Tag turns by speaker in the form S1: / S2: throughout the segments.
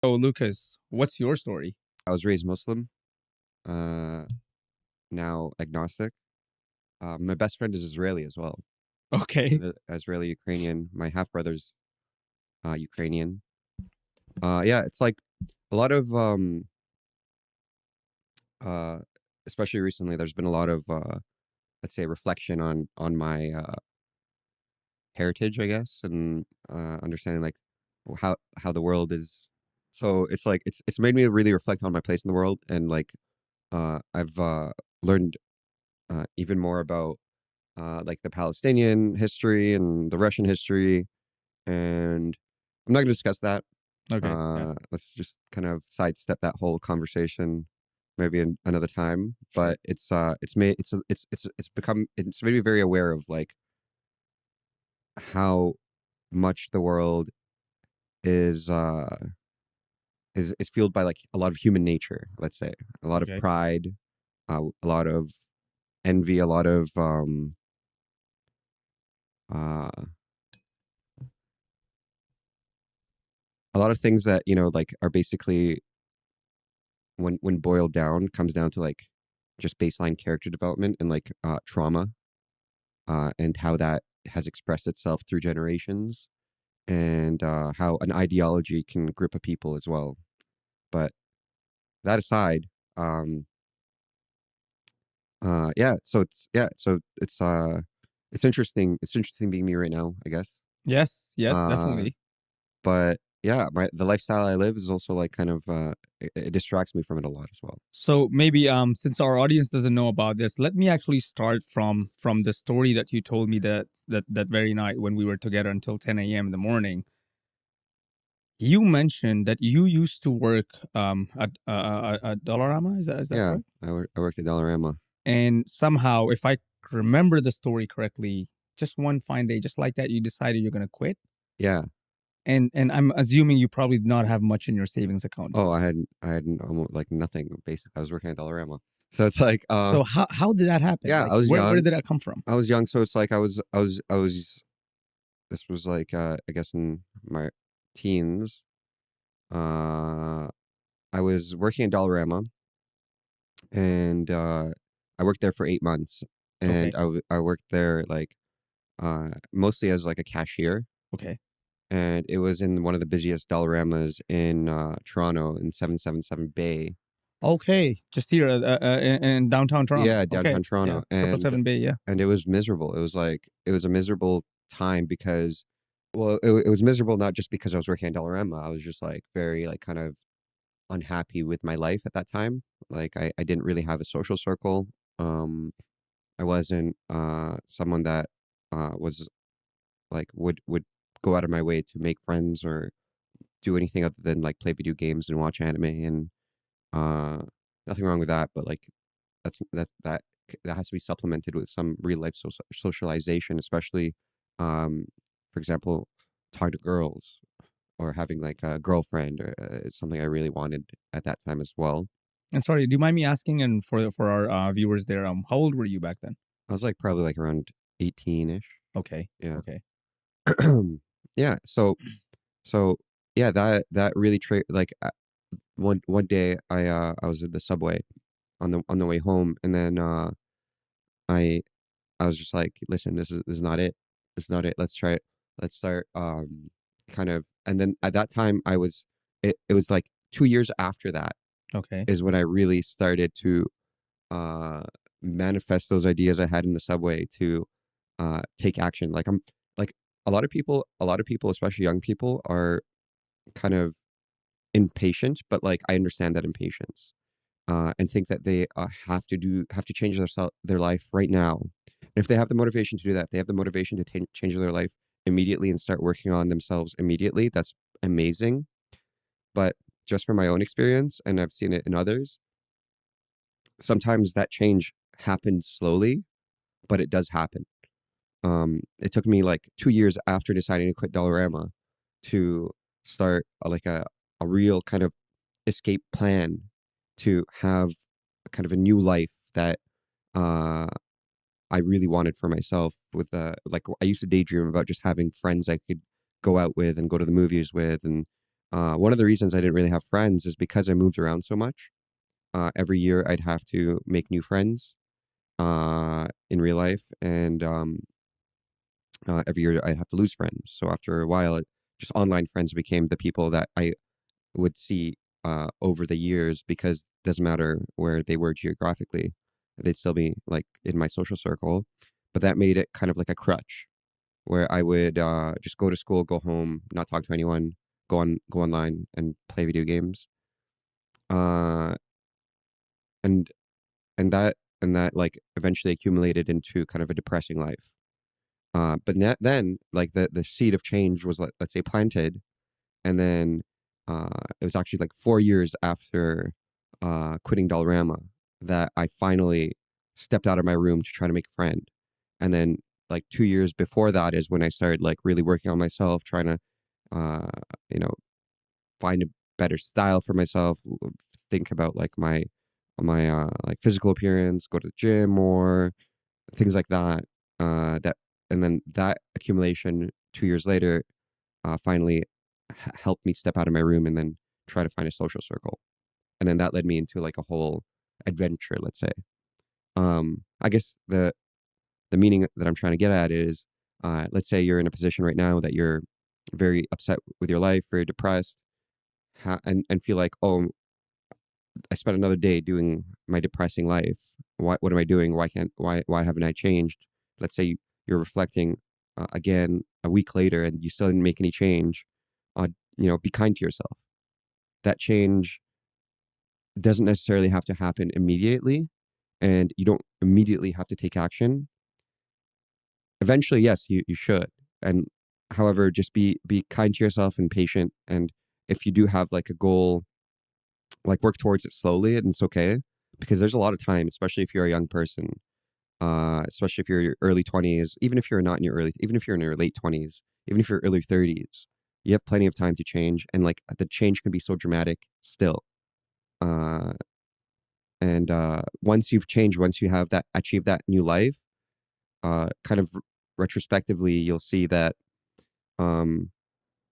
S1: So, Lucas, what's your story?
S2: I was raised Muslim, uh, now agnostic. My best friend is Israeli as well.
S1: Okay.
S2: Israeli Ukrainian. My half brother's Ukrainian. Yeah, it's like a lot of uh, especially recently. There's been a lot of let's say reflection on my heritage, I guess, and understanding like how the world is. So it's like it's made me really reflect on my place in the world, and like I've learned even more about like the Palestinian history and the Russian history. And I'm not going to discuss that.
S1: Okay. Yeah.
S2: Let's just kind of sidestep that whole conversation maybe another time.
S1: Sure.
S2: But it's made it's made me very aware of like how much the world is is fueled by like a lot of human nature. Let's say a lot of
S1: Okay.
S2: pride, a lot of envy, uh, a lot of things that like are basically when boiled down comes down to like just baseline character development and like trauma, and how that has expressed itself through generations, and how an ideology can grip a people as well. But that aside, um it's interesting, being me right now, I guess.
S1: Yes. Yes.
S2: uh
S1: Definitely.
S2: but yeah, the lifestyle I live is also like kind of it distracts me from it a lot as well.
S1: So maybe since our audience doesn't know about this, let me actually start from the story that you told me that very night when we were together until 10 a.m. in the morning. You mentioned that you used to work at Dollarama. Is that
S2: Yeah,
S1: correct?
S2: I worked at Dollarama.
S1: And somehow, if I remember the story correctly, just one fine day, just like that, you decided you're gonna quit.
S2: Yeah.
S1: And I'm assuming you probably did not have much in your savings account
S2: Oh,
S1: then.
S2: I had almost like nothing. Basically, I was working at Dollarama, so it's like,
S1: So how did that happen?
S2: yeah,
S1: Like
S2: I was
S1: where
S2: young.
S1: did that come from?
S2: I was young, so it's like I was. This was like I guess in my teens. Uh, I was working at Dollarama, and I worked there for 8 months, and
S1: Okay.
S2: I worked there like mostly as like a cashier,
S1: Okay.
S2: and it was in one of the busiest Dollaramas in Toronto in 777 Bay.
S1: Okay. Just here in downtown Toronto.
S2: Yeah,
S1: Okay.
S2: downtown
S1: Yeah.
S2: Toronto,
S1: Triple seven Bay. Yeah.
S2: and it was miserable. It was like it was a miserable time because, well, it was miserable not just because I was working at Dollarama. I was just like very like kind of unhappy with my life at that time. Like I didn't really have a social circle. Um, I wasn't someone that was like would go out of my way to make friends or do anything other than like play video games and watch anime, and uh nothing wrong with that, but like that has to be supplemented with some real life socialization, especially um for example, talking to girls or having like a girlfriend, or something I really wanted at that time as well.
S1: And sorry, do you mind me asking? And for our viewers there, how old were you back then?
S2: I was like probably like around 18ish.
S1: Okay.
S2: Yeah.
S1: Okay.
S2: Yeah, so yeah, that really like one day I was at the subway on the way home, and then I I was just like, listen, this is not it. This is not it. Let's try it. Let's start kind of. And then at that time it was like 2 years after that
S1: Okay.
S2: is when I really started to uh manifest those ideas I had in the subway to take action. Like I'm like a lot of people, especially young people, are kind of impatient, but like I understand that impatience, and think that they have to change their life right now. And if they have the motivation to do that, if they have the motivation to change their life immediately and start working on themselves immediately, that's amazing. But just from my own experience, and I've seen it in others, sometimes that change happens slowly, but it does happen. It took me like 2 years after deciding to quit Dollarama to start a real kind of escape plan to have kind of a new life that uh, I really wanted for myself. With like I used to daydream about just having friends I could go out with and go to the movies with, and One of the reasons I didn't really have friends is because I moved around so much. Every year I'd have to make new friends in real life, and every year I'd have to lose friends. So after a while, just online friends became the people that I would see over the years, because it doesn't matter where they were geographically, they'd still be like in my social circle. But that made it kind of like a crutch, where I would just go to school, go home, not talk to anyone, go online and play video games. Uh, and and that like eventually accumulated into kind of a depressing life. Then like the seed of change was, let's say, planted, and then it was actually like 4 years after quitting Dollarama that I finally stepped out of my room to try to make a friend. And then like 2 years before that is when I started like really working on myself, trying to uh, you know find a better style for myself, think about like my like physical appearance, go to the gym more, things like that. That and then that accumulation 2 years later finally helped me step out of my room and then try to find a social circle. And then that led me into like a whole adventure, let's say. I guess the meaning that I'm trying to get at is, let's say you're in a position right now that you're very upset with your life, very depressed, and feel like, oh, I spent another day doing my depressing life. What am I doing? Why haven't I changed? Let's say you're reflecting again a week later and you still didn't make any change. Be kind to yourself. That change doesn't necessarily have to happen immediately, and you don't immediately have to take action. Eventually, yes, you should. And however, just be kind to yourself and patient. And if you do have like a goal, like work towards it slowly, and it's okay, because there's a lot of time, especially if you're a young person, especially if you're in your early 20s, even if you're not in your early, even if you're in your late 20s, even if you're early 30s, you have plenty of time to change. And like the change can be so dramatic still. Uh, and once you've changed, once you have that achieved that new life, kind of retrospectively, you'll see that um,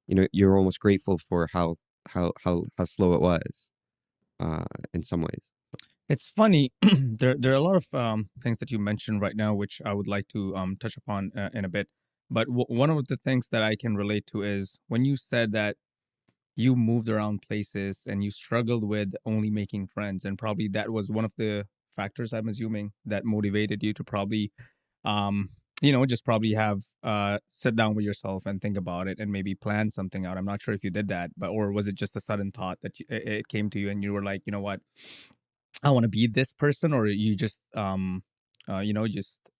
S2: you're almost grateful for how slow it was uh, in some ways.
S1: It's funny. There are a lot of things that you mentioned right now, which I would like to touch upon in a bit. But one of the things that I can relate to is when you said that you moved around places and you struggled with only making friends, and probably that was one of the factors, I'm assuming, that motivated you to probably um just probably have sit down with yourself and think about it and maybe plan something out. I'm not sure if you did that, but or was it just a sudden thought that it came to you and you were like, you know what, I want to be this person, or you just just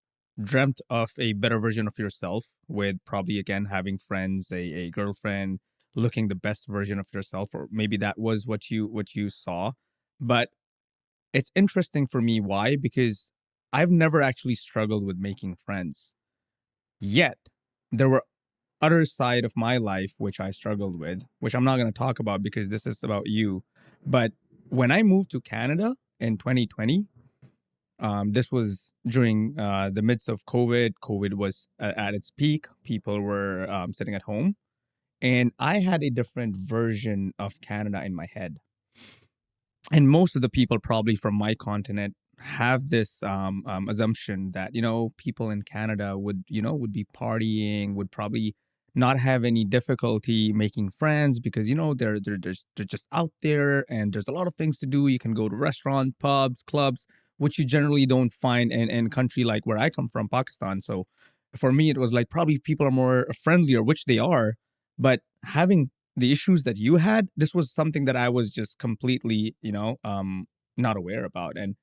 S1: dreamt of a better version of yourself with probably again having friends, a girlfriend, looking the best version of yourself, or maybe that was what you saw. But it's interesting for me. Why? Because I've never actually struggled with making friends. Yet there were other side of my life which I struggled with, which I'm not going to talk about because this is about you. But when I moved to Canada in 2020, this was during the midst of COVID. COVID was at its peak. People were sitting at home, and I had a different version of Canada in my head. And most of the people probably from my continent have this assumption that people in Canada would be partying, would probably not have any difficulty making friends because they're just out there and there's a lot of things to do. You can go to restaurants, pubs, clubs, which you generally don't find in country like where I come from, Pakistan. So for me, it was like probably people are more friendlier, which they are, but having the issues that you had, this was something that I was just completely, not aware about. And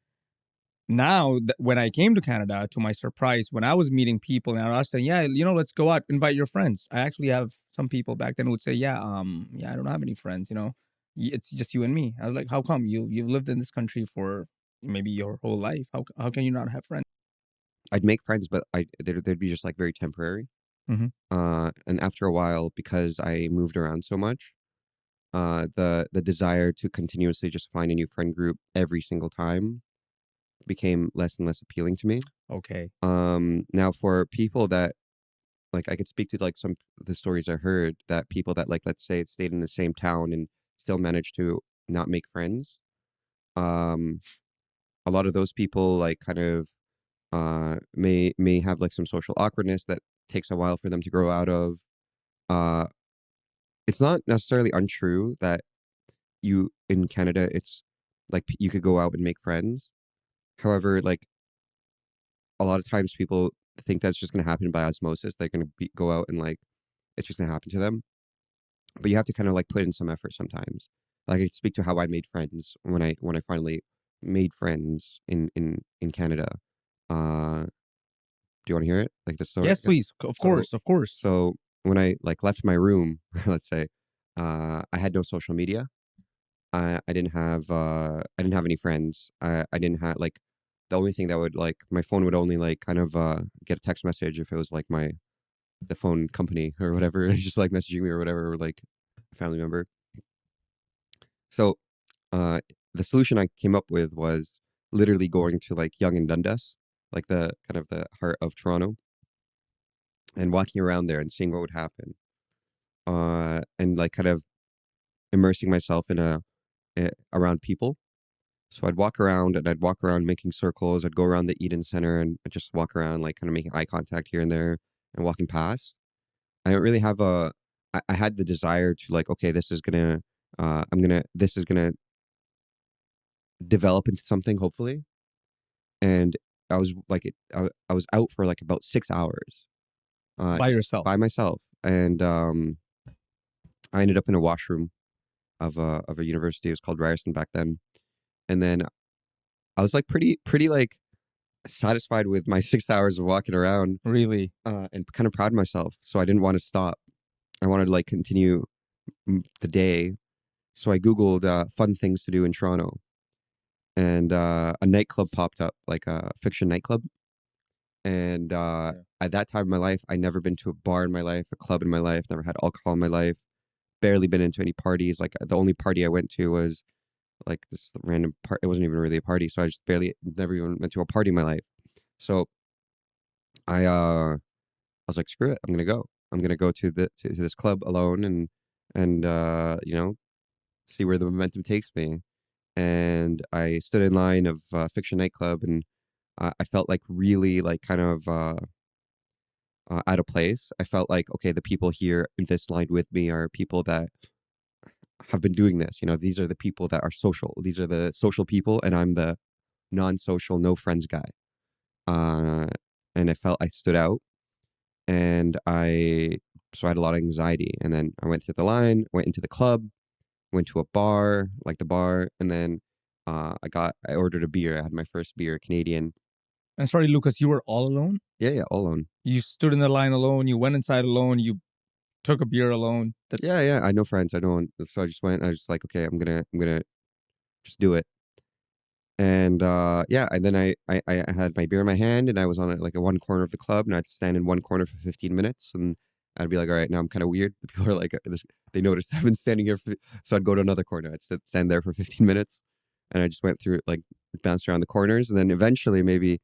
S1: now when I came to Canada, to my surprise, when I was meeting people and I asked them, yeah, let's go out, invite your friends. I actually have some people back then who would say, yeah, I don't have any friends, it's just you and me. I was like, how come you've lived in this country for maybe your whole life? How can you not have friends?
S2: I'd make friends, but they'd be just like very temporary.
S1: Hmm.
S2: And after a while, because I moved around so much, the desire to continuously just find a new friend group every single time became less and less appealing to me.
S1: Okay.
S2: Now for people that like I could speak to like some of the stories I heard that people that like let's say stayed in the same town and still managed to not make friends. Um, a lot of those people like kind of may have like some social awkwardness that takes a while for them to grow out of. Uh, it's not necessarily untrue that you in Canada, it's like you could go out and make friends. However, like a lot of times people think that's just going to happen by osmosis. They're going to go out and like it's just going to happen to them. But you have to kind of like put in some effort sometimes. Like I speak to how I made friends when I finally made friends in Canada. Do you want to hear it? Like the story, I
S1: Yes,
S2: guess.
S1: please. Of
S2: So
S1: course, of course.
S2: so when I like left my room, let's say, I had no social media. I didn't have any friends. I didn't have like the only thing that would like my phone would only like kind of get a text message if it was like the phone company or whatever, just like messaging me or whatever, or like a family member. So uh the solution I came up with was literally going to like Yonge and Dundas, like the kind of the heart of Toronto, and walking around there and seeing what would happen. And like kind of immersing myself in around people. So I'd walk around and I'd walk around making circles. I'd go around the Eden Center and I'd just walk around, like kind of making eye contact here and there and walking past. I don't really have I had the desire to like, okay, this is gonna develop into something, hopefully. And I was like, I was out for like about 6 hours,
S1: By yourself.
S2: by myself. And, I ended up in a washroom of a university. It was called Ryerson back then. And then I was like pretty like satisfied with my 6 hours of walking around,
S1: Really.
S2: and kind of proud of myself. So I didn't want to stop. I wanted to like continue the day. So I Googled fun things to do in Toronto, and a nightclub popped up, like a fiction nightclub. And
S1: Yeah.
S2: at that time in my life, I never been to a bar in my life, a club in my life, never had alcohol in my life, barely been into any parties. Like the only party I went to was like this random part. It wasn't even really a party. So I just barely never even went to a party in my life. So I was like, screw it, I'm gonna go. I'm gonna go to this club alone and see where the momentum takes me. And I stood in line of Fiction Nightclub, and I felt like really like kind of out of place. I felt like, okay, the people here in this line with me are people that have been doing this. You know, these are the people that are social. These are the social people, and I'm the non-social, no friends guy. Uh, and I felt I stood out, and I had a lot of anxiety. And then I went through the line, went into the club, went to a bar, like the bar, and then I ordered a beer. I had my first beer, Canadian.
S1: And sorry, Lucas, you were all alone?
S2: Yeah, yeah, all alone.
S1: You stood in the line alone, you went inside alone, you took a beer alone. That
S2: Yeah, yeah. I had no friends. I don't. So I just went. I was just like, okay, I'm gonna just do it. And yeah, and then I had my beer in my hand, and I was on like a one corner of the club, and I'd stand in one corner for 15 minutes, and I'd be like, all right, now I'm kind of weird. The people are like, they noticed I've been standing here so I'd go to another corner. I'd stand there for 15 minutes, and I just went through like bounced around the corners, and then eventually maybe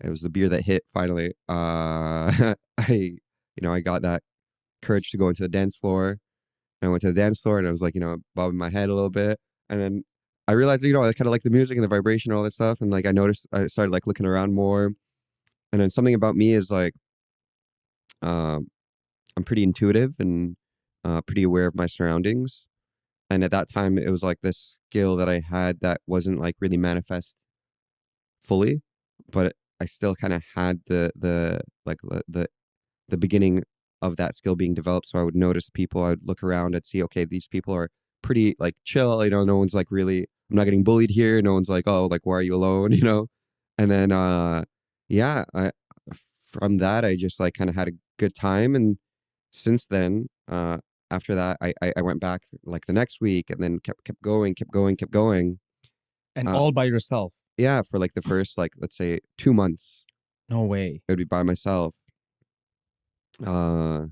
S2: it was the beer that hit finally. I got that courage to go into the dance floor. I went to the dance floor and I was like, bobbing my head a little bit. And then I realized, I kind of like the music and the vibration and all that stuff. And like I noticed I started like looking around more. And then something about me is like um I'm pretty intuitive and pretty aware of my surroundings. And at that time it was like this skill that I had that wasn't like really manifest fully, but I still kind of had the like the beginning of that skill being developed. So I would notice people, I would look around, I'd see, okay, these people are pretty like chill, no one's like really, I'm not getting bullied here. No one's like, oh, like, why are you alone? And then, yeah, from that, I just like kind of had a good time. And since then, after that, I went back like the next week and then kept going, kept going, kept going.
S1: and
S2: Uh,
S1: all by yourself.
S2: yeah, for like the first, like, let's say 2 months,
S1: No way.
S2: it would be by myself. Uh,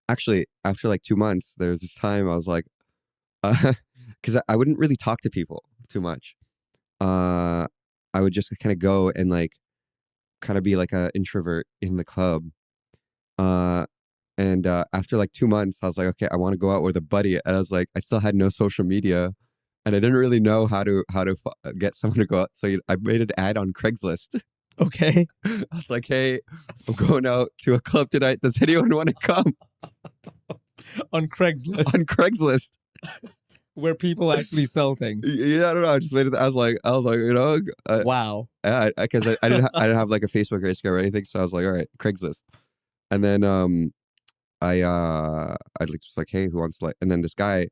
S2: Actually, after like 2 months, there was this time I was like, because I wouldn't really talk to people too much. Uh, I would just kind of go and like kind of be like a introvert in the club. Uh, And after like 2 months, I was like, okay, I want to go out with a buddy. And I was like, I still had no social media, and I didn't really know how to get someone to go out. So I made an ad on Craigslist.
S1: Okay.
S2: I was like, hey, I'm going out to a club tonight. Does anyone want to come?
S1: On Craigslist,
S2: On Craigslist.
S1: where people actually sell things.
S2: Yeah, I don't know. I just made it. I was like,
S1: Wow.
S2: because I didn't have like a Facebook or Instagram or anything. So I was like, all right, Craigslist. And then I like just like, hey, who wants to like? And then this guy,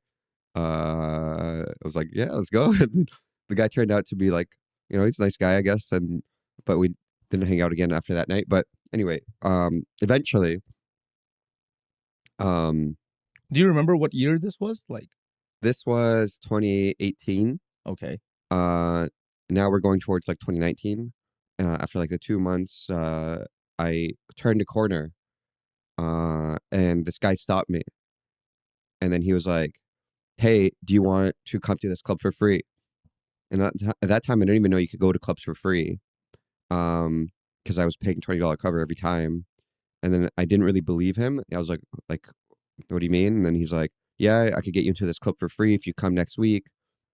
S2: I was like, yeah, let's go. And the guy turned out to be like, he's a nice guy, I guess. But we didn't hang out again after that night. But anyway, eventually, um,
S1: Do you remember what year this was? Like,
S2: this was 2018.
S1: okay.
S2: Uh, Now we're going towards like 2019. After like the 2 months, I turned a corner, and this guy stopped me, and then he was like, "Hey, do you want to come to this club for free?" And at that time, I didn't even know you could go to clubs for free, because I was paying $20 cover every time, and then I didn't really believe him. I was like, what do you mean? And then he's like, "Yeah, I could get you into this club for free if you come next week.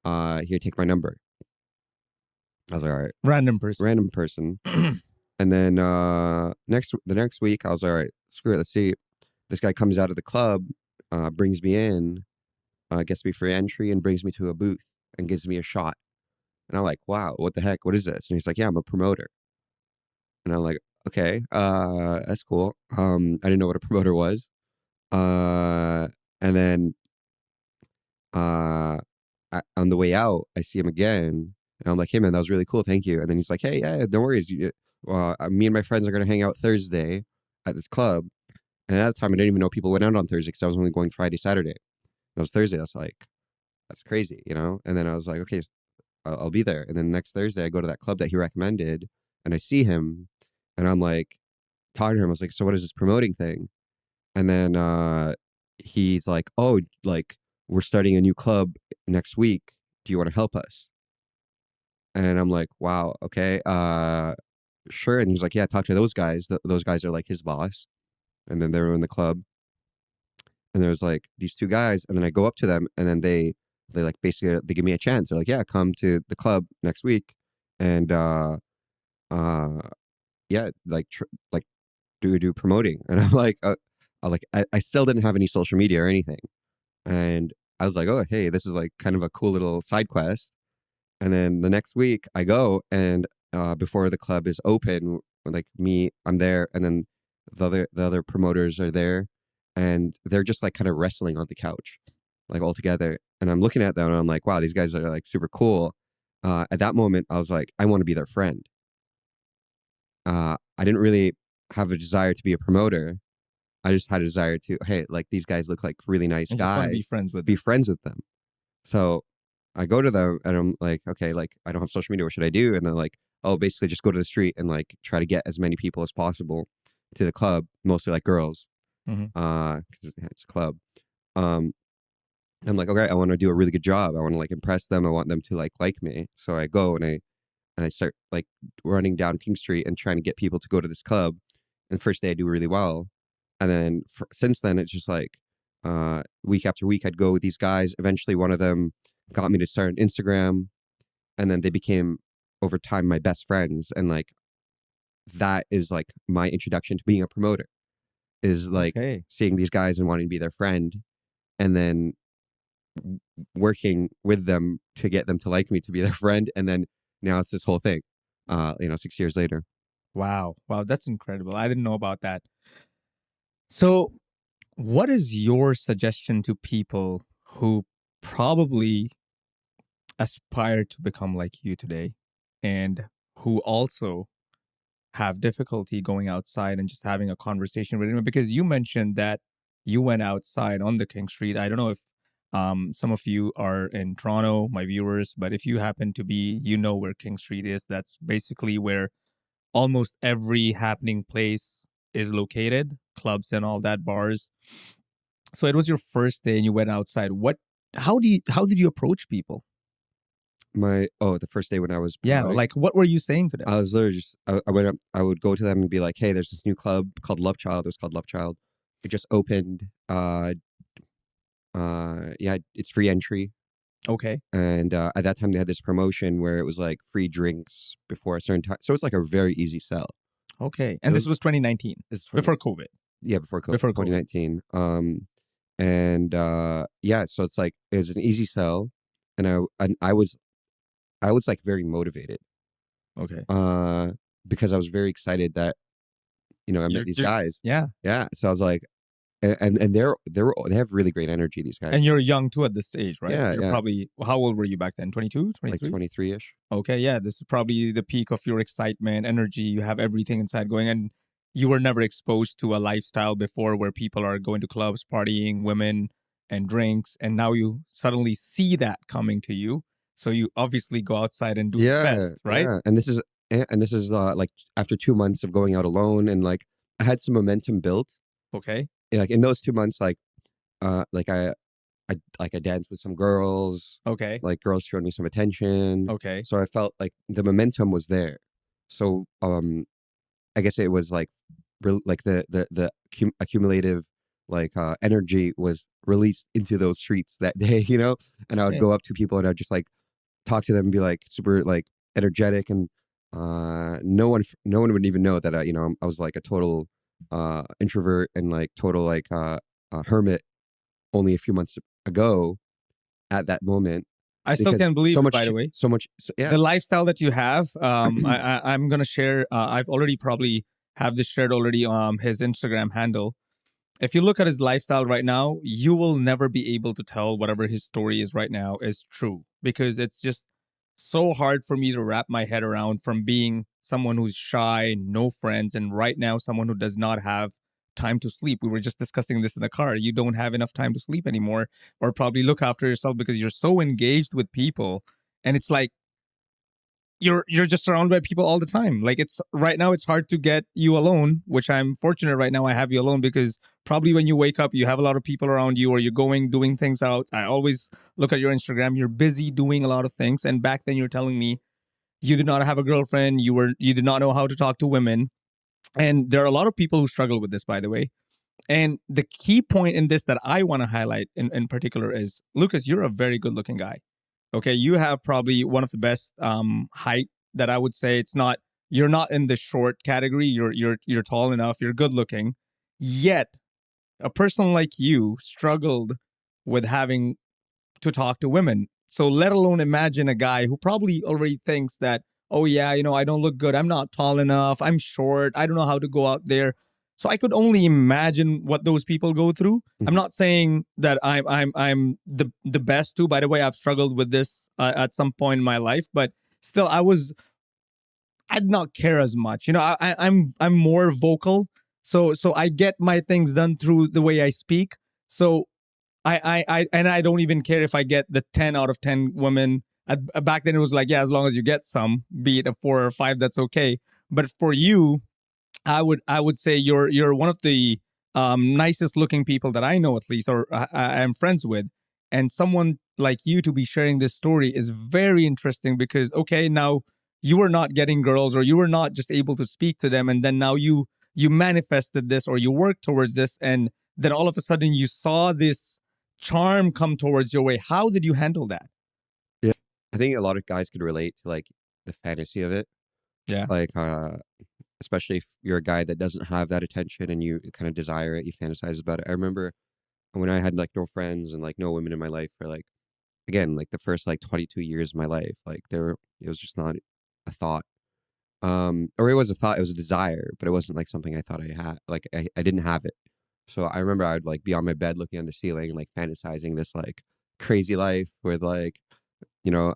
S2: Here, take my number." I was like, "All right."
S1: Random person.
S2: Random person. And then the next week, I was like, all right, screw it. Let's see. This guy comes out of the club, brings me in, gets me free entry, and brings me to a booth and gives me a shot. And I'm like, wow, what the heck? What is this? And he's like, yeah, I'm a promoter. And I'm like, okay, that's cool. I didn't know what a promoter was. And then uh, on the way out, I see him again, and I'm like, "Hey, man, that was really cool. Thank you." And then he's like, "Hey, yeah, no worries. Me and my friends are gonna hang out Thursday at this club." And at that time, I didn't even know people went out on Thursday because I was only going Friday, Saturday. And it was Thursday. That's like, that's crazy, you know. And then I was like, "Okay, I'll be there." And then next Thursday, I go to that club that he recommended, and I see him, and I'm like, talking to him. I was like, "So what is this promoting thing?" And then he's like, "Oh, like we're starting a new club next week. Do you want to help us?" And I'm like, "Wow, okay, sure." And he's like, "Yeah, talk to those guys. Those guys are like his boss." And then they were in the club, and there's like these two guys, and then I go up to them, and then they like basically they give me a chance. They're like, "Yeah, come to the club next week, and uh, yeah, like do promoting." And I'm like, I still didn't have any social media or anything. And I was like, oh, hey, this is like kind of a cool little side quest. And then the next week I go, and before the club is open, like I'm there, and then the other promoters are there, and they're just like kind of wrestling on the couch, like all together. And I'm looking at them, and I'm like, wow, these guys are like super cool. At that moment, I was like, I want to be their friend. I didn't really have a desire to be a promoter. I just had a desire to, hey, like these guys look like really nice
S1: I just want to be
S2: guys.
S1: friends with
S2: Be
S1: them.
S2: friends with them. So I go to them, and I'm like, okay, like I don't have social media. What should I do? And they're like, oh, basically just go to the street and like try to get as many people as possible to the club, mostly like girls,
S1: Hmm.
S2: because it's a club. Um, I'm like, okay, I want to do a really good job. I want to like impress them. I want them to like me. So I go, and I start like running down King Street and trying to get people to go to this club. And the first day I do really well. And then since then, it's just like week after week, I'd go with these guys. Eventually, one of them got me to start an Instagram. And then they became, over time, my best friends. And like, that is like my introduction to being a promoter, is like
S1: Okay.
S2: seeing these guys and wanting to be their friend. And then working with them to get them to like me, to be their friend. And then now it's this whole thing, 6 years later.
S1: Wow. Wow. That's incredible. I didn't know about that. So, what is your suggestion to people who probably aspire to become like you today and who also have difficulty going outside and just having a conversation with anyone? Because you mentioned that you went outside on the King Street. I don't know if some of you are in Toronto, my viewers, but if you happen to be, you know where King Street is. That's basically where almost every happening place is located, clubs and all that, bars. So it was your first day and you went outside. How did you approach people?
S2: The first day when I was
S1: Yeah,
S2: promoting,
S1: like what were you saying to them?
S2: I was literally just, I went up, I would go to them and be like, hey, there's this new club called Love Child. It was called Love Child. it just opened. Yeah, it's free entry.
S1: Okay.
S2: And at that time, they had this promotion where it was like free drinks before a certain time. So it's like a very easy sell.
S1: Okay.
S2: It
S1: And this
S2: was
S1: was 2019,
S2: this 20,
S1: before COVID.
S2: yeah, before COVID,
S1: Before COVID.
S2: 2019. And yeah, so it's like it was an easy sell, and I was like very motivated,
S1: Okay.
S2: uh, because I was very excited that I met these
S1: You're
S2: guys.
S1: yeah.
S2: Yeah, so I was like, and they have really great energy. These guys.
S1: And you're young too at this stage, right?
S2: Yeah,
S1: You're
S2: yeah,
S1: probably, how old were you back then? 22,
S2: like
S1: 23?
S2: 23 ish.
S1: Okay, yeah, this is probably the peak of your excitement, energy. You have everything inside going, and you were never exposed to a lifestyle before where people are going to clubs, partying, women, and drinks, and now you suddenly see that coming to you. So you obviously go outside and do your
S2: Yeah,
S1: best, right?
S2: yeah, and this is like after 2 months of going out alone, and like I had some momentum built.
S1: Okay,
S2: Yeah, like in those 2 months, like I danced with some girls,
S1: okay,
S2: like girls showed me some attention,
S1: okay.
S2: so I felt like the momentum was there. So I guess it was like like the accumulative like energy was released into those streets that day, and I would
S1: Okay.
S2: go up to people and I'd just like talk to them and be like super like energetic, and no one would even know that I was like a total introvert and like total like hermit only a few months ago at that moment,
S1: I still
S2: because
S1: can't believe it, by the way. The
S2: yes.
S1: lifestyle that you have, I'm gonna share. I've already probably have this shared already on his Instagram handle. If you look at his lifestyle right now, you will never be able to tell whatever his story is right now is true, because it's just so hard for me to wrap my head around, from being someone who's shy, no friends, and right now someone who does not have time to sleep. We were just discussing this in the car. You don't have enough time to sleep anymore, or probably look after yourself because you're so engaged with people. And it's like you're just surrounded by people all the time. Like, it's right now it's hard to get you alone, which I'm fortunate right now I have you alone, because probably when you wake up you have a lot of people around you, or you're going doing things out. I always look at your Instagram, you're busy doing a lot of things, and back then you're telling me you did not have a girlfriend, you did not know how to talk to women. And there are a lot of people who struggle with this, by the way. And the key point in this that I want to highlight in particular is, Lucas, you're a very good looking guy. Okay, you have probably one of the best height, that I would say. It's not, you're not in the short category. You're tall enough. You're good looking. Yet a person like you struggled with having to talk to women. So let alone imagine a guy who probably already thinks that, oh yeah, I don't look good. I'm not tall enough. I'm short. I don't know how to go out there. So I could only imagine what those people go through. I'm
S2: Mhm.
S1: not saying that I'm the best too. By the way, I've struggled with this at some point in my life, but still, I did not care as much. I'm more vocal, so I get my things done through the way I speak. So and I don't even care if I get the 10 out of 10 women. Back then it was like, yeah, as long as you get some, be it a 4 or 5, that's okay. But for you, I would say you're one of the nicest looking people that I know, at least, or I'm friends with. And someone like you to be sharing this story is very interesting, because okay, now you were not getting girls, or you were not just able to speak to them, and then now you manifested this, or you worked towards this, and then all of a sudden you saw this charm come towards your way. How did you handle that?
S2: Yeah, I think a lot of guys could relate to like the fantasy of it,
S1: Yeah.
S2: like especially if you're a guy that doesn't have that attention and you kind of desire it, you fantasize about it. I remember when I had like no friends and like no women in my life for like, again, like the first like 22 years of my life, like it was just not a thought. Or it was a thought, it was a desire, but it wasn't like something I thought I had. Like I didn't have it. So I remember I'd like be on my bed looking on the ceiling, like fantasizing this like crazy life with like, you know,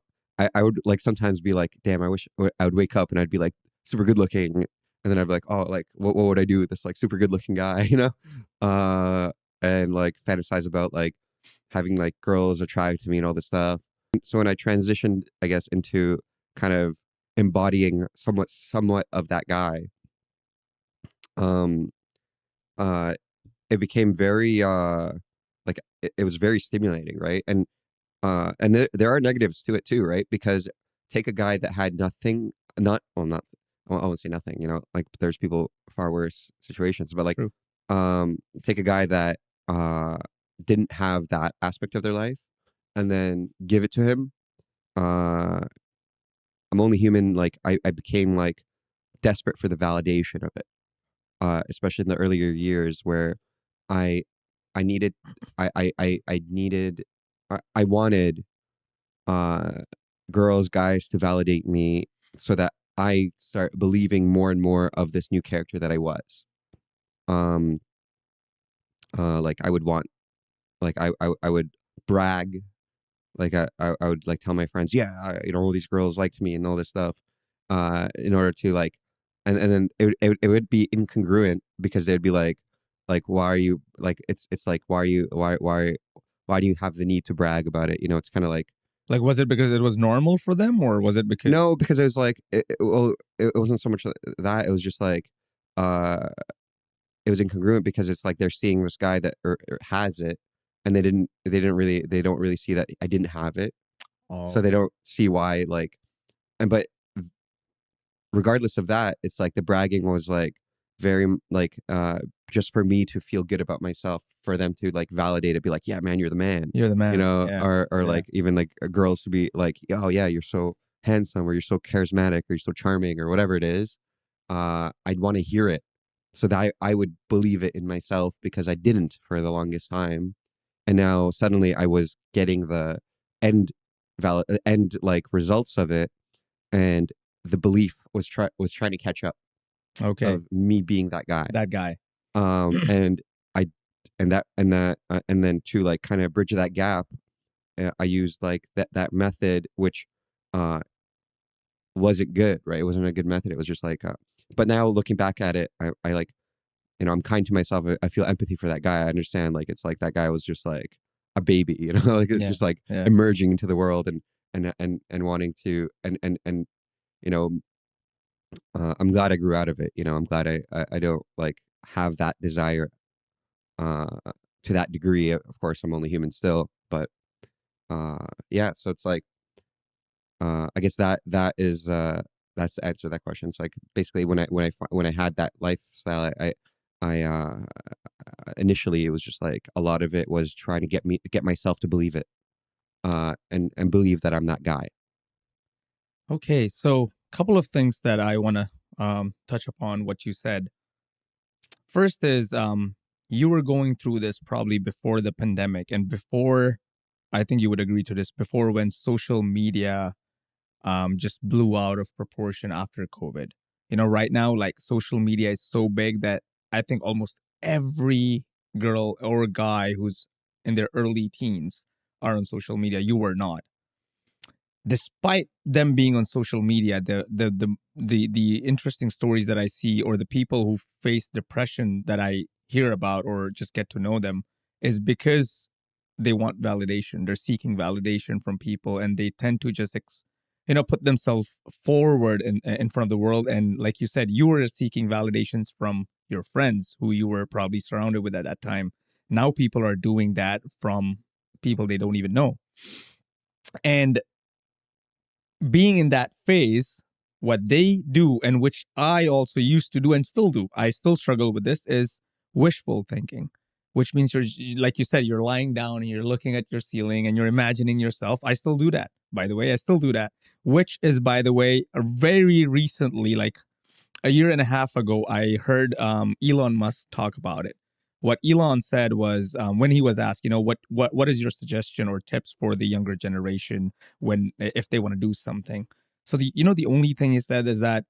S2: I would like sometimes be like, damn, I wish I would wake up and I'd be like super good looking. And then I'd be like, oh, like what would I do with this like super good looking guy, Uh, and like fantasize about like having like girls attracted to me and all this stuff. So when I transitioned, I guess, into kind of embodying somewhat of that guy, um, uh, it became very like it was very stimulating, right? And there are negatives to it too, right? Because take a guy that had nothing, not well, not I won't say nothing, like there's people far worse situations, but like
S1: True.
S2: take a guy that didn't have that aspect of their life and then give it to him. uh I'm only human. Like I became like desperate for the validation of it, especially in the earlier years where I I needed I needed I wanted uh girls, guys to validate me so that I start believing more and more of this new character that I was. Um like I would want, like I would brag, like I would like tell my friends, yeah, all these girls liked me and all this stuff, in order to like, and then it would be incongruent because they'd be like why are you like, it's like why are you why do you have the need to brag about it? It's kind of like,
S1: Like, was it because it was normal for them, or was it because
S2: no, because it was like well, it wasn't so much that, it was just like, uh it was incongruent because it's like they're seeing this guy that or has it, and they don't really see that I didn't have it, so
S1: oh,
S2: they don't see why, like, and but regardless of that, it's like the bragging was like very like just for me to feel good about myself, for them to like validate it, be like, yeah, man, you're the man,
S1: you're the man? Yeah,
S2: or
S1: yeah.
S2: like even like girls to be like, oh yeah, you're so handsome, or you're so charismatic, or you're so charming, or whatever it is. I'd want to hear it so that I would believe it in myself, because I didn't for the longest time. And now suddenly I was getting the end end like results of it, and the belief was trying to catch up
S1: Okay,
S2: of me being that guy.
S1: that guy.
S2: And I and then to like kind of bridge that gap, I used like that method, which uh wasn't good, right? It wasn't a good method. It was just like, but now looking back at it, I like, I'm kind to myself. I feel empathy for that guy. I understand, like, it's like that guy was just like a baby, like it's
S1: Yeah,
S2: just like
S1: yeah.
S2: emerging into the world, and wanting to, and you know I'm glad I grew out of it. I'm glad I don't like have that desire uh to that degree. Of course, I'm only human still, but yeah. So it's like, I guess that is that's the answer to that question. It's like basically when I had that lifestyle, I initially it was just like a lot of it was trying to get myself to believe it, and believe that I'm that guy.
S1: Okay, so a couple of things that I want to touch upon what you said. First is you were going through this probably before the pandemic and before, I think you would agree to this, before when social media just blew out of proportion after COVID. Right now, like social media is so big that I think almost every girl or guy who's in their early teens are on social media. You were not. Despite them being on social media, the interesting stories that I see, or the people who face depression that I hear about or just get to know them, is because they want validation. They're seeking validation from people, and they tend to just put themselves forward in front of the world. And like you said, you were seeking validations from your friends who you were probably surrounded with at that time. Now people are doing that from people they don't even know. And being in that phase, what they do, and which I also used to do and still do, I still struggle with this, is wishful thinking, which means you're, like you said, you're lying down and you're looking at your ceiling and you're imagining yourself. I still do that, by the way. I still do that, which is, by the way, very recently, like a year and a half ago, I heard Elon Musk talk about it. What Elon said was, when he was asked, what is your suggestion or tips for the younger generation when if they want to do something. So the only thing he said is that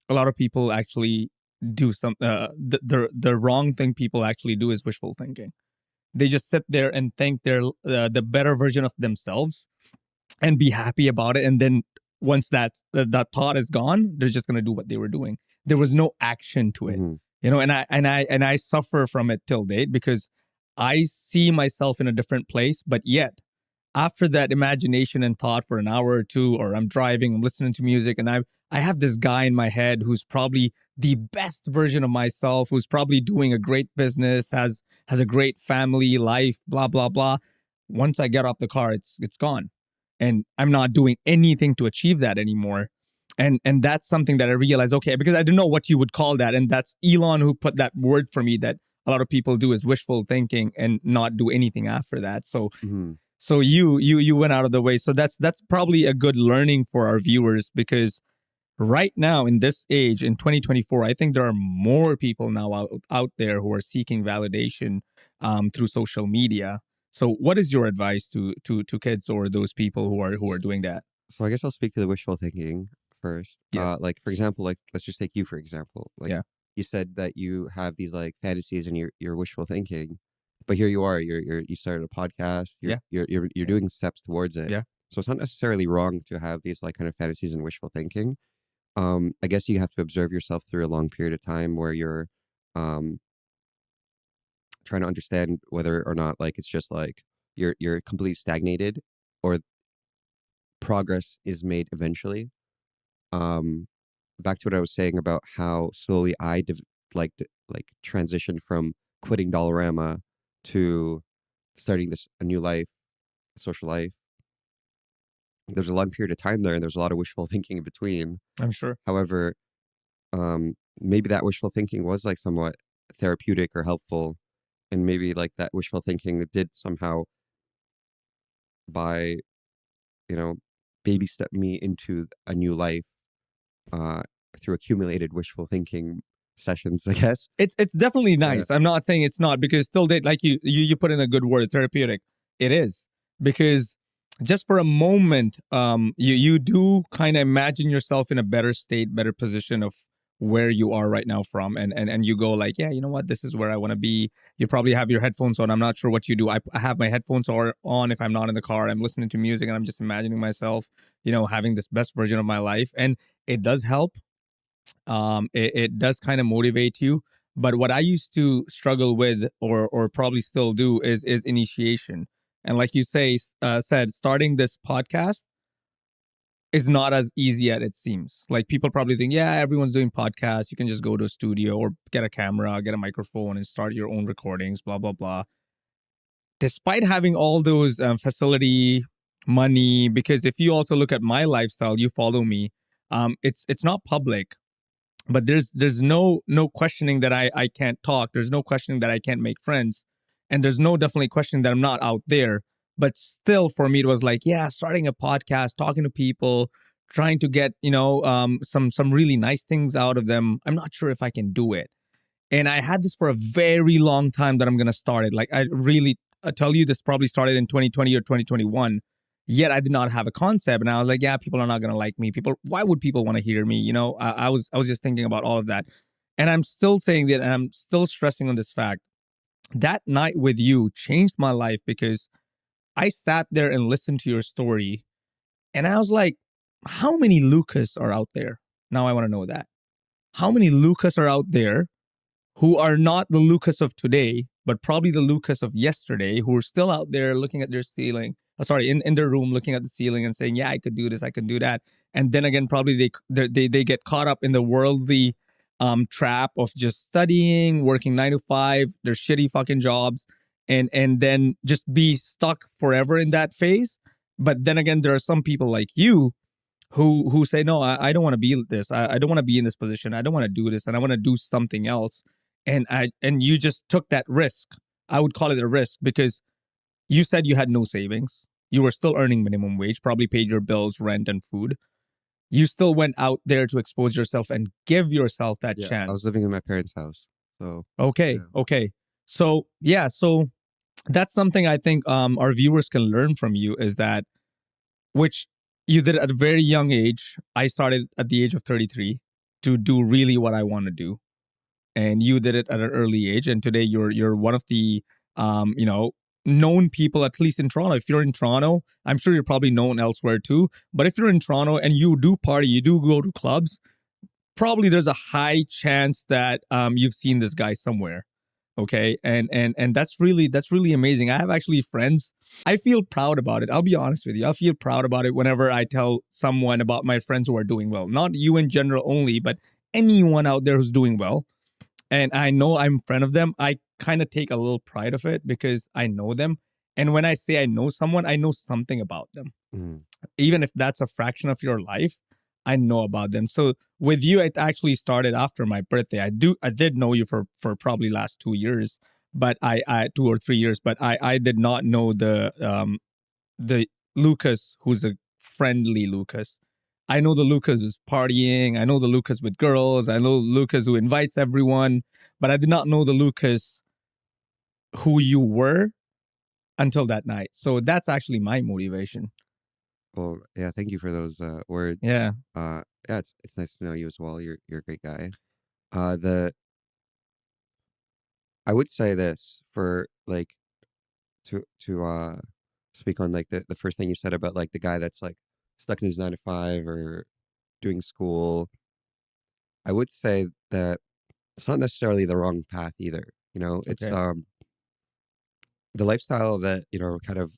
S1: a lot of people actually do some the wrong thing people actually do is wishful thinking. They just sit there and think they're the better version of themselves and be happy about it. And then once that thought is gone, they're just gonna do what they were doing. There was no action to it,
S2: Hmm.
S1: and I suffer from it till date because I see myself in a different place, but yet after that imagination and thought for an hour or two, or I'm driving, I'm listening to music, and I have this guy in my head who's probably the best version of myself, who's probably doing a great business, has a great family life, blah blah blah. Once I get off the car, it's gone, and I'm not doing anything to achieve that anymore. And that's something that I realized, okay, because I didn't know what you would call that, and that's Elon who put that word for me, that a lot of people do is wishful thinking and not do anything after that.
S2: Mhm.
S1: So you went out of the way. So that's probably a good learning for our viewers, because right now in this age in 2024, I think there are more people now out there who are seeking validation through social media. So what is your advice to kids or those people who are doing that?
S2: So I guess I'll speak to the wishful thinking first.
S1: Yes.
S2: Like for example, like let's just take you for example. Like
S1: Yeah.
S2: you said that you have these like fantasies and you're wishful thinking, but here you are. You started a podcast.
S1: Yeah.
S2: You're doing steps towards it.
S1: Yeah.
S2: So it's not necessarily wrong to have these like kind of fantasies and wishful thinking. I guess you have to observe yourself through a long period of time where you're um trying to understand whether or not like it's just like you're completely stagnated or progress is made eventually. um Back to what I was saying about how slowly like transitioned from quitting Dollarama to starting this a new life, social life. There's a long period of time there and there's a lot of wishful thinking in between.
S1: I'm sure.
S2: However, maybe that wishful thinking was like somewhat therapeutic or helpful, and maybe like that wishful thinking did somehow by you know baby step me into a new life uh through accumulated wishful thinking sessions, I guess.
S1: It's definitely
S2: Yeah.
S1: nice. I'm not saying it's not, because still did, like you put in a good word, therapeutic. It is, because just for a moment, you do kind of imagine yourself in a better state, better position of where you are right now from, and you go like, yeah, you know what, this is where I want to be. You probably have your headphones on. I'm not sure what you do. I have my headphones on if I'm not in the car. I'm listening to music and I'm just imagining myself, having this best version of my life, and it does help. It does kind of motivate you. But what I used to struggle with, or probably still do, is initiation. And like you said, starting this podcast is not as easy as it seems. Like, people probably think, yeah, everyone's doing podcasts, you can just go to a studio or get a camera, get a microphone, and start your own recordings, blah blah blah. Despite having all those facility, money, because if you also look at my lifestyle, you follow me, it's not public, but there's no questioning that I can't talk. There's no questioning that I can't make friends, and there's no definitely questioning that I'm not out there. But still, for me, it was like, yeah, starting a podcast, talking to people, trying to get some really nice things out of them. I'm not sure if I can do it, and I had this for a very long time that I'm gonna start it. Like, I really, I tell you, this probably started in 2020 or 2021. Yet I did not have a concept, and I was like, yeah, people are not gonna like me. People, why would people want to hear me? I was just thinking about all of that, and I'm still saying that, and I'm still stressing on this fact. That night with you changed my life, because I sat there and listened to your story, and I was like, how many Lucas are out there? Now I want to know that. How many Lucas are out there who are not the Lucas of today, but probably the Lucas of yesterday, who are still out there looking at their ceiling, in their room, looking at the ceiling and saying, yeah, I could do this, I could do that. And then again, probably they get caught up in the worldly trap of just studying, working 9 to 5, their shitty fucking jobs, and then just be stuck forever in that phase. But then again, there are some people like you who say, no, I don't want to be this. I don't want to be in this position. I don't want to do this, and I want to do something else. And you just took that risk. I would call it a risk, because you said you had no savings. You were still earning minimum wage, probably paid your bills, rent, and food. You still went out there to expose yourself and give yourself that
S2: Yeah, I was
S1: chance.
S2: living in my parents' house, so
S1: Okay,
S2: yeah.
S1: okay. So yeah, so that's something I think our viewers can learn from you, is that, which you did at a very young age. I started at the age of 33 to do really what I want to do, and you did it at an early age. And today you're one of the um, you know known people, at least in Toronto. If you're in Toronto, I'm sure you're probably known elsewhere too. But if you're in Toronto and you do party, you do go to clubs, probably there's a high chance that you've seen this guy somewhere. Okay, and that's really amazing. I have actually friends. I feel proud about it. I'll be honest with you. I feel proud about it whenever I tell someone about my friends who are doing well. Not you in general only, but anyone out there who's doing well. And I know I'm a friend of them. I kind of take a little pride of it, because I know them. And when I say I know someone, I know something about them.
S2: Mm.
S1: Even if that's a fraction of your life, I know about them. So with you, it actually started after my birthday. I did know you for probably last 2 years, but I 2 or 3 years, but I did not know the Lucas who's a friendly Lucas. I know the Lucas who's partying. I know the Lucas with girls. I know Lucas who invites everyone, but I did not know the Lucas who you were until that night. So that's actually my motivation.
S2: Well, yeah, thank you for those words.
S1: Yeah.
S2: Yeah, it's nice to know you as well. You're a great guy. The I would say this for like to speak on like the first thing you said about like the guy that's like stuck in his 9 to 5 or doing school. I would say that it's not necessarily the wrong path either. You know, it's
S1: Okay.
S2: the lifestyle that, you know, kind of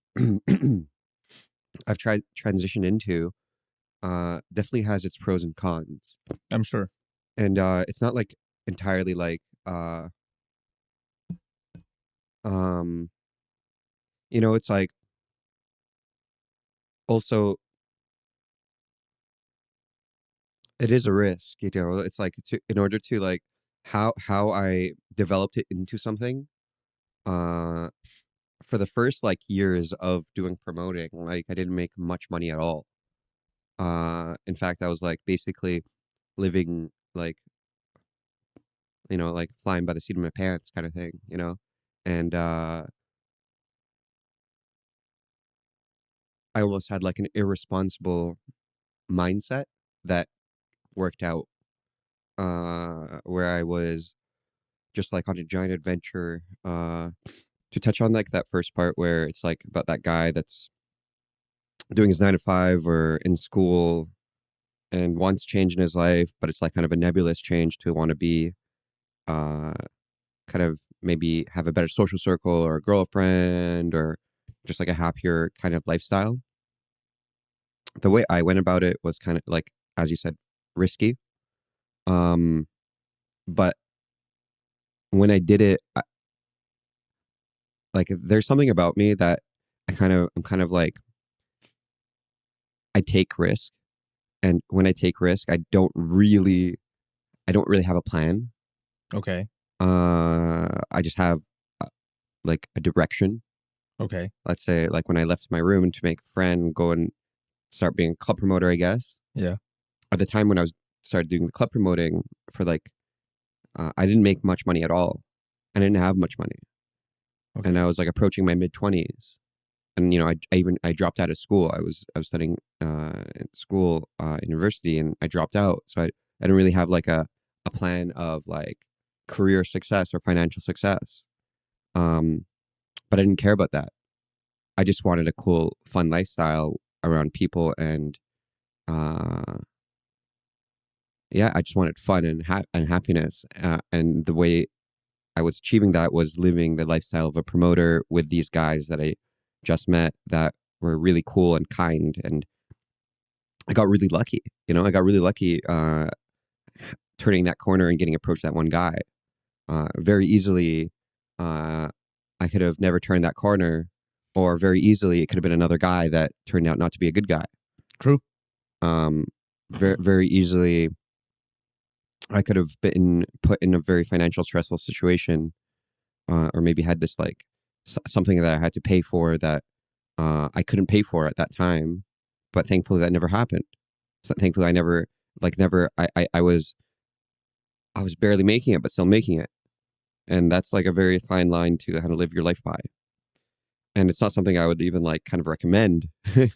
S2: I've tried transitioned into definitely has its pros and cons.
S1: I'm sure.
S2: And it's not like entirely like um you know, it's like also it is a risk, you know. It's like in order to like how I developed it into something uh for the first like years of doing promoting, like I didn't make much money at all. In fact, I was like basically living like, you know, like flying by the seat of my pants kind of thing, you know. And I almost had like an irresponsible mindset that worked out where I was just like on a giant adventure. To touch on like that first part where it's like about that guy that's doing his 9 to 5 or in school and wants change in his life, but it's like kind of a nebulous change to want to be uh kind of maybe have a better social circle or a girlfriend or just like a happier kind of lifestyle. The way I went about it was kind of like, as you said, risky. Um, but when I did it, like there's something about me that I'm kind of like I take risk, and when I take risk, I don't really have a plan.
S1: Okay.
S2: I just have uh, like a direction.
S1: Okay.
S2: Let's say like when I left my room to make a friend, go and start being a club promoter, I guess.
S1: Yeah.
S2: At the time when I was started doing the club promoting for like, I didn't make much money at all. I didn't have much money, and
S1: Okay.
S2: I was like approaching my mid 20s. And you know, I dropped out of school. I was studying in school, university, and I dropped out. So I didn't really have like a plan of like career success or financial success. Um, but I didn't care about that. I just wanted a cool, fun lifestyle around people, and uh, yeah, I just wanted fun and and happiness. And the way I was achieving that was living the lifestyle of a promoter with these guys that I just met that were really cool and kind. And I got really lucky. You know, I got really lucky turning that corner and getting approached that one guy. Very easily, uh, I could have never turned that corner, or very easily, it could have been another guy that turned out not to be a good guy.
S1: True.
S2: Um, very easily, I could have been put in a very financial stressful situation, or maybe had this like something that I had to pay for that I couldn't pay for at that time. But thankfully, that never happened. So thankfully, I never like never I was barely making it, but still making it, and that's like a very fine line to kind of live your life by. And it's not something I would even like kind of recommend.
S1: Okay.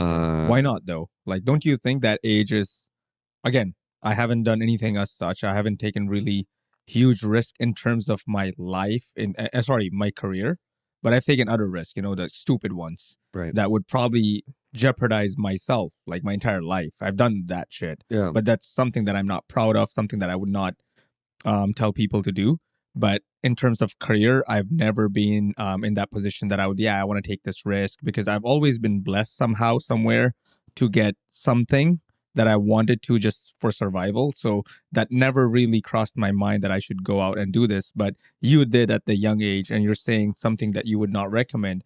S2: uh,
S1: Why not though? Like, don't you think that age is, again, I haven't done anything as such. I haven't taken really huge risk in terms of my life in sorry, my career, but I've taken other risks, the stupid ones
S2: right.
S1: that would probably jeopardize myself like my entire life. I've done that shit.
S2: Yeah.
S1: But that's something that I'm not proud of, something that I would not tell people to do. But in terms of career, I've never been in that position that I want to take this risk because I've always been blessed somehow, somewhere to get something that I wanted to just for survival. So that never really crossed my mind that I should go out and do this. But you did at the young age, and you're saying something that you would not recommend.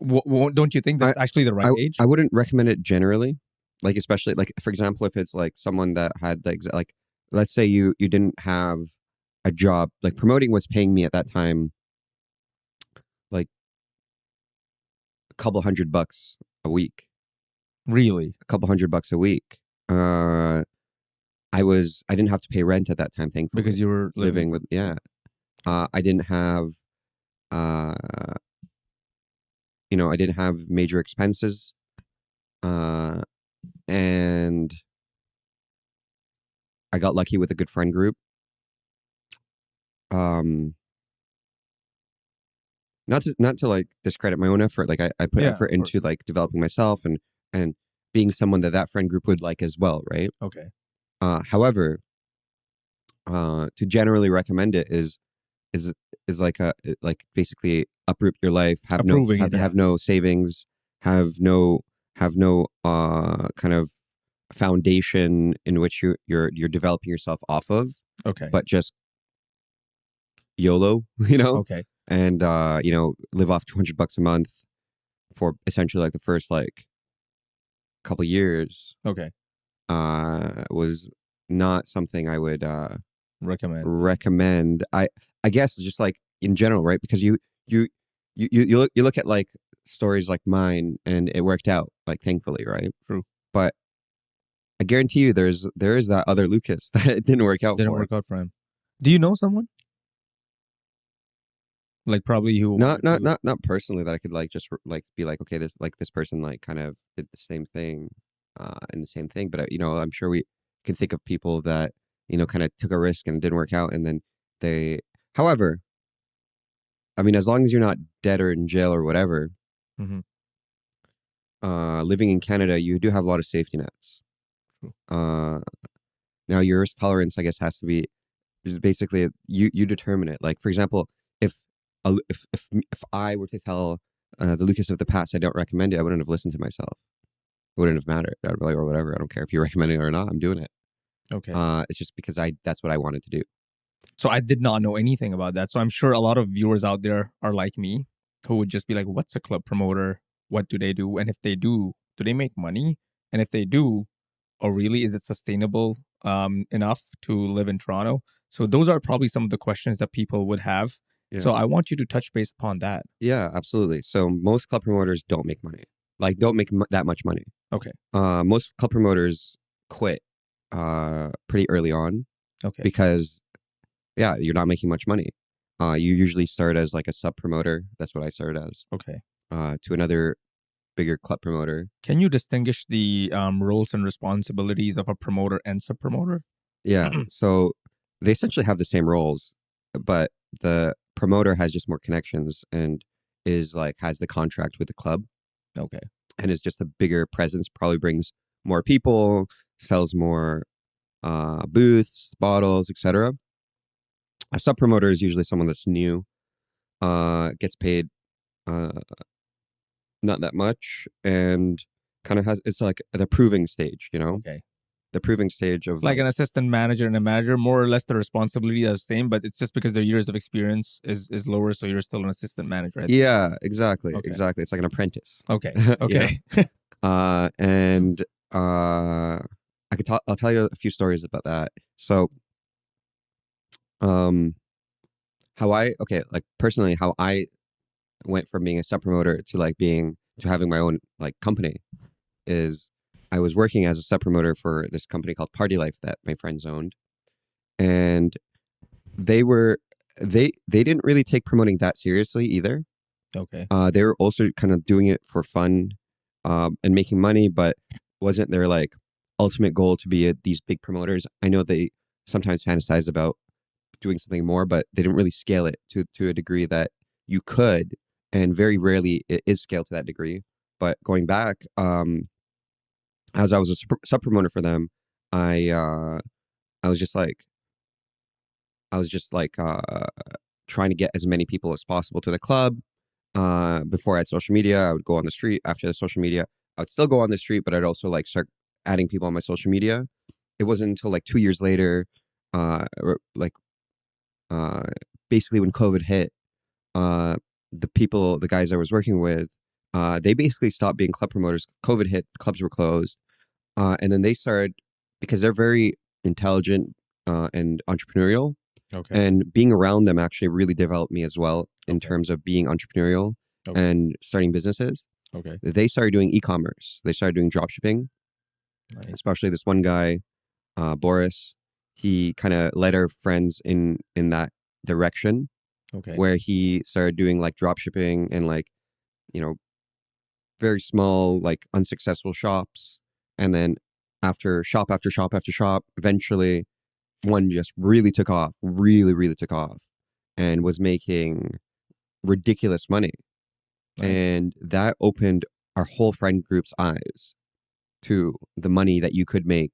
S1: Don't you think
S2: I,
S1: that's actually the right age?
S2: I wouldn't recommend it generally. like especially like for example, if it's like someone that had like let's say you didn't have a job, like promoting was paying me at that time like a couple $100 a week,
S1: Really?
S2: a couple $100 a week. I didn't have to pay rent at that time,
S1: Because
S2: thankfully.
S1: you were living
S2: Living
S1: for
S2: with, yeah. I didn't have uh I didn't have major expenses. Uh and I got lucky with a good friend group. Um not to like discredit my own effort. Like I put
S1: yeah,
S2: effort
S1: of
S2: into
S1: course.
S2: like developing myself and being someone that that friend group would like as well, right?
S1: Okay.
S2: However, to generally recommend it is is like a like basically uproot your life,
S1: Approving it, yeah.
S2: have no savings, have no kind of foundation in which you're developing yourself off of,
S1: Okay.
S2: but just YOLO,
S1: Okay.
S2: and live off $200 a month for essentially like the first like couple years
S1: Okay.
S2: was not something I would
S1: Recommend.
S2: recommend. I guess just like in general, right? Because you you look at like stories like mine and it worked out, like thankfully, right?
S1: True.
S2: But I guarantee you there is that other Lucas that it didn't work out
S1: Didn't
S2: for.
S1: work out for him. Do you know someone? Like probably who
S2: Not
S1: wanted to.
S2: not personally that I could like just like be like, okay, this person like kind of did the same thing and the same thing, but I'm sure we can think of people that kind of took a risk and it didn't work out, and then they however, I mean, as long as you're not dead or in jail or whatever,
S1: Hmm.
S2: living in Canada, you do have a lot of safety nets.
S1: True.
S2: Uh, Now, your risk tolerance, I guess, has to be basically you determine it. Like, for example, if if I were to tell the Lucas of the past I don't recommend it, I wouldn't have listened to myself. It wouldn't have mattered. I'd be like, or whatever. I don't care if you recommend it or not. I'm doing it.
S1: Okay.
S2: It's just because that's what I wanted to do.
S1: So I did not know anything about that. So I'm sure a lot of viewers out there are like me, who would just be like, what's a club promoter? What do they do? And if they do they make money? And if they do, or really, is it sustainable enough to live in Toronto? So those are probably some of the questions that people would have.
S2: Yeah.
S1: So I want you to touch base upon that.
S2: Yeah, absolutely. So most club promoters don't make money. Like, don't make that much money.
S1: Okay.
S2: Most club promoters quit pretty early on
S1: Okay.
S2: because, yeah, you're not making much money. You usually start as like a sub promoter. That's what I started as.
S1: Okay.
S2: To another bigger club promoter.
S1: Can you distinguish the roles and responsibilities of a promoter and sub promoter?
S2: Yeah. So they essentially have the same roles, but the promoter has just more connections and is like has the contract with the club
S1: Okay.
S2: and is just a bigger presence, probably brings more people, sells more booths, bottles, etc. A sub promoter is usually someone that's new, gets paid uh, not that much, and kind of has it's like the proving stage,
S1: Okay.
S2: the proving stage
S1: It's
S2: of
S1: like
S2: like
S1: an assistant manager and a manager, more or less the responsibility is the same, but it's just because their years of experience is lower, so you're still an assistant manager.
S2: yeah, exactly,
S1: Okay.
S2: exactly. It's like an apprentice.
S1: Okay.
S2: you know?
S1: Okay.
S2: And I'll tell you a few stories about that. So, um, like personally, how I went from being a sub promoter to like to having my own like company is I was working as a sub promoter for this company called Party Life that my friends owned, and they were they didn't really take promoting that seriously either.
S1: Okay.
S2: They were also kind of doing it for fun, and making money, but wasn't their like ultimate goal to be these big promoters. I know they sometimes fantasize about doing something more, but they didn't really scale it to a degree that you could, and very rarely it is scaled to that degree. But going back, as I was a sub promoter for them, I uh, I was just like I was just like trying to get as many people as possible to the club. Before I had social media, I would go on the street. After the social media, I would still go on the street, but I'd also like start adding people on my social media. It wasn't until like 2 years later, like uh, basically when COVID hit, uh, the guys I was working with, they basically stopped being club promoters. COVID hit, the clubs were closed. And then they started, because they're very intelligent and entrepreneurial,
S1: Okay.
S2: and being around them actually really developed me as well in
S1: Okay.
S2: terms of being entrepreneurial
S1: Okay.
S2: and starting businesses.
S1: Okay.
S2: They started doing e-commerce. They started doing drop shipping,
S1: Nice.
S2: especially this one guy, Boris. He kind of led our friends in that direction,
S1: Okay.
S2: where he started doing like drop shipping and like, you know, very small, like unsuccessful shops. And then after shop after shop, eventually one just really took off, really took off, and was making ridiculous money.
S1: Nice.
S2: And that opened our whole friend group's eyes to the money that you could make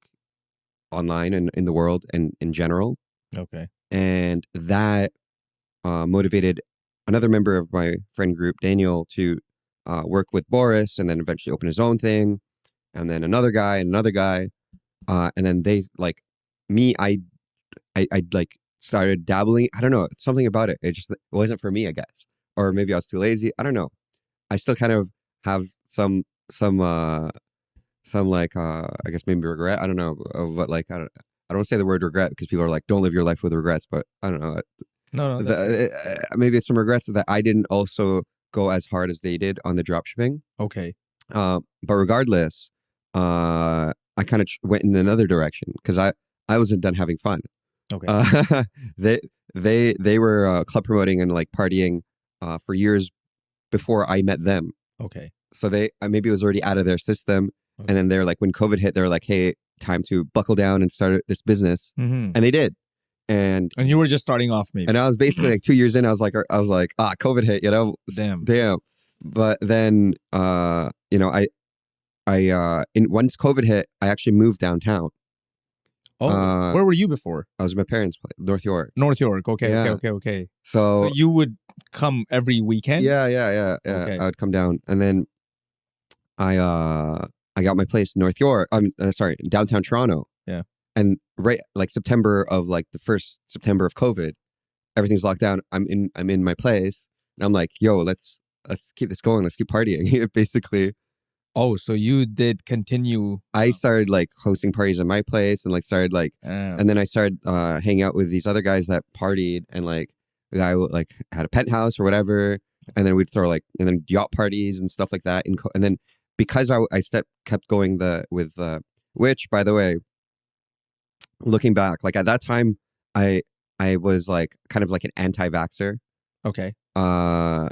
S2: online and in the world and in general.
S1: Okay.
S2: And that motivated another member of my friend group, Daniel, to work with Boris and then eventually open his own thing. And then another guy and another guy. And then they like me, I like started dabbling. I don't know, something about it. It wasn't for me, I guess. Or maybe I was too lazy. I don't know. I still kind of have some like I guess maybe regret. I don't know, but like I don't say the word regret because people are like, don't live your life with regrets. But I don't know.
S1: No, no, that's good.
S2: Maybe it's some regrets that I didn't also go as hard as they did on the drop shipping.
S1: Okay.
S2: But regardless, I kind of went in another direction because I wasn't done having fun.
S1: Okay.
S2: They they were club promoting and like partying for years before I met them.
S1: Okay.
S2: So they maybe it was already out of their system, and then they're like, when COVID hit, they're like, hey, time to buckle down and start this business,
S1: Mm-hmm.
S2: and they did. And
S1: And you were just starting off, maybe.
S2: I was basically like 2 years in. I was like, COVID hit, you know,
S1: Damn.
S2: damn. But then, you know, once COVID hit, I actually moved downtown.
S1: Oh, where were you before?
S2: I was at my parents' place, North York.
S1: North York. Okay.
S2: Yeah.
S1: Okay.
S2: So
S1: So you would come every weekend?
S2: yeah.
S1: Okay.
S2: I would come down, and then I got my place in North York. I'm sorry, downtown Toronto.
S1: Yeah.
S2: And right like September of like the first September of COVID, everything's locked down. I'm in my place, and I'm like, yo, let's keep this going. Let's keep partying. Basically,
S1: Oh, so you did continue.
S2: I started like hosting parties in my place, and like started like, and then I started hanging out with these other guys that partied, and like the guy like had a penthouse or whatever, and then we'd throw like, and then yacht parties and stuff like that. And then because I kept going with which, by the way, looking back, like at that time, I I was like kind of like an anti-vaxxer.
S1: Okay.
S2: I'm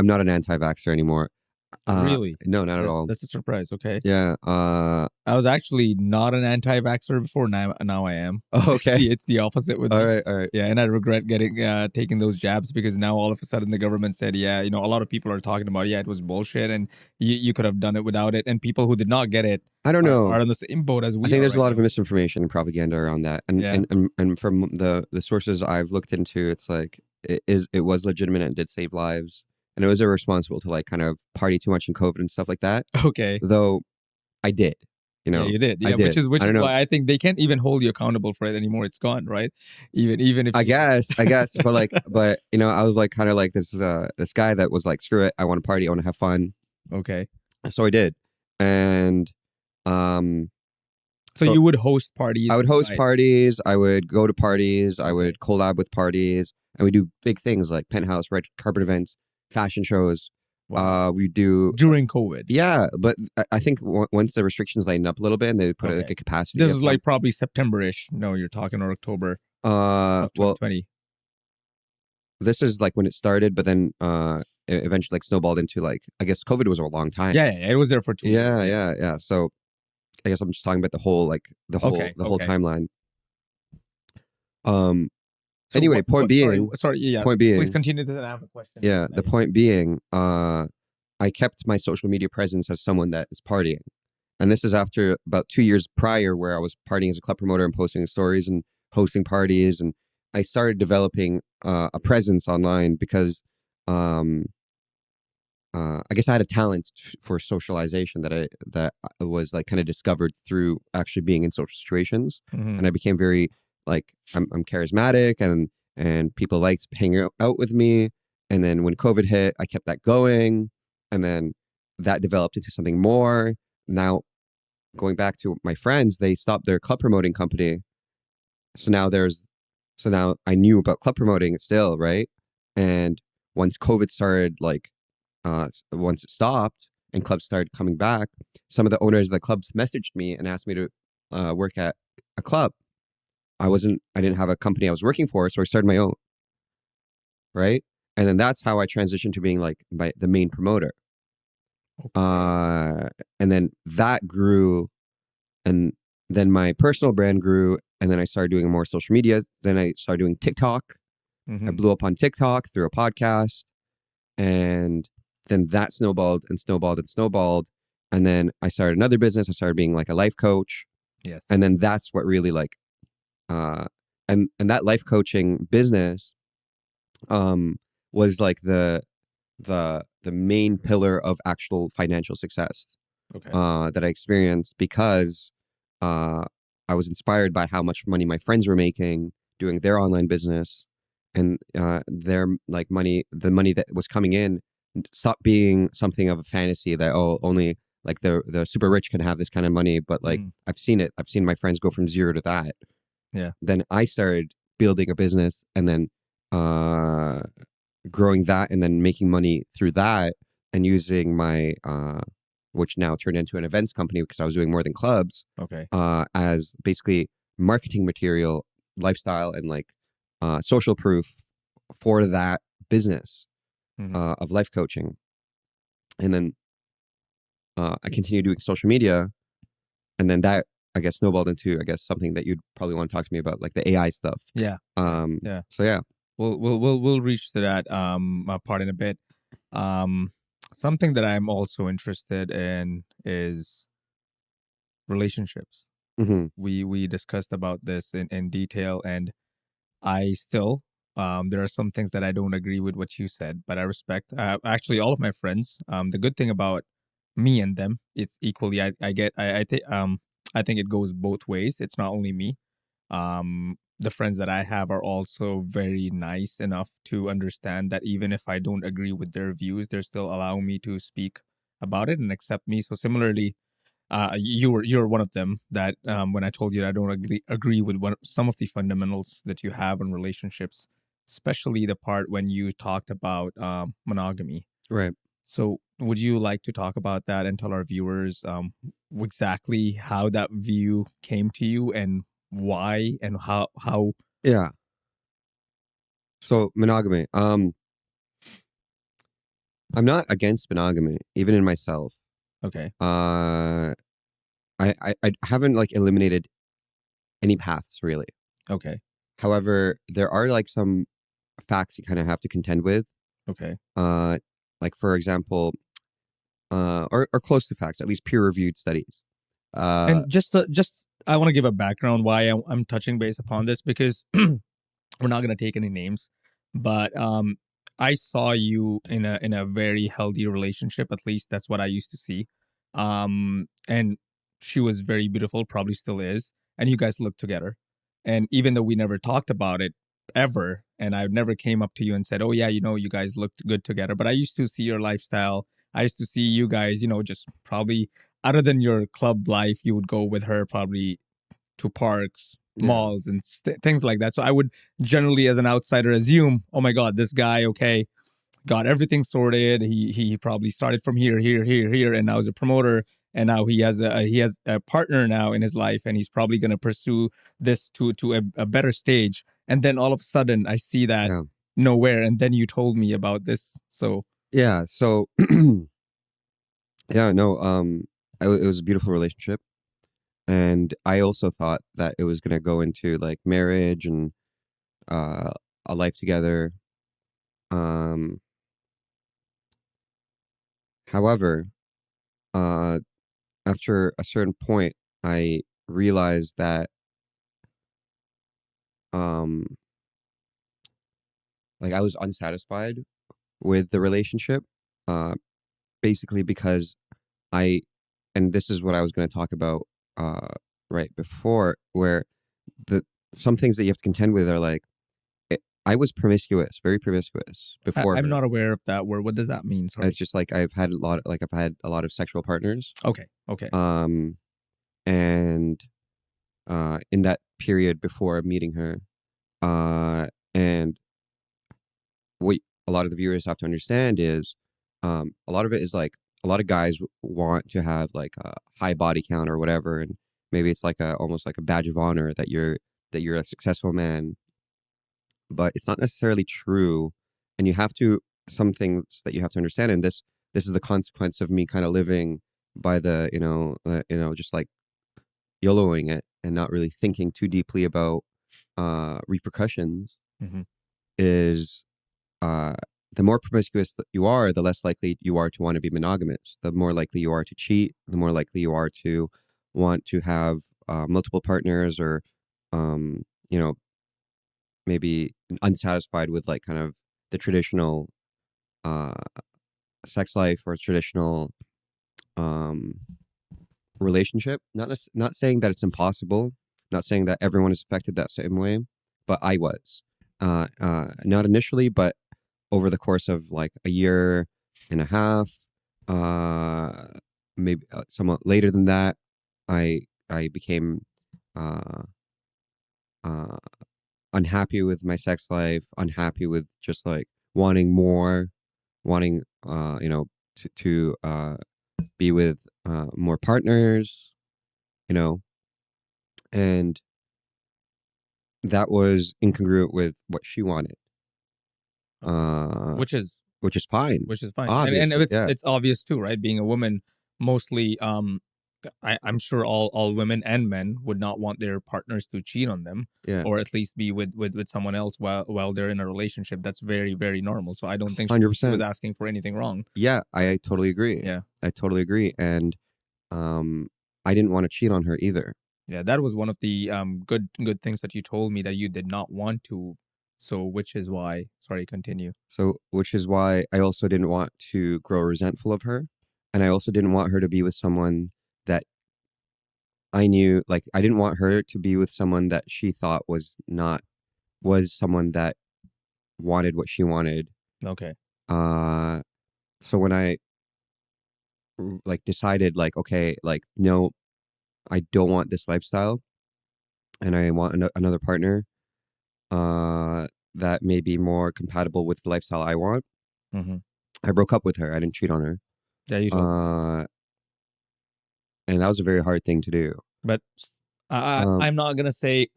S2: not an anti-vaxxer anymore.
S1: Really?
S2: No, not at all.
S1: That's a surprise. Okay.
S2: Yeah.
S1: I was actually not an anti-vaxxer before. Now I am.
S2: Oh, okay.
S1: It's the opposite with
S2: All
S1: me.
S2: right. All right.
S1: Yeah, and I regret getting taking those jabs because now all of a sudden the government said, yeah, you know, a lot of people are talking about, yeah, it was bullshit and you could have done it without it. And people who did not get it
S2: I don't know.
S1: are on the same boat as we
S2: I think
S1: are
S2: there's a
S1: right
S2: lot of
S1: now.
S2: misinformation and propaganda around that, and
S1: Yeah.
S2: and from the sources I've looked into, it's like it was legitimate and it did save lives, and it was irresponsible to like kind of party too much in COVID and stuff like that.
S1: Okay.
S2: Though I did, you
S1: Yeah,
S2: know,
S1: you did.
S2: I
S1: Yeah,
S2: did.
S1: which is
S2: I don't know.
S1: why I think they can't even hold you accountable for it anymore. It's gone, right? Even if
S2: I
S1: you,
S2: guess, but like, but you know, I was like kind of like this guy that was like, screw it, I want to party, I want to have fun,
S1: okay.
S2: so I did, and um.
S1: So you would host parties.
S2: I would host
S1: inside.
S2: parties. I would go to parties. I
S1: Okay.
S2: would collab with parties, and we do big things like penthouse, red carpet events, fashion shows.
S1: Wow.
S2: We do
S1: During COVID.
S2: yeah, but I think once the restrictions lighten up a little bit and they put like
S1: Okay.
S2: a capacity.
S1: This
S2: of
S1: is like probably September-ish. No, you're talking or October of
S2: well,
S1: 2020.
S2: this is like when it started, but then it eventually like snowballed into like, I guess COVID was a long time.
S1: Yeah, it was there for 2 years.
S2: Yeah. So I guess I'm just talking about the whole whole
S1: Okay.
S2: timeline.
S1: So
S2: Anyway, point being,
S1: sorry, yeah.
S2: point being,
S1: Please continue to have a question.
S2: yeah, the point being, I kept my social media presence as someone that is partying. And this is after about 2 years prior where I was partying as a club promoter and posting stories and hosting parties. And I started developing a presence online because I guess I had a talent for socialization that I was like kind of discovered through actually being in social situations.
S1: Mhm.
S2: And I became very like, I'm charismatic and people liked hanging out with me. And then when COVID hit, I kept that going. And then that developed into something more. Now going back to my friends, they stopped their club promoting company. So now I knew about club promoting still, right? And once COVID started, like, once it stopped and clubs started coming back, some of the owners of the clubs messaged me and asked me to work at a club. I didn't have a company I was working for, so I started my own, right? And then that's how I transitioned to being like the main promoter.
S1: Okay.
S2: And then that grew, and then my personal brand grew, and then I started doing more social media. Then I started doing TikTok. I
S1: Mm-hmm.
S2: blew up on TikTok through a podcast, and then that snowballed and snowballed and snowballed. And then I started another business. I started being like a life coach,
S1: Yes.
S2: and then that's what really like, uh, and that life coaching business, um, was like the main pillar of actual financial success
S1: Okay.
S2: that I experienced, because uh, I was inspired by how much money my friends were making doing their online business, and their like the money that was coming in stopped being something of a fantasy that, oh, only like the super rich can have this kind of money. But like,
S1: Mm.
S2: I've seen it. I've seen my friends go from zero to that.
S1: Yeah.
S2: Then I started building a business, and then uh, growing that, and then making money through that, and using my which now turned into an events company because I was doing more than clubs,
S1: Okay.
S2: as basically marketing material, lifestyle, and like social proof for that business
S1: Mm-hmm.
S2: of life coaching. And then I continued doing social media, and then that, I guess, snowballed into, I guess, something that you'd probably want to talk to me about, like the AI stuff.
S1: Yeah. Yeah. Yeah.
S2: So yeah.
S1: We'll reach to that part in a bit. Um, Something that I'm also interested in is relationships.
S2: Hmm.
S1: We discussed about this in detail, and I still there are some things that I don't agree with what you said, but I respect actually all of my friends. The good thing about me and them, it's equally. I think it goes both ways. It's not only me. The friends that I have are also very nice enough to understand that even if I don't agree with their views, they're still allowing me to speak about it and accept me. So similarly, you're one of them that when I told you that I don't agree with some of the fundamentals that you have in relationships, especially the part when you talked about monogamy.
S2: Right.
S1: So would you like to talk about that and tell our viewers exactly how that view came to you and why and how
S2: Yeah. So monogamy. I'm not against monogamy, even in myself.
S1: okay.
S2: Uh, I haven't like eliminated any paths really.
S1: Okay.
S2: However, there are like some facts you kind of have to contend with.
S1: Okay.
S2: Uh, like for example, or close to facts, at least peer-reviewed studies.
S1: And just I want to give a background why I'm touching base upon this because we're not going to take any names, but I saw you in a very healthy relationship. At least that's what I used to see. And she was very beautiful, probably still is, and you guys look together. And even though we never talked about it ever, and I never came up to you and said, "Oh yeah, you know, you guys looked good together," but I used to see your lifestyle. I used to see you guys, you know, just probably other than your club life, you would go with her probably to parks,
S2: Yeah,
S1: malls, and things like that. So I would generally, as an outsider, assume, oh my god, this guy, okay, got everything sorted. He probably started from here, and now is a promoter, and now he has a partner now in his life, and he's probably going to pursue this to a better stage. And then all of a sudden, I see that
S2: yeah,
S1: nowhere, and then you told me about this. So
S2: yeah. So yeah, no. It was a beautiful relationship, and I also thought that it was gonna go into like marriage and uh a life together. Um, However, uh, after a certain point, I realized that um, like I was unsatisfied with the relationship, uh, basically because I, and this is what I was going to talk about uh, right before, where the some things that you have to contend with are like, I was promiscuous, very promiscuous before
S1: I'm
S2: her.
S1: not aware of that word. What does that mean?
S2: It's
S1: Sorry.
S2: just like I've had a lot of sexual partners.
S1: Okay. Okay.
S2: Um, and in that period before meeting her, and what a lot of the viewers have to understand is, a lot of it is like a lot of guys want to have like a high body count or whatever, and maybe it's like a almost like a badge of honor that you're a successful man, but it's not necessarily true, and you have to some things that you have to understand, and this is the consequence of me kind of living by the just like YOLOing it and not really thinking too deeply about repercussions
S1: Hmm.
S2: is uh, the more promiscuous that you are, the less likely you are to want to be monogamous. The more likely you are to cheat. The more likely you are to want to have multiple partners, or um, you know, maybe unsatisfied with like kind of the traditional uh, sex life or traditional um, relationship. Not saying that it's impossible. Not saying that everyone is affected that same way, but I was. Not initially, but over the course of like a year and a half, uh, maybe somewhat later than that, I became uh, uh, unhappy with my sex life, unhappy with just like wanting more, wanting to be with more partners, you know, and that was incongruent with what she wanted,
S1: Okay.
S2: uh,
S1: Which is
S2: which is fine,
S1: which is fine, and
S2: obviously. Yeah,
S1: it's obvious too, right? Being a woman, mostly, I'm sure all women and men would not want their partners to cheat on them,
S2: yeah,
S1: or at least be with someone else while they're in a relationship. That's very very normal. So I don't think
S2: 100%.
S1: she was asking for anything wrong.
S2: Yeah, I totally agree.
S1: Yeah.
S2: I totally agree, and um, I didn't want to cheat on her either.
S1: Yeah, that was one of the good things that you told me, that you did not want to. So which is why, sorry, continue.
S2: So, which is why I also didn't want to grow resentful of her, and I also didn't want her to be with someone that I knew. Like, I didn't want her to be with someone that she thought was someone that wanted what she wanted.
S1: Okay.
S2: Uh, so when I like decided, like, okay, like, no, I don't want this lifestyle, and I want another partner uh, that may be more compatible with the lifestyle I want.
S1: Hmm.
S2: I broke up with her. I didn't cheat on her.
S1: Yeah, you told me that.
S2: Uh, and that was a very hard thing to do.
S1: But
S2: Um,
S1: I'm not gonna say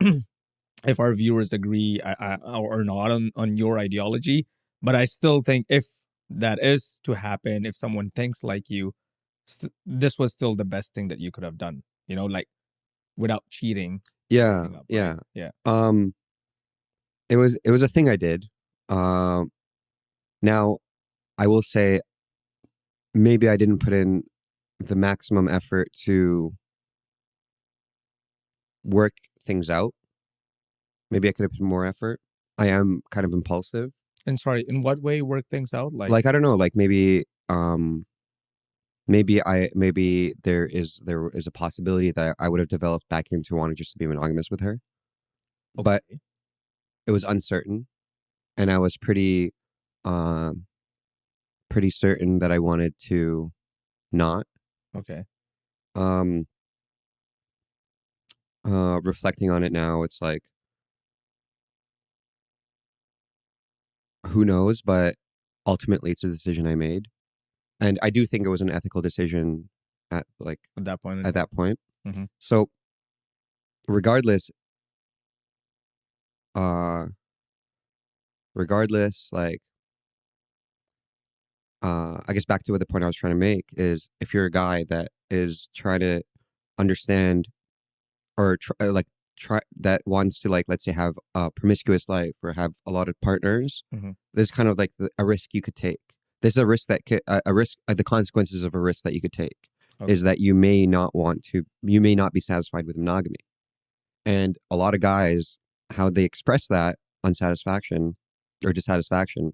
S1: if our viewers agree or not on your ideology, but I still think if that is to happen, if someone thinks like you, this was still the best thing that you could have done. Like without cheating,
S2: yeah,
S1: breaking up, right?
S2: yeah.
S1: Yeah.
S2: Um, it was a thing I did. Um, now I will say maybe I didn't put in the maximum effort to work things out. Maybe I could have put more effort. I am kind of impulsive.
S1: And sorry, in what way work things out? Like,
S2: Like I don't know, like maybe there is a possibility that I would have developed back into wanting just to be monogamous with her, but
S1: okay,
S2: it was uncertain, and I was um pretty certain that I wanted to not.
S1: okay,
S2: Um, Reflecting on it now, it's like who knows, but ultimately it's a decision I made, and I do think it was an ethical decision at like
S1: at that point in
S2: at
S1: time.
S2: that point.
S1: Hmm.
S2: So regardless, uh, like I guess back to what the point I was trying to make is if you're a guy that is trying to understand or try that wants to like let's say have a promiscuous life or have a lot of partners,
S1: Hmm.
S2: this is kind of like a risk you could take. This is a risk that a risk the consequences of a risk that you could take
S1: Okay.
S2: is that you may not be satisfied with monogamy, and a lot of guys how they express that unsatisfaction or dissatisfaction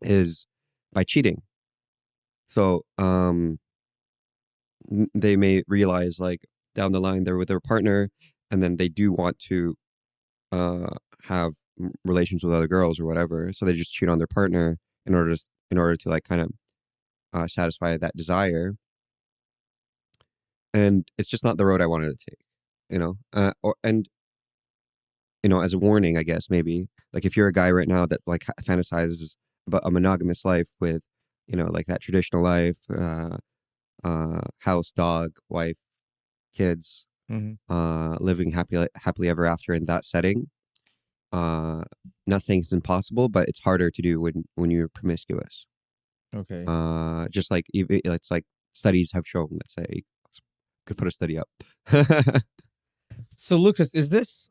S2: is by cheating. So they may realize like down the line they're with their partner, and then they do want to uh, have relations with other girls or whatever, so they just cheat on their partner in order to like kind of satisfy that desire. and it's just not the road I wanted to take, and as a warning, I guess maybe like if you're a guy right now that like fantasizes about a monogamous life with, like that traditional life, house, dog, wife, kids,
S1: Hmm.
S2: living happily ever after in that setting. Uh, Not saying it's impossible, but it's harder to do when you're promiscuous.
S1: Okay.
S2: Just like it's like studies have shown. Let's say could put a study up.
S1: So, Lucas, is this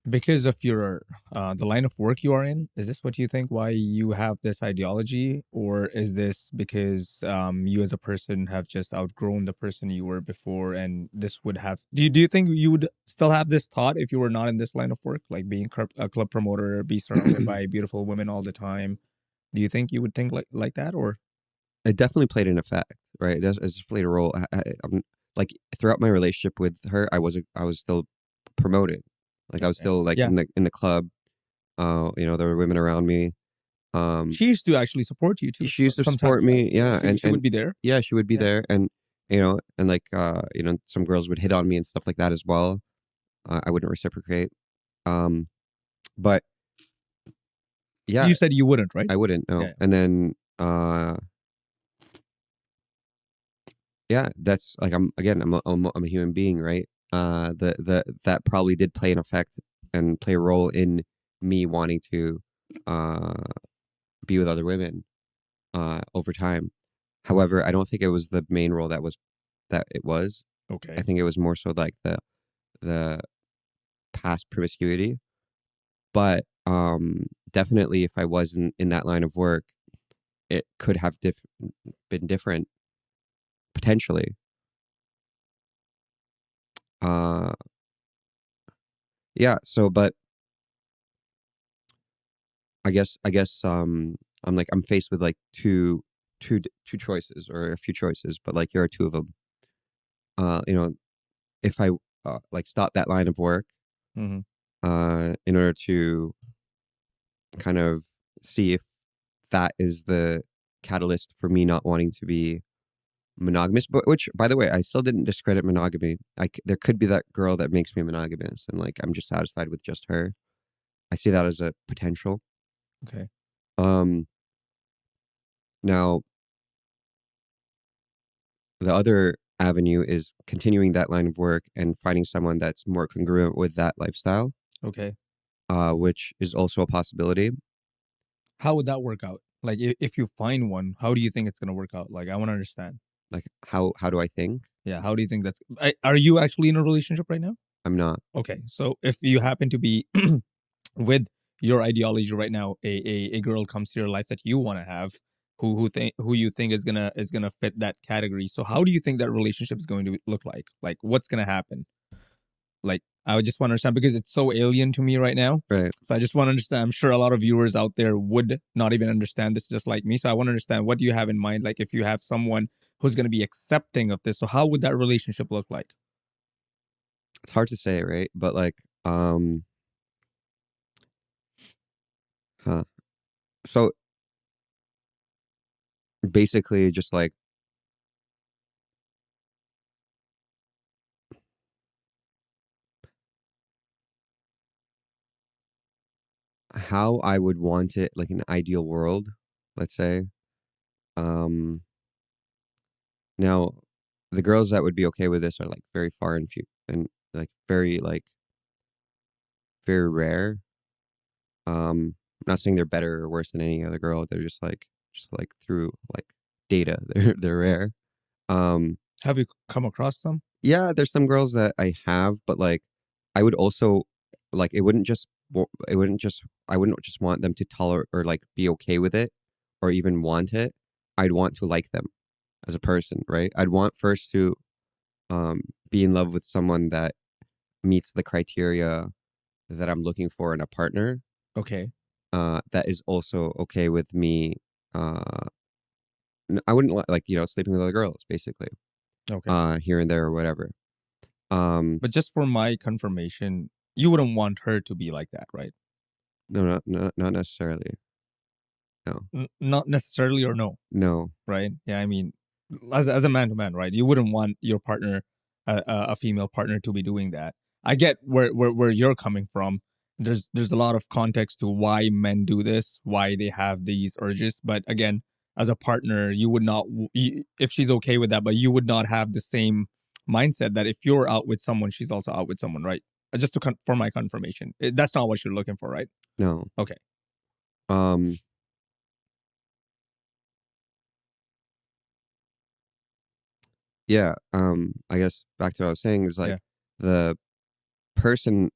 S1: because of your the line of work you are in? Is this what you think why you have this ideology, or is this because you as a person have just outgrown the person you were before, and this would have? Do you think you would still have this thought if you were not in this line of work, like being a club promoter, be surrounded by beautiful women all the time? Do you think you would think like that, or
S2: It definitely played an effect, right? It's played a role. I'm like throughout my relationship with her, I was still promoted, like I was
S1: okay?
S2: still like
S1: Yeah,
S2: in the club. There were women around me. Um,
S1: she used to actually support you too,
S2: she used to support
S1: sometimes, right?
S2: me, yeah,
S1: She would be there.
S2: yeah, she would be
S1: Yeah.
S2: there, and like some girls would hit on me and stuff like that as well. I wouldn't reciprocate, um, but yeah,
S1: You said you wouldn't, right?
S2: I wouldn't know.
S1: Yeah.
S2: And then yeah, that's like I'm a human being, right? The that probably did play an effect and play a role in me wanting to uh be with other women over time. However, I don't think it was the main role that it was. I
S1: Okay.
S2: think it was more so like the past promiscuity. But definitely if I wasn't in that line of work, it could have been different potentially. Uh yeah, so but I guess I'm faced with like two choices or a few choices, but like here are two of them. You know, if I like stop that line of work
S1: Hmm.
S2: in order to kind of see if that is the catalyst for me not wanting to be monogamous, but which by the way, I still didn't discredit monogamy. There could be that girl that makes me monogamous and like I'm just satisfied with just her. I see that as a potential.
S1: Okay.
S2: Um Now the other avenue is continuing that line of work and finding someone that's more congruent with that lifestyle,
S1: Okay.
S2: which is also a possibility.
S1: How would that work out? Like, if you find one, how do you think it's gonna work out? Like, I want to understand.
S2: Like how do I think?
S1: Yeah, how do you think that's? Are you actually in a relationship right now?
S2: I'm not.
S1: Okay, so if you happen to be with your ideology right now, a girl comes to your life that you want to have, who you think is gonna fit that category. So how do you think that relationship is going to look like? Like, what's gonna happen? Like, I would just want to understand because it's so alien to me right now.
S2: Right.
S1: So I just want to understand. I'm sure a lot of viewers out there would not even understand this just like me. So I want to understand, what do you have in mind? Like, if you have someone who's going to be accepting of this, so how would that relationship look like?
S2: It's hard to say, right? But like huh. So basically just like how I would want it like an ideal world, let's say. Um Now the girls that would be okay with this are like very far and few and like very rare. I'm not saying they're better or worse than any other girl. They're just like through like data, they're rare. Um,
S1: Have you come across some?
S2: yeah, there's some girls that I have, but like I would also like it wouldn't just I wouldn't just want them to tolerate or like be okay with it or even want it. I'd want to like them as a person, right? I'd want first to be in love with someone that meets the criteria that I'm looking for in a partner,
S1: Okay.
S2: that is also okay with me. Uh, I wouldn't like sleeping with other girls, basically,
S1: Okay.
S2: here and there or whatever. Um,
S1: But just for my confirmation, you wouldn't want her to be like that, right?
S2: no, not necessarily. No,
S1: Not necessarily, or no,
S2: no,
S1: right? Yeah, I mean, as a man to man, right? You wouldn't want your partner. a female partner to be doing that. I get where you're coming from. There's a lot of context to why men do this, why they have these urges. But again, as a partner, you would not, if she's okay with that, but you would not have the same mindset that if you're out with someone, she's also out with someone, right? Just to for my confirmation, that's not what you're looking for, right?
S2: No.
S1: Okay.
S2: Um. Yeah. I guess back to what I was saying is like
S1: Yeah.
S2: the person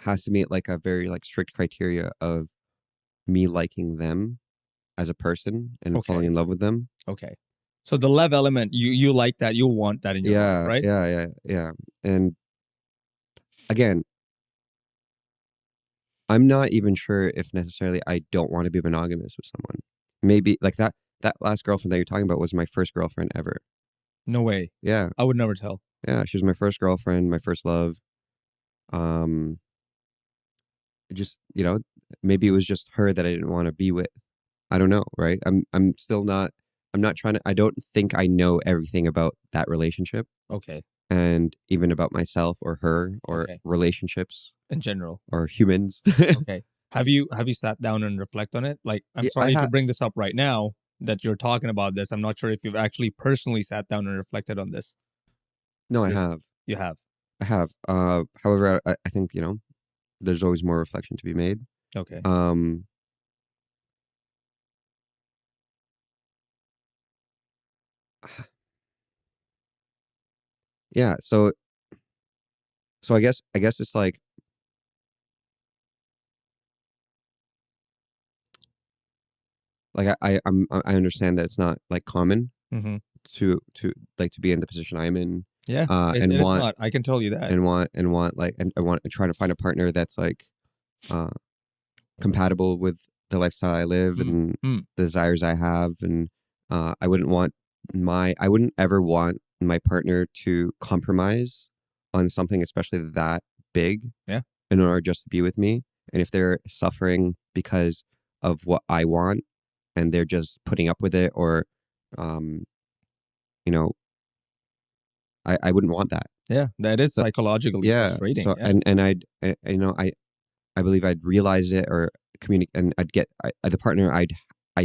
S2: has to meet like a very like strict criteria of me liking them as a person and falling
S1: Okay.
S2: in love with them.
S1: Okay. So the love element, you like that, you want that in your life,
S2: Yeah,
S1: right?
S2: yeah. And again, I'm not even sure if necessarily I don't want to be monogamous with someone. Maybe like that last girlfriend that you're talking about was my first girlfriend ever.
S1: No way.
S2: Yeah.
S1: I would never tell.
S2: Yeah, she was my first girlfriend, my first love. Um just, maybe it was just her that I didn't want to be with. I don't know, right? I'm still not I'm not trying to I don't think I know everything about that relationship
S1: Okay.
S2: and even about myself or her or
S1: Okay.
S2: relationships
S1: In general.
S2: or humans.
S1: Okay. Have you sat down and reflect on it? Like, I'm
S2: Yeah, I
S1: sorry to
S2: have
S1: bring this up right now that you're talking about this. I'm not sure if you've actually personally sat down and reflected on this.
S2: no, I
S1: This
S2: have.
S1: you have.
S2: I have. However, I think, there's always more reflection to be made.
S1: Okay.
S2: Um yeah, so I guess it's like I understand that it's not like common
S1: Mm-hmm.
S2: to like to be in the position I'm in,
S1: Yeah.
S2: and
S1: It's
S2: want
S1: not. I can tell you that.
S2: and want like and I want and try to find a partner that's like uh compatible with the lifestyle I live
S1: Mm.
S2: and
S1: Mm.
S2: the desires I have, and I wouldn't ever want my partner to compromise on something, especially that big,
S1: Yeah.
S2: in order just to be with me. And if they're suffering because of what I want and they're just putting up with it, or um, you know, I wouldn't want that.
S1: Yeah. That is
S2: So
S1: psychologically
S2: yeah,
S1: frustrating.
S2: so
S1: Yeah.
S2: and I believe I'd realize it or communicate, and the partner I'd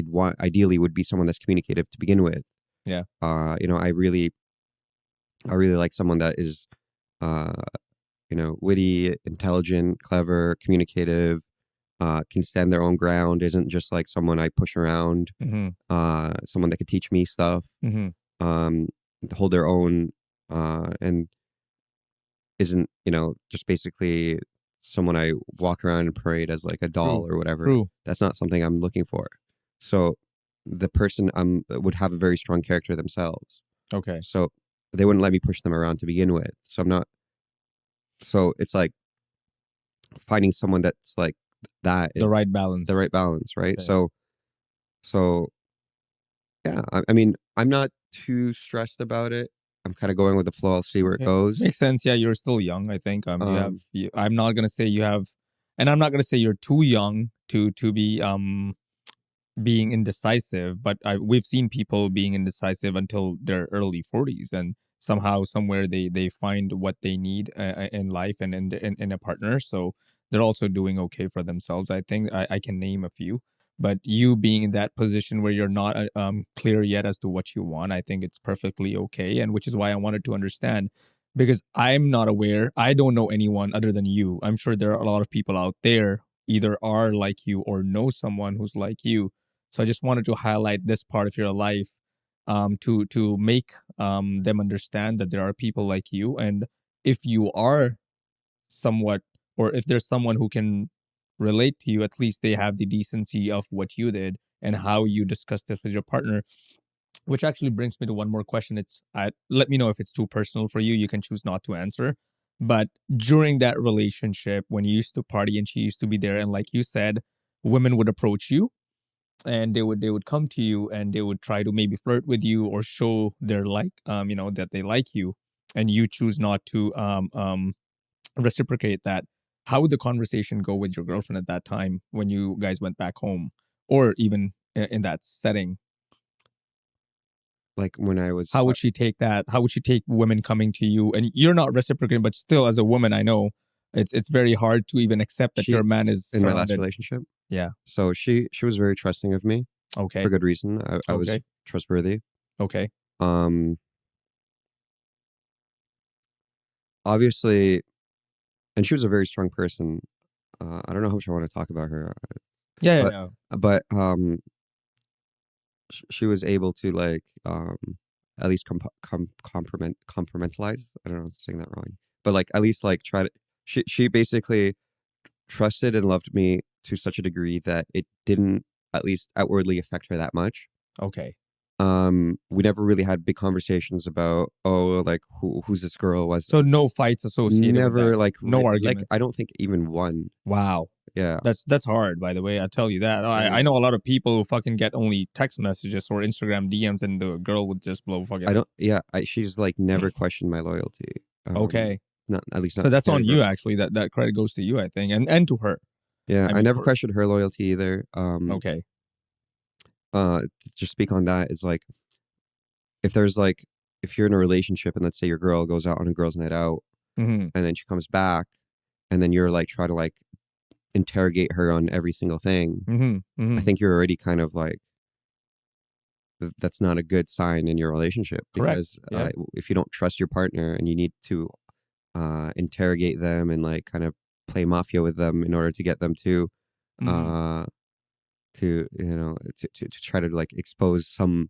S2: want ideally would be someone that's communicative to begin with.
S1: Yeah.
S2: I really like someone that is, uh, witty, intelligent, clever, communicative, can stand their own ground, isn't just like someone I push around,
S1: Mm-hmm.
S2: someone that could teach me stuff,
S1: Mm-hmm.
S2: um, hold their own, and isn't, just basically someone I walk around and parade as like a
S1: True.
S2: doll or whatever.
S1: True.
S2: That's not something I'm looking for. So the person would have a very strong character themselves.
S1: Okay.
S2: So they wouldn't let me push them around to begin with. So I'm not. So it's like finding someone that's like that
S1: The
S2: is
S1: right
S2: the
S1: balance.
S2: right balance, right?
S1: Yeah.
S2: So yeah. I mean, I'm not too stressed about it. I'm kind of going with the flow. I'll see where it
S1: Yeah,
S2: goes.
S1: makes sense. Yeah, you're still young. I think you have.
S2: Um,
S1: I'm not gonna say you have, and I'm not gonna say you're too young to be being indecisive. But we've seen people being indecisive until their early 40s, and somehow somewhere they find what they need in life and in a partner. So they're also doing okay for themselves. I think I can name a few. But you being in that position where you're not clear yet as to what you want, I think it's perfectly okay, and which is why I wanted to understand, because I'm not aware. I don't know anyone other than you. I'm sure there are a lot of people out there either are like you or know someone who's like you. So I just wanted to highlight this part of your life, to make them understand that there are people like you, and if you are somewhat, or if there's someone who can relate to you, at least they have the decency of what you did and how you discussed this with your partner. Which actually brings me to one more question. Let me know if it's too personal for you. You can choose not to answer. But during that relationship, when you used to party and she used to be there, and like you said, women would approach you and they would come to you and they would try to maybe flirt with you or show their that they like you, and you choose not to reciprocate that. How would the conversation go with your girlfriend at that time when you guys went back home, or even in that setting?
S2: like when I was
S1: How would she take that? How would she take women coming to you? And you're not reciprocating, but still, as a woman, I know it's very hard to even accept that
S2: she
S1: your man is
S2: in my last
S1: surrounded.
S2: relationship.
S1: Yeah.
S2: So she was very trusting of me for
S1: Okay.
S2: good reason. I was
S1: Okay.
S2: trustworthy.
S1: Okay.
S2: Um, Obviously, and she was a very strong person. I don't know how much I want to talk about her,
S1: Yeah. Yeah.
S2: but
S1: Yeah.
S2: but she was able to like at least compromise. I don't know if I'm saying that wrong, but like at least like try to. She basically trusted and loved me to such a degree that it didn't at least outwardly affect her that much.
S1: Okay.
S2: We never really had big conversations about, oh, like who's this girl was.
S1: So no fights associated with that.
S2: Never like
S1: No
S2: like
S1: arguments.
S2: I don't think even one.
S1: Wow.
S2: Yeah.
S1: That's hard, by the way. I tell you that. I
S2: And
S1: know a lot of people who fucking get only text messages or Instagram DMs, and the girl would just blow
S2: I
S1: fucking.
S2: don't, yeah, she's like never questioned my loyalty.
S1: Okay.
S2: Not at least
S1: So
S2: not to
S1: that's
S2: the
S1: on you,
S2: girl.
S1: actually. That credit goes to you, I think, and to her.
S2: Yeah,
S1: I
S2: I
S1: mean,
S2: never
S1: for
S2: questioned her loyalty either.
S1: okay.
S2: To just speak on that is like if there's like if you're in a relationship and let's say your girl goes out on a girls' night out
S1: Mm-hmm.
S2: and then she comes back and then you're like try to like interrogate her on every single thing,
S1: Mm-hmm.
S2: I
S1: Mm-hmm.
S2: think you're already kind of like that's not a good sign in your relationship
S1: Correct.
S2: because
S1: Yeah.
S2: if you don't trust your partner and you need to interrogate them and like kind of play mafia with them in order to get them
S1: Mm-hmm.
S2: uh, to try to like expose some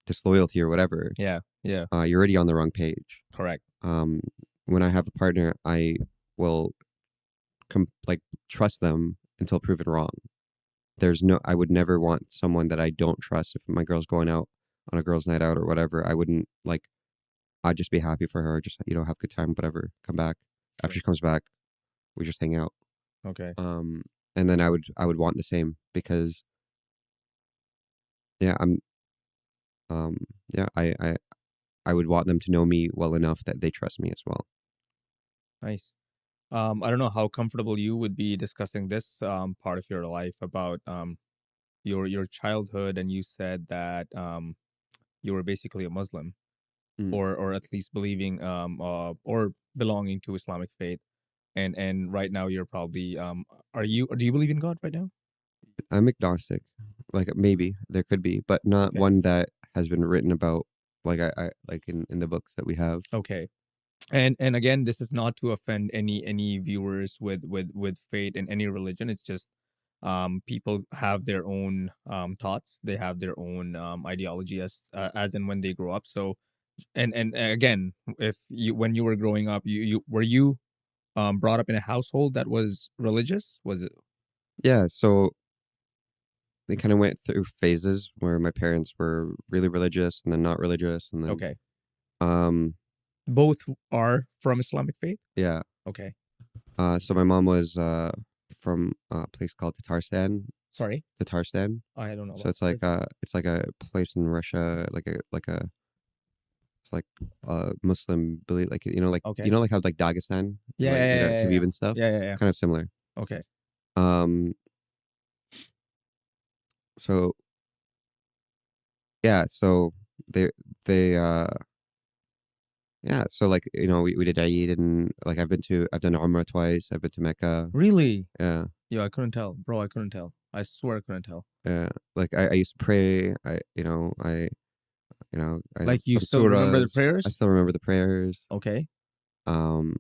S2: disloyalty or whatever,
S1: Yeah. Yeah.
S2: you're already on the wrong page.
S1: Correct.
S2: Um, when I have a partner, I will like trust them until proven wrong. I would never want someone that I don't trust. If my girl's going out on a girl's night out or whatever, I wouldn't like, I'd just be happy for her, just, have a good time, whatever, come back. After
S1: Sure.
S2: she comes back, we just hang out.
S1: Okay.
S2: Um, and then I would want the same because, yeah, um, yeah, I would want them to know me well enough that they trust me as well.
S1: Nice. I don't know how comfortable you would be discussing this part of your life about your childhood, and you said that you were basically a Muslim,
S2: Mm.
S1: or at least believing or belonging to Islamic faith, and right now you're probably do you believe in God right now?
S2: I'm agnostic. Like maybe there could be, but not
S1: Okay.
S2: one that has been written about like I like in the books that we have.
S1: Okay. And again, this is not to offend any viewers with faith in any religion. It's just people have their own thoughts. They have their own ideology as and when they grow up. So and again, if you when you were growing up, you were you brought up in a household that was religious? Was it
S2: Yeah, so they kind of went through phases where my parents were really religious and then not religious and then
S1: okay?
S2: um
S1: Both are from Islamic faith.
S2: yeah.
S1: Okay.
S2: So my mom was from a place called Tatarstan.
S1: Sorry,
S2: Tatarstan.
S1: I don't know
S2: So
S1: about.
S2: it's like a place in Russia, like a it's like Muslim belief, like
S1: Okay.
S2: like how like Dagestan,
S1: Yeah,
S2: like
S1: yeah, yeah, yeah,
S2: Khabib and stuff,
S1: yeah, yeah, yeah.
S2: kind of similar.
S1: Okay.
S2: Um, so yeah, so they they yeah, so like we did Eid and like I've done Umrah twice. I've been to Mecca.
S1: Really?
S2: Yeah,
S1: Yo, I couldn't tell, bro. I couldn't tell. I swear I couldn't tell.
S2: yeah. Like I used to pray. I know
S1: Like you
S2: some
S1: still remember the
S2: surahs. I
S1: prayers?
S2: still remember the prayers.
S1: Okay.
S2: Um,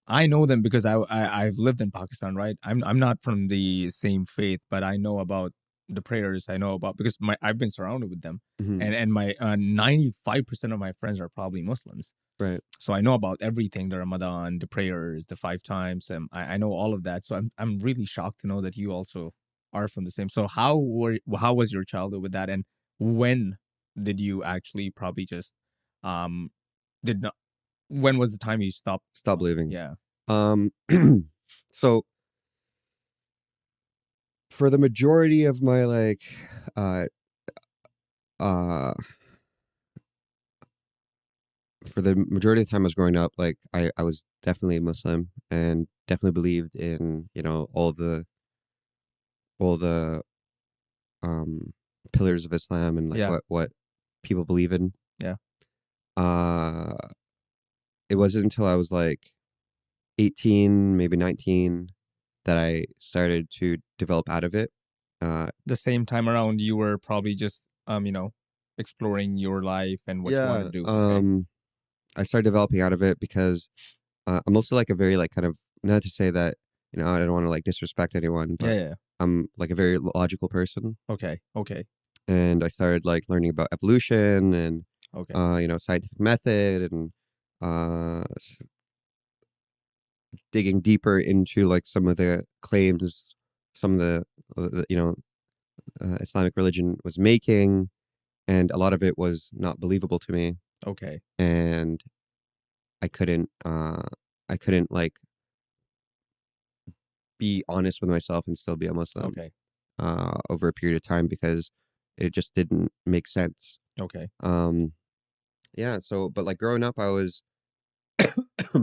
S1: I know them because I've lived in Pakistan, right? I'm not from the same faith, but I know about the prayers. I know about because my I've been surrounded with them,
S2: mhm,
S1: and my 95% of my friends are probably Muslims.
S2: right.
S1: So I know about everything: the Ramadan, the prayers, the 5 times, and I know all of that. So I'm really shocked to know that you also are from the same. So how was your childhood with that, and when did you actually probably just um did not when was the time you stopped?
S2: Stop believing.
S1: Yeah.
S2: Um, so for the majority of my like uh uh for the majority of the time I was growing up, like I was definitely a Muslim and definitely believed in, all the um pillars of Islam and like
S1: Yeah.
S2: what people believe in.
S1: Yeah.
S2: Uh, it wasn't until I was like 18, maybe 19, that I started to develop out of it.
S1: The same time around, you were probably just exploring your life and what you want to
S2: yeah.
S1: do. Okay.
S2: I started developing out of it because I'm also like a very like kind of, not to say that, I don't want to like disrespect anyone,
S1: Yeah.
S2: but
S1: Yeah.
S2: I'm like a very logical person,
S1: Okay. Okay.
S2: and I started like learning about evolution and
S1: Okay.
S2: scientific method, and digging deeper into like some of the claims, some of the Islamic religion was making, and a lot of it was not believable to me,
S1: Okay.
S2: and I couldn't I couldn't like be honest with myself and still be a Muslim
S1: Okay.
S2: over a period of time because it just didn't make sense.
S1: Okay.
S2: Um, yeah. So, but like growing up, I was, I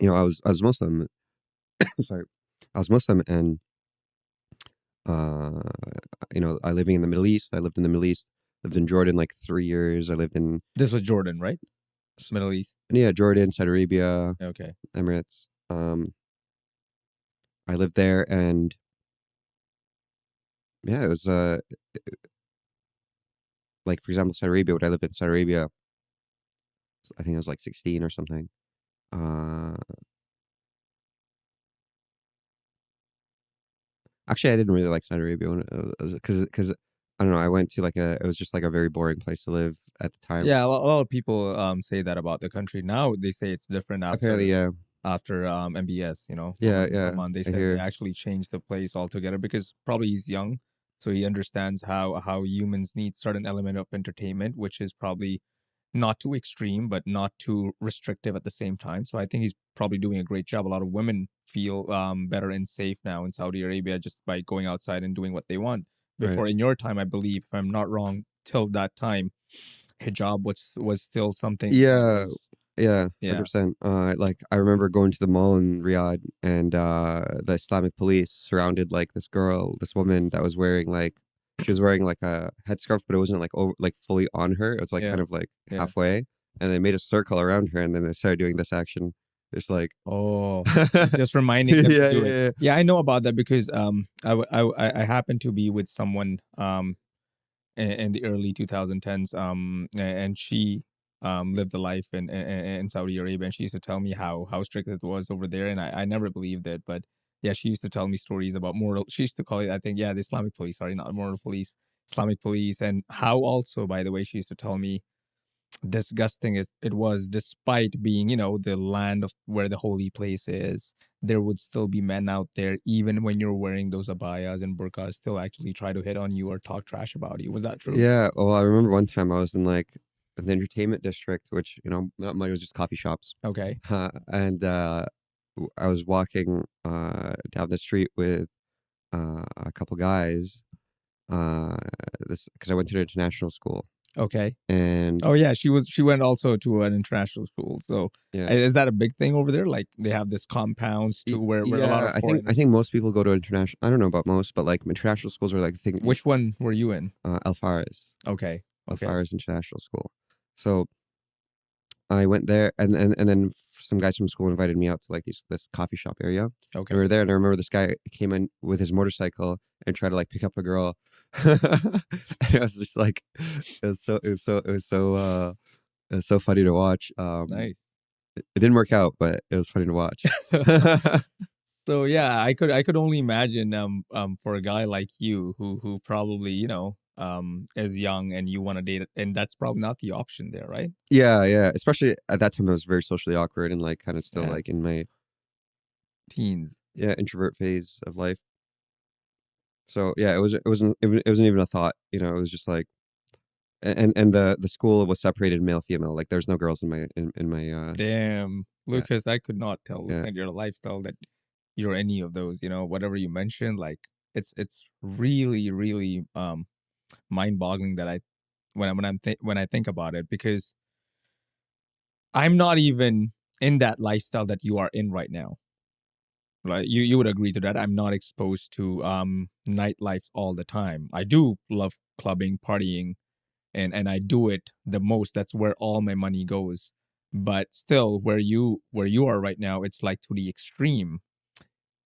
S2: was Muslim. Sorry, I was Muslim, and uh, I living in the Middle East. I lived in the Middle East. Lived in Jordan like 3 years. I lived in
S1: This was Jordan, right? Middle East.
S2: yeah, Jordan, Saudi Arabia,
S1: Okay.
S2: Emirates. I lived there, and yeah, it was like, for example, Saudi Arabia. When I lived in Saudi Arabia, I think I was like 16 or something. Uh, Actually, I didn't really like Saudi Arabia because I don't know. I went to like it was just like a very boring place to live at the time.
S1: Yeah, a lot of people say that about the country. Now they say it's different
S2: Apparently, yeah,
S1: after MBS,
S2: yeah,
S1: Muhammad bin
S2: yeah.
S1: Salman. They
S2: I
S1: said they
S2: hear
S1: actually changed the place altogether because probably he's young, so he understands how humans need certain element of entertainment, which is probably not too extreme but not too restrictive at the same time. So I think he's probably doing a great job. A lot of women feel better and safe now in Saudi Arabia just by going outside and doing what they want.
S2: right.
S1: Before, in your time, I believe, if I'm not wrong, till that time, hijab was still something that
S2: Yeah,
S1: was
S2: yeah,
S1: yeah.
S2: 100%. Like I remember going to the mall in Riyadh, and the Islamic police surrounded like this woman that was wearing like, she was wearing like a headscarf, but it wasn't like over, like fully on her. It was like
S1: Yeah.
S2: kind of like
S1: Yeah.
S2: halfway, and they made a circle around her, and then they started doing this action. It's like,
S1: Oh,
S2: yeah,
S1: just reminding them to
S2: yeah,
S1: do it.
S2: yeah,
S1: Yeah, I know about that because I happened to be with someone in the early 2010s and she lived a life in Saudi Arabia, and she used to tell me how strict it was over there, and I never believed it, but yeah, she used to tell me stories about moral, she used to call it, I think, yeah, the Islamic police, sorry, not moral police, Islamic police, and how also, by the way, she used to tell me disgusting as it was, despite being, the land of where the holy place is, there would still be men out there, even when you're wearing those abayas and burqas, still actually try to hit on you or talk trash about you. Was that true?
S2: yeah. Well, I remember one time I was in like the entertainment district, which not much, it was just coffee shops.
S1: Okay.
S2: And I was walking down the street with a couple guys. Uh, this because I went to an international school,
S1: Okay.
S2: and
S1: Oh yeah, she went also to an international school. So
S2: yeah,
S1: is that a big thing over there? Like they have this compounds to where a lot
S2: yeah.
S1: of
S2: I think
S1: foreigners.
S2: most people go to international. I don't know about most, but like international schools are like the thing.
S1: Which one were you in?
S2: Al Faris,
S1: Okay.
S2: Al
S1: Okay.
S2: Faris International School. So I went there, and then some guys from school invited me out to like this coffee shop area. And we
S1: Okay.
S2: were there, and I remember this guy came in with his motorcycle and tried to like pick up a girl, and it was just like it was so funny to watch.
S1: Nice.
S2: It didn't work out, but it was funny to watch.
S1: So yeah, I could only imagine for a guy like you who probably is young and you want to date, and that's probably not the option there, right?
S2: Yeah, yeah. Especially at that time, I was very socially awkward and like kind of still
S1: Yeah,
S2: like in my
S1: teens.
S2: introvert phase of life. So yeah, it wasn't even a thought. It was just like, and the school was separated male female. Like there's no girls in my
S1: Damn,
S2: yeah,
S1: Lucas, I could not tell looking
S2: yeah,
S1: at your lifestyle that you're any of those. Whatever you mentioned, like it's really really mind-boggling that I when I think about it, because I'm not even in that lifestyle that you are in right now. Right, you would agree to that. I'm not exposed to nightlife all the time. I do love clubbing, partying, and I do it the most. That's where all my money goes. But still, where you are right now, it's like to the extreme.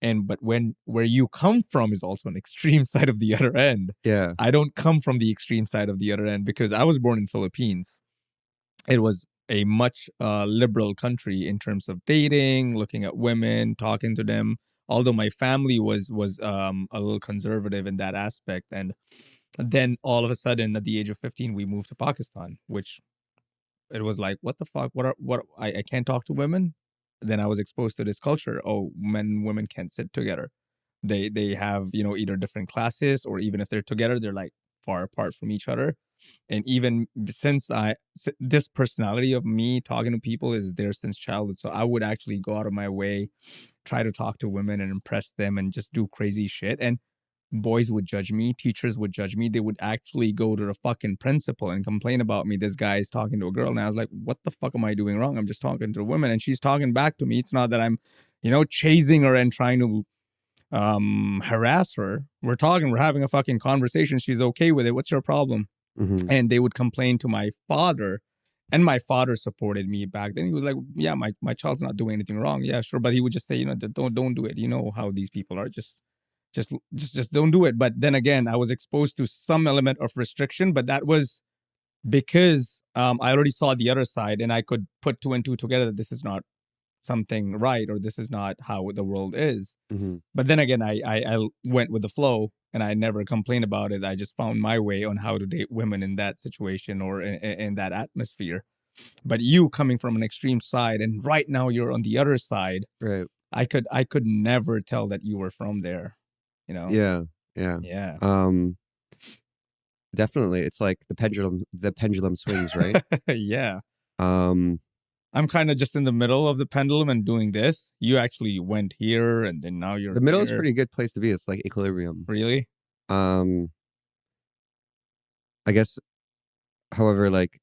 S1: And but when where you come from is also an extreme side of the other end.
S2: Yeah.
S1: I don't come from the extreme side of the other end because I was born in Philippines. It was a much liberal country in terms of dating, looking at women, talking to them. Although my family was a little conservative in that aspect, and then all of a sudden, at the age of 15, we moved to Pakistan, which it was like, what the fuck? I can't talk to women. Then I was exposed to this culture. Oh, men and women can't sit together. They have, either different classes, or even if they're together, they're like far apart from each other. And even since this personality of me talking to people is there since childhood, so I would actually go out of my way, try to talk to women and impress them and just do crazy shit. And boys would judge me, teachers would judge me. They would actually go to the fucking principal and complain about me. This guy is talking to a girl. And I was like, what the fuck am I doing wrong? I'm just talking to a woman and she's talking back to me. It's not that I'm, chasing her and trying to harass her. We're having a fucking conversation. She's okay with it. What's your problem?
S2: Hmm.
S1: And they would complain to my father. And my father supported me back then. He was like, yeah, my child's not doing anything wrong. Yeah, sure. But he would just say, don't do it. You know how these people are. Just don't do it. But then again, I was exposed to some element of restriction, but that was because I already saw the other side and I could put two and two together that this is not something right, or this is not how the world is.
S2: Hmm.
S1: But then again, I went with the flow and I never complained about it. I just found my way on how to date women in that situation or in that atmosphere. But you coming from an extreme side and right now you're on the other side,
S2: Right.
S1: I could never tell that you were from there, you know?
S2: Yeah. Yeah.
S1: Yeah.
S2: Um, Definitely. It's like the pendulum swings, right?
S1: Yeah.
S2: Um,
S1: I'm kind of just in the middle of the pendulum and doing this. You actually went here and then now you're
S2: the middle is
S1: here.
S2: pretty good place to be. It's like equilibrium.
S1: Really?
S2: Um, I guess, however, like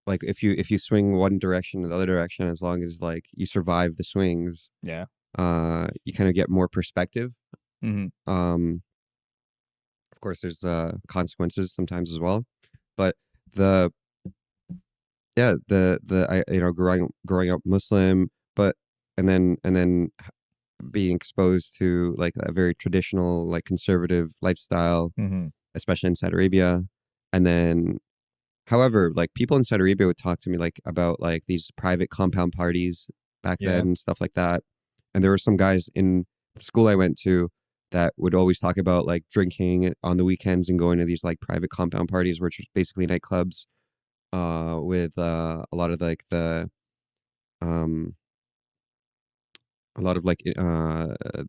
S2: if you swing one direction or the other direction, as long as like you survive the swings,
S1: Yeah.
S2: you kind of get more perspective.
S1: Hmm.
S2: Of course, there's consequences sometimes as well, but the yeah, the I growing up Muslim, but and then being exposed to like a very traditional, like conservative lifestyle,
S1: Hmm.
S2: especially in Saudi Arabia, and then however, like people in Saudi Arabia would talk to me like about like these private compound parties back then
S1: Yeah.
S2: and stuff like that. And there were some guys in the school I went to that would always talk about like drinking on the weekends and going to these like private compound parties, which was basically nightclubs, with a lot of like um a lot of like the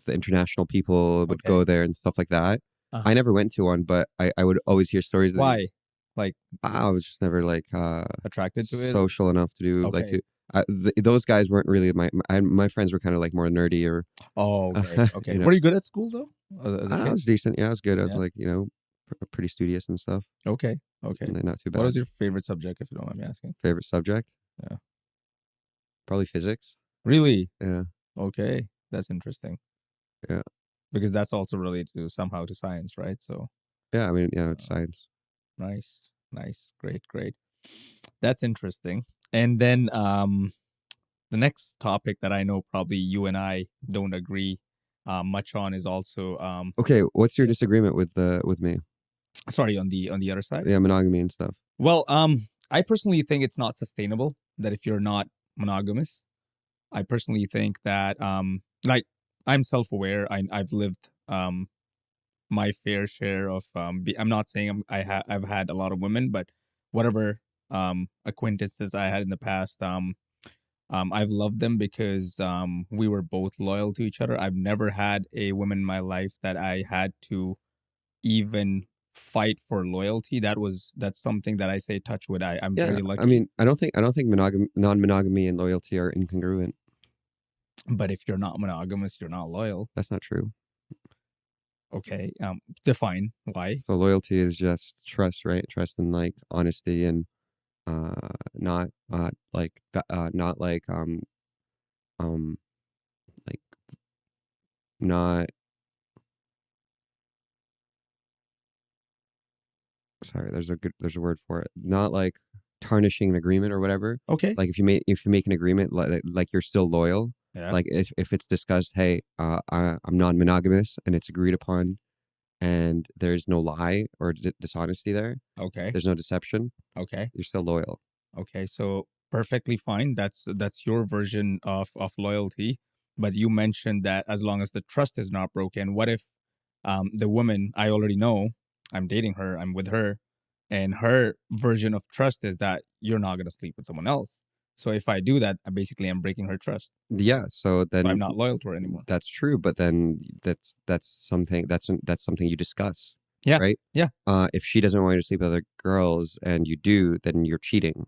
S2: international people would
S1: Okay.
S2: go there and stuff like that. I
S1: Uh-huh.
S2: never went to one, but I would always hear stories of
S1: Why?
S2: these.
S1: Like
S2: I was just never like
S1: attracted to it?
S2: social enough to do like
S1: Okay.
S2: to those guys weren't really my friends were kind of like more nerdy or
S1: Oh, okay. Okay.
S2: you know.
S1: Were you good at school though? As a
S2: I
S1: kid?
S2: was decent. Yeah, I was good. I was
S1: Yeah.
S2: like, pretty studious and stuff.
S1: Okay. Okay.
S2: And then not too
S1: What
S2: bad.
S1: was your favorite subject, if you don't mind me asking?
S2: Favorite subject?
S1: Yeah.
S2: Probably physics.
S1: Really?
S2: Yeah.
S1: Okay. That's interesting.
S2: Yeah.
S1: Because that's also related to somehow to science, right? So
S2: Yeah, I mean, it's
S1: uh,
S2: science.
S1: nice. Nice. Great. Great. That's interesting. And then the next topic that I know probably you and I don't agree much on is also
S2: Okay, what's your
S1: yeah.
S2: disagreement with me?
S1: Sorry, on the other side.
S2: Yeah, monogamy and stuff.
S1: Well, I personally think it's not sustainable that if you're not monogamous. I personally think that like I'm self-aware. I've lived my fair share of I'm not saying I've had a lot of women, but whatever acquaintances I had in the past, I've loved them because we were both loyal to each other. I've never had a woman in my life that I had to even fight for loyalty. That's something that I say touch wood. I'm
S2: Yeah,
S1: very
S2: I
S1: lucky.
S2: mean, I don't think non-monogamy and loyalty are incongruent.
S1: But if you're not monogamous, you're not loyal.
S2: That's not true.
S1: Okay. Define why.
S2: So loyalty is just trust, right? Trust and like honesty and not not um like not sorry, there's a word for it. Not like tarnishing an agreement or whatever.
S1: Okay.
S2: Like if you make an agreement, like you're still loyal.
S1: Yeah.
S2: Like if it's discussed, hey, I'm non-monogamous, and it's agreed upon, and there's no lie or dishonesty there.
S1: Okay.
S2: There's no deception.
S1: Okay.
S2: You're still loyal.
S1: Okay. So perfectly fine. That's your version of loyalty. But you mentioned that as long as the trust is not broken, what if the woman I already know, I'm dating her, I'm with her, and her version of trust is that you're not gonna sleep with someone else. So if I do that, I basically am breaking her trust.
S2: Yeah. So
S1: So I'm
S2: then
S1: not loyal to her anymore.
S2: that's true, but then that's something you discuss,
S1: Yeah.
S2: right?
S1: Yeah.
S2: If she doesn't want you to sleep with other girls and you do, then you're cheating.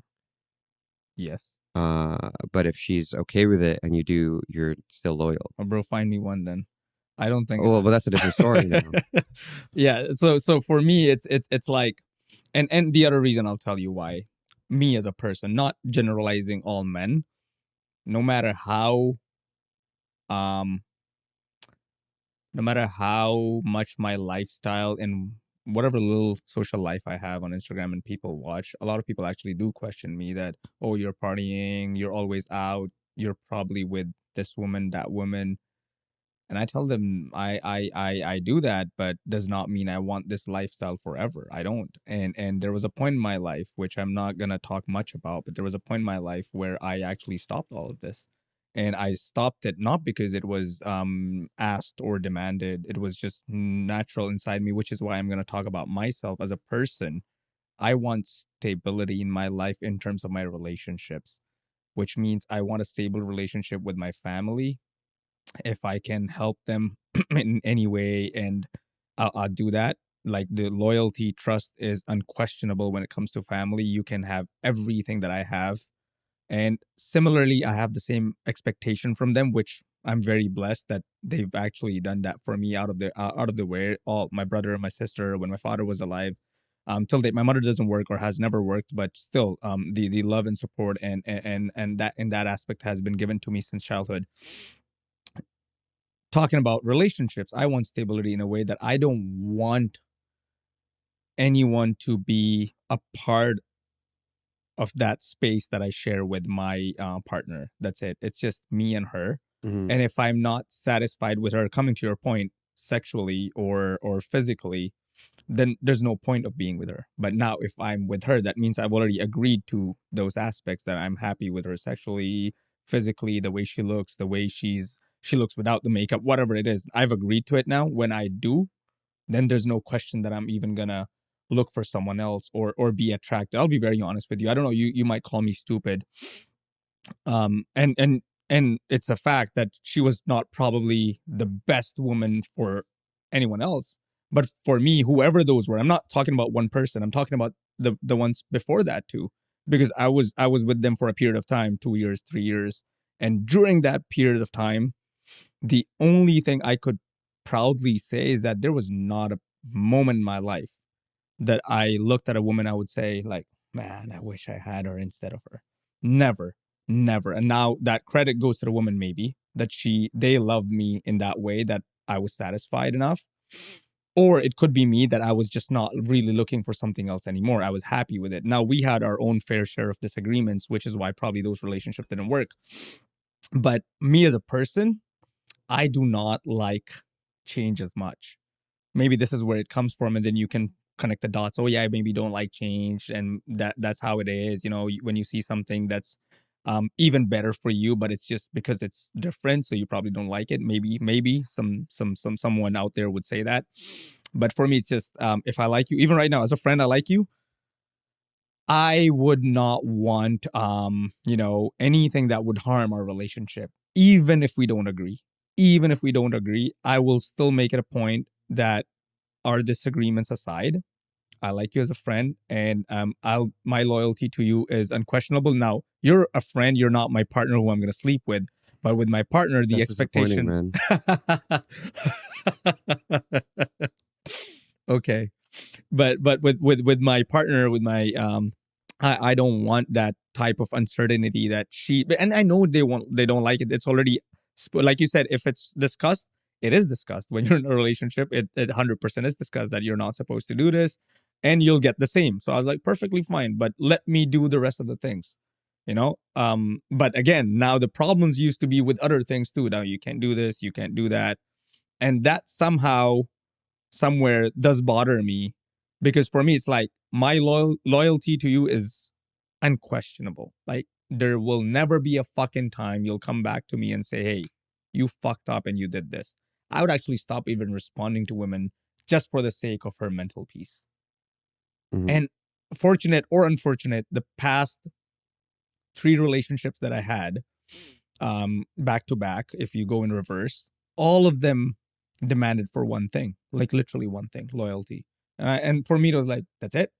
S1: Yes.
S2: But if she's okay with it and you do, you're still loyal.
S1: Oh, bro, find me one then. I don't think.
S2: Oh, well, that's a different story now.
S1: Yeah. So for me, it's like, and the other reason I'll tell you why. Me as a person, not generalizing all men, no matter how um no matter how much my lifestyle and whatever little social life I have on Instagram and people watch, a lot of people actually do question me that, oh, you're partying, you're always out, you're probably with this woman, that woman. And I tell them I do that, but does not mean I want this lifestyle forever. I don't. And there was a point in my life, which I'm not gonna talk much about, but there was a point in my life where I actually stopped all of this. And I stopped it not because it was asked or demanded. It was just natural inside me, which is why I'm gonna talk about myself as a person. I want stability in my life in terms of my relationships, which means I want a stable relationship with my family if I can help them in any way, and I'll do that. Like the loyalty, trust is unquestionable when it comes to family. You can have everything that I have. And similarly, I have the same expectation from them, which I'm very blessed that they've actually done that for me out of the way. All my brother and my sister, when my father was alive, till date, my mother doesn't work or has never worked, but still, the love and support and that in that aspect has been given to me since childhood. Talking about relationships, I want stability in a way that I don't want anyone to be a part of that space that I share with my partner. That's it. It's just me and her.
S2: Hmm.
S1: And if I'm not satisfied with her, coming to your point, sexually or physically, then there's no point of being with her. But now, if I'm with her, that means I've already agreed to those aspects that I'm happy with her sexually, physically, the way she looks, the way she looks without the makeup, whatever it is. I've agreed to it now. When I do, then there's no question that I'm even gonna look for someone else or be attracted. I'll be very honest with you. I don't know. You might call me stupid, and it's a fact that she was not probably the best woman for anyone else, but for me, whoever those were, I'm not talking about one person, I'm talking about the ones before that too, because I was with them for a period of time, 2 years, 3 years, and during that period of time, the only thing I could proudly say is that there was not a moment in my life that I looked at a woman, I would say, like, man, I wish I had her instead of her. Never, never. And now that credit goes to the woman, maybe that they loved me in that way that I was satisfied enough. Or it could be me that I was just not really looking for something else anymore. I was happy with it. Now we had our own fair share of disagreements, which is why probably those relationships didn't work. But me as a person, I do not like change as much. Maybe this is where it comes from, and then you can connect the dots. Oh yeah, I maybe don't like change, and that's how it is. When you see something that's even better for you, but it's just because it's different, so you probably don't like it. Maybe someone out there would say that, but for me, it's just if I like you, even right now as a friend, I like you. I would not want anything that would harm our relationship, even if we don't agree. Even if we don't agree, I will still make it a point that our disagreements aside, I like you as a friend, and my loyalty to you is unquestionable. Now, you're a friend, you're not my partner who I'm going to sleep with, but with my partner, the
S2: That's disappointing,
S1: expectation.
S2: man.
S1: Okay, but with my partner, with my I don't want that type of uncertainty that and I know they don't like it. It's already like you said, if it's discussed, it is discussed. When you're in a relationship, it 100% is discussed that you're not supposed to do this. and you'll get the same. So I was like, perfectly fine, but let me do the rest of the things, you know? But again, now the problems used to be with other things too. Now you can't do this, you can't do that. And that somehow, somewhere does bother me, because for me, it's like my loyalty to you is unquestionable. Like, there will never be a fucking time you'll come back to me and say, hey, you fucked up and you did this. I would actually stop even responding to women just for the sake of her mental peace.
S2: Mhm.
S1: And fortunate or unfortunate, the past 3 relationships that I had, back to back, if you go in reverse, all of them demanded for one thing, like literally one thing: loyalty. And for me, it was like, that's it.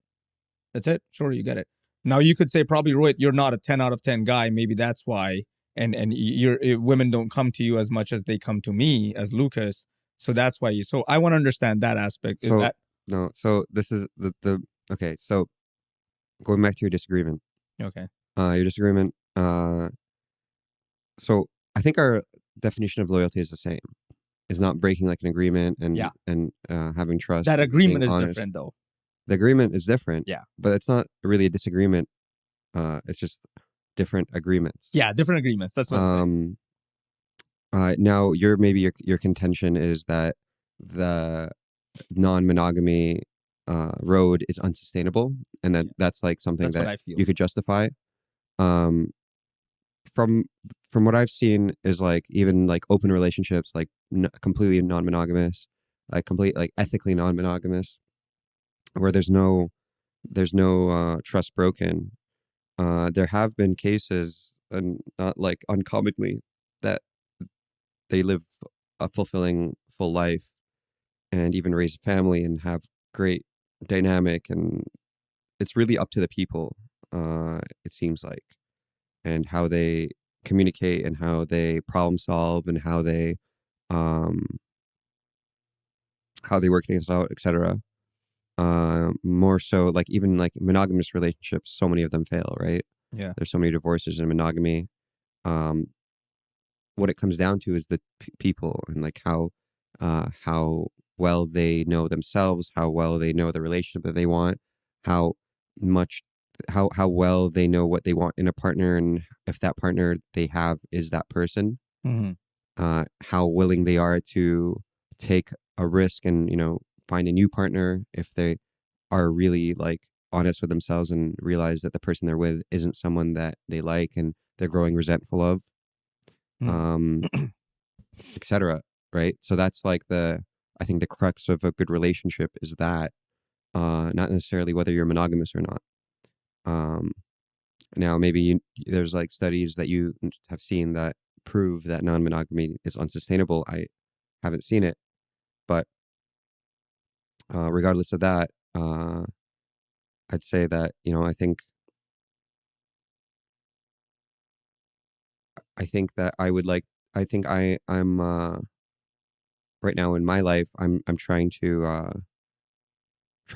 S1: That's it. Sure, you get it. Now you could say, probably, Rohit, you're not a 10 out of 10 guy. Maybe that's why. And women don't come to you as much as they come to me as Lucas. So that's why you. So I want to understand that aspect. Is
S2: So
S1: that
S2: no, so this is the okay. So going back to your disagreement,
S1: okay?
S2: your disagreement. So I think our definition of loyalty is the same. Is not breaking like an agreement
S1: Yeah,
S2: and having trust
S1: that
S2: and being
S1: agreement is
S2: honest.
S1: different, though.
S2: The agreement is different,
S1: Yeah,
S2: but it's not really a disagreement. It's just different agreements.
S1: yeah, different agreements. That's what I'm saying.
S2: Um, now your contention is that the non-monogamy road is unsustainable, and that
S1: Yeah,
S2: that's like something
S1: that's what
S2: that
S1: I feel.
S2: you could justify. Um, from from what I've seen is like even like open relationships, like completely non-monogamous, like complete like ethically non-monogamous, where there's no trust broken. There have been cases, and not like uncommonly, that they live a fulfilling full life and even raise a family and have great dynamic, and it's really up to the people, it seems like, and how they communicate and how they problem solve and um how they work things out, etc. More so, like even like monogamous relationships, so many of them fail, right?
S1: Yeah.
S2: There's so many divorces in monogamy. um what it comes down to is the people, and like how well they know themselves, how well they know the relationship that they want, how much how well they know what they want in a partner, and if that partner they have is that person,
S1: Mm-hmm.
S2: how willing they are to take a risk and find a new partner if they are really like honest with themselves and realize that the person they're with isn't someone that they like and they're growing resentful of, um
S1: Mm-hmm.
S2: etc. Right, so that's like I think the crux of a good relationship is that, not necessarily whether you're monogamous or not. um Now maybe there's like studies that you have seen that prove that non-monogamy is unsustainable. I haven't seen it, but regardless of that, I'd say that I think that I would like I think I'm right now in my life, I'm try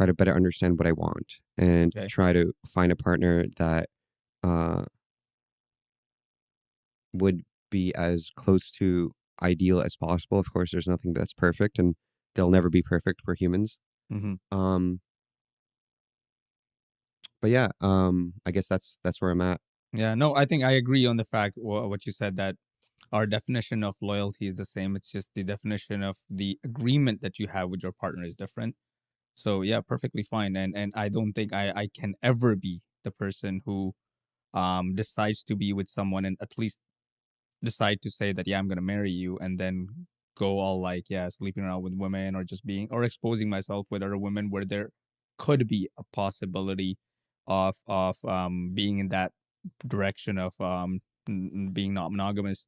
S2: to better understand what I want and
S1: Okay.
S2: try to find a partner that uh, would be as close to ideal as possible. Of course, there's nothing that's perfect, and they'll never be perfect. We're humans.
S1: Mm-hmm.
S2: Um, but yeah, I guess that's where I'm at.
S1: Yeah. No, I think I agree on the fact what you said, that our definition of loyalty is the same. It's just the definition of the agreement that you have with your partner is different. So yeah, perfectly fine. And I don't think I can ever be the person who decides to be with someone and at least decide to say that, yeah, I'm gonna marry you, and then go all like, yeah, sleeping around with women, or just being, or exposing myself with other women where there could be a possibility of being in that direction of being not monogamous.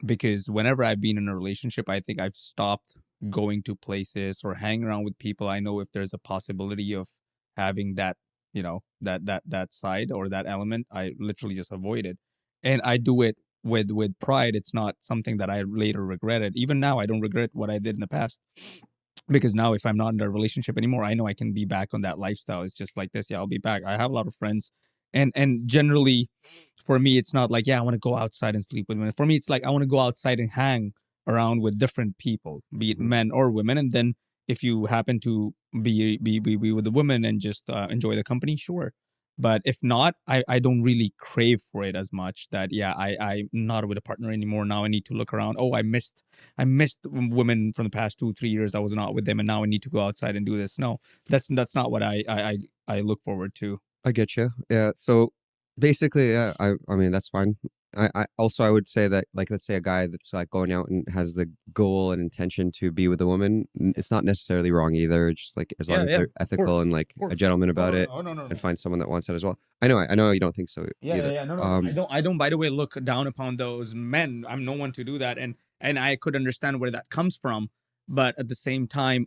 S1: Because whenever I've been in a relationship, I think I've stopped going to places or hanging around with people I know if there's a possibility of having that, that side or that element. I literally just avoid it, and I do it with pride. It's not something that I later regretted. Even now, I don't regret what I did in the past, because now if I'm not in a relationship anymore, I know I can be back on that lifestyle. It's just like this. Yeah, I'll be back. I have a lot of friends, and generally, for me, it's not like, yeah, I want to go outside and sleep with women. For me, it's like I want to go outside and hang around with different people, be it
S2: Hmm.
S1: men or women, and then if you happen to be with a woman and just enjoy the company, sure. But if not, I don't really crave for it as much. That yeah, I'm not with a partner anymore. Now I need to look around. Oh, I missed women from the past 2 3 years. I was not with them, and now I need to go outside and do this. No, that's not what I look forward to.
S2: I get you. Yeah. So basically, yeah, I mean that's fine. I also I would say that like let's say a guy that's like going out and has the goal and intention to be with a woman, it's not necessarily wrong either. It's just like as long
S1: Yeah,
S2: as
S1: yeah,
S2: they're
S1: of
S2: ethical
S1: course,
S2: and like
S1: of
S2: a
S1: course.
S2: gentleman
S1: No,
S2: about
S1: no,
S2: it,
S1: no, no, no,
S2: and
S1: no.
S2: find someone that wants that as well. I know you don't think so
S1: Yeah, yeah,
S2: either.
S1: yeah. No, no, no. I don't. By the way, look down upon those men. I'm no one to do that, and I could understand where that comes from. But at the same time,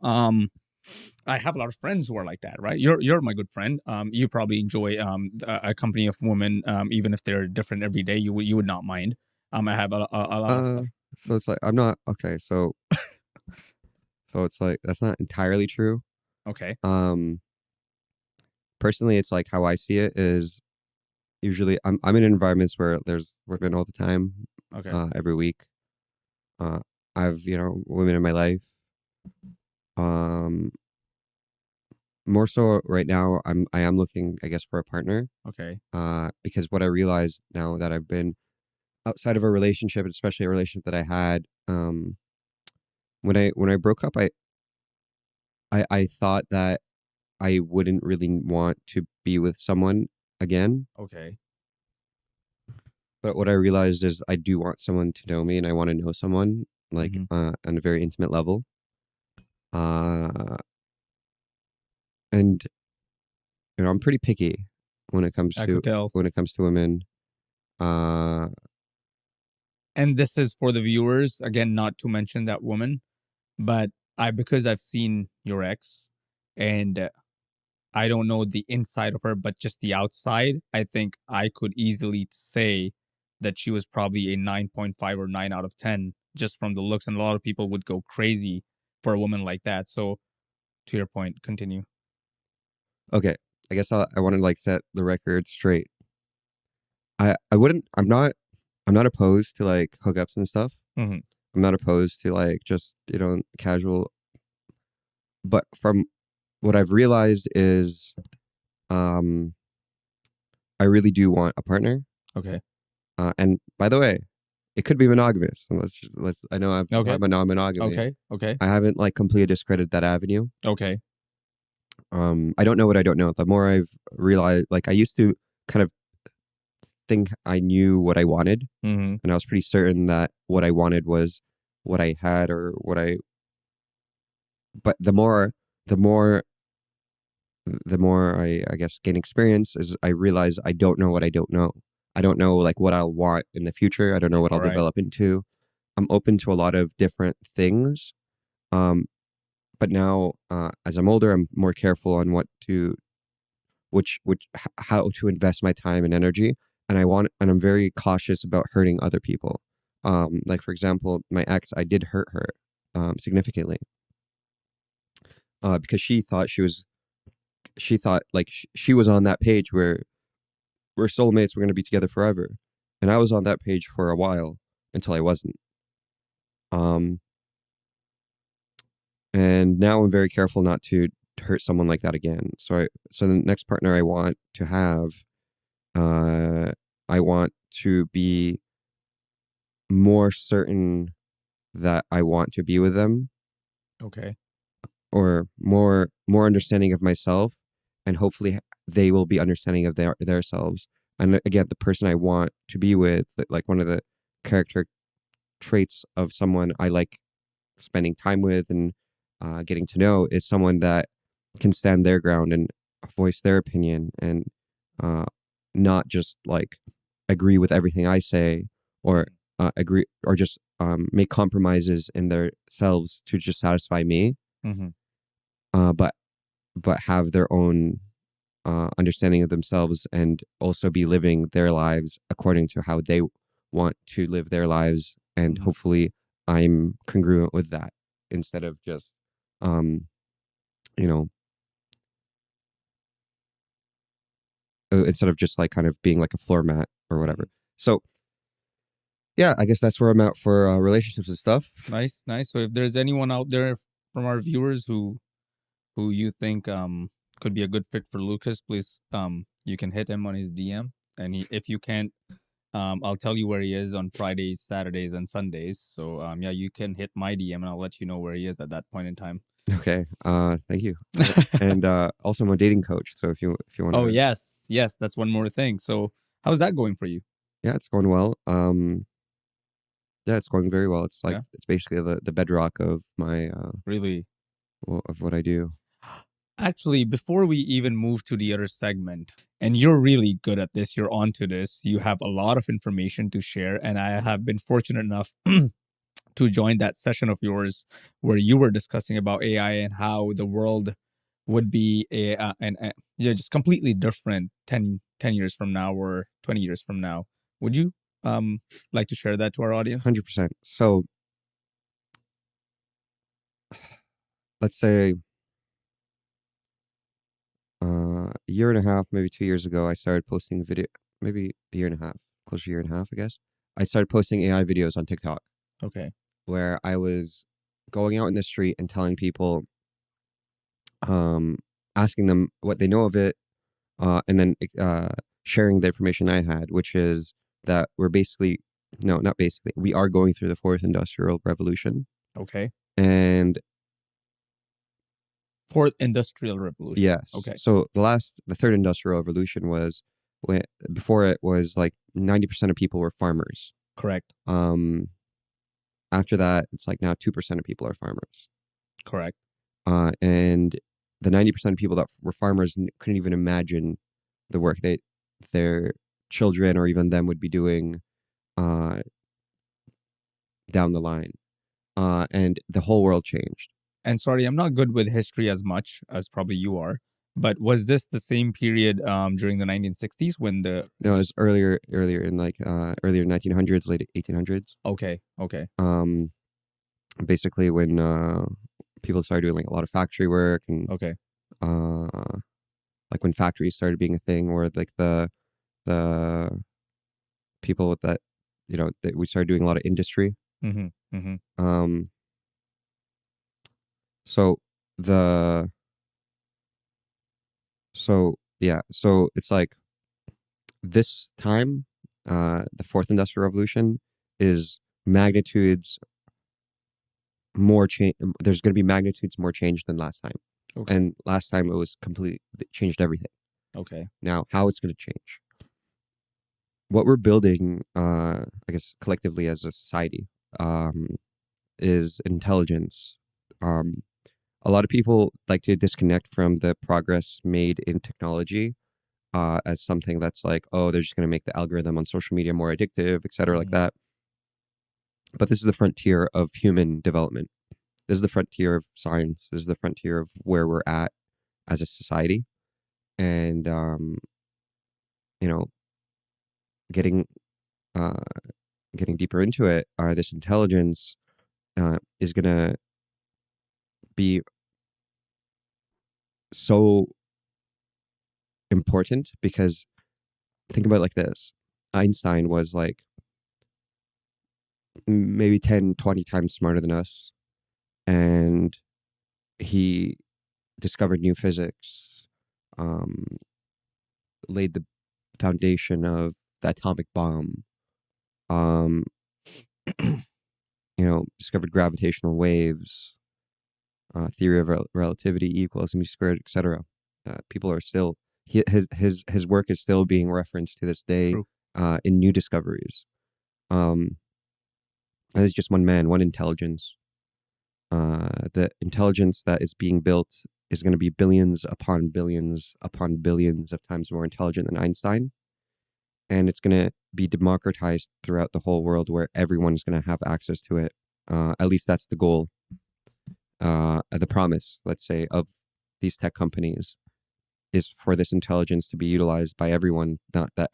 S1: I have a lot of friends who are like that, right? You're my good friend. You probably enjoy a company of women, even if they're different every day. You would not mind. I have a lot of
S2: Uh, so it's like I'm not okay. So it's like that's not entirely true.
S1: okay,
S2: Um, personally, it's like how I see it is usually I'm in environments where there's women all the time,
S1: okay,
S2: every week. Uh, I've women in my life. Um, more so right now, I am looking, I guess, for a partner.
S1: okay,
S2: Because what I realized now that I've been outside of a relationship, especially a relationship that I had, when I broke up, I thought that I wouldn't really want to be with someone again.
S1: okay.
S2: But what I realized is I do want someone to know me, and I want to know someone like
S1: Hmm.
S2: on a very intimate level. Uh, and I'm pretty picky when it comes
S1: I
S2: to
S1: could tell.
S2: women. Uh,
S1: And this is for the viewers again, not to mention that woman, but I because I've seen your ex, and I don't know the inside of her, but just the outside, I think I could easily say that she was probably a 9.5 or 9 out of 10 just from the looks. And a lot of people would go crazy for a woman like that. So, to your point, continue.
S2: okay, I guess I want to like set the record straight. I wouldn't. I'm not opposed to like hookups and stuff.
S1: Hmm.
S2: I'm not opposed to like just casual. But from what I've realized is, um, I really do want a partner.
S1: Okay.
S2: And by the way, it could be monogamous. And let's. I know I've been talking
S1: Okay.
S2: about non-monogamy.
S1: Okay. Okay.
S2: I haven't like completely discredited that avenue.
S1: Okay.
S2: I don't know what I don't know. The more I've realized, like I used to kind of think I knew what I wanted,
S1: Hmm.
S2: and I was pretty certain that what I wanted was what I had or what I. But the more, the more I guess gain experience is I realize I don't know what I don't know. I don't know like what I'll want in the future. I don't know what I'll
S1: All right.
S2: develop into. I'm open to a lot of different things. Um, but now, as I'm older, I'm more careful on how to invest my time and energy. And I'm very cautious about hurting other people. Like for example, my ex, I did hurt her, significantly, because she thought like she was on that page where we're soulmates, we're going to be together forever. And I was on that page for a while until I wasn't. Um, and now I'm very careful not to hurt someone like that again. So the next partner I want to have, uh, I want to be more certain that I want to be with them,
S1: Okay.
S2: or more understanding of myself, and hopefully they will be understanding of their selves. And again, the person I want to be with, like one of the character traits of someone I like spending time with and getting to know is someone that can stand their ground and voice their opinion, and uh, not just like agree with everything I say, or agree or just make compromises in themselves to just satisfy me,
S1: Hmm.
S2: but have their own understanding of themselves, and also be living their lives according to how they want to live their lives. And
S1: Hmm.
S2: hopefully I'm congruent with that, instead of just um you know instead of just like kind of being like a floor mat or whatever.
S1: Hmm.
S2: So yeah, I guess that's where I'm at for relationships and stuff.
S1: Nice, nice. So if there's anyone out there our viewers who you think could be a good fit for Lucas, please you can hit him on his DM, and if you can't, I'll tell you where he is on Fridays, Saturdays, and Sundays. So yeah, you can hit my DM, and I'll let you know where he is at that point in time.
S2: Okay. Thank you. And also I'm a dating coach. So if you want
S1: Oh
S2: to,
S1: yes, yes, that's one more thing. So how's that going for you?
S2: yeah, it's going well. Yeah, it's going very well. It's like
S1: Yeah,
S2: it's basically the bedrock of my
S1: really.
S2: of what I do.
S1: Actually, before we even move to the other segment, and you're really good at this, you're onto this, you have a lot of information to share, and I have been fortunate enough to join that session of yours where you were discussing about AI and how the world would be and yeah, just completely different 10 years from now or 20 years from now. Would you like to share that to our audience?
S2: 100%. So let's say a year and a half, maybe 2 years ago, I started posting video. Maybe a year and a half, close to a year and a half, I guess. I started posting AI videos on TikTok
S1: Okay.
S2: where I was going out in the street and telling people, asking them what they know of it, and then sharing the information I had, which is that we're basically, no, not basically, we are going through the fourth industrial revolution.
S1: Okay.
S2: And
S1: Fourth industrial revolution.
S2: yes,
S1: Okay.
S2: so the third industrial revolution was when, before it was like 90% of people were farmers.
S1: Correct.
S2: After that, it's like now 2% of people are farmers.
S1: Correct.
S2: And the 90% of people that were farmers couldn't even imagine the work their children or even them would be doing down the line. And the whole world changed.
S1: And sorry, I'm not good with history as much as probably you are, but was this the same period during the 1960s when the
S2: No, it was earlier in like earlier 1900s, late 1800s.
S1: Okay.
S2: Basically when people started doing like a lot of factory work and
S1: Okay.
S2: like when factories started being a thing, or like the people that that we started doing a lot of industry.
S1: Mm-hmm. Mm-hmm.
S2: So the yeah, so it's like this time, the fourth industrial revolution is magnitudes more change. There's going to be magnitudes more change than last time.
S1: Okay.
S2: And last time it was completely, it changed everything.
S1: Okay.
S2: Now, how it's going to change? What we're building, I guess, collectively as a society, is intelligence. A lot of people like to disconnect from the progress made in technology as something that's like, oh, they're just going to make the algorithm on social media more addictive, et cetera, like that. But this is the frontier of human development. This is the frontier of science. This is the frontier of where we're at as a society. And, you know, getting deeper into it, this intelligence is going to be so important because think about it like this. Einstein was like maybe 10, 20 times smarter than us. And he discovered new physics, laid the foundation of the atomic bomb, discovered gravitational waves, theory of relativity, E equals mc squared, etc. People are still, his work is still being referenced to this day in new discoveries. That is just one man, one intelligence. The intelligence that is being built is going to be billions upon billions upon billions of times more intelligent than Einstein. And it's going to be democratized throughout the whole world where everyone's going to have access to it. At least that's the goal. The promise, let's say, of these tech companies is for this intelligence to be utilized by everyone, not that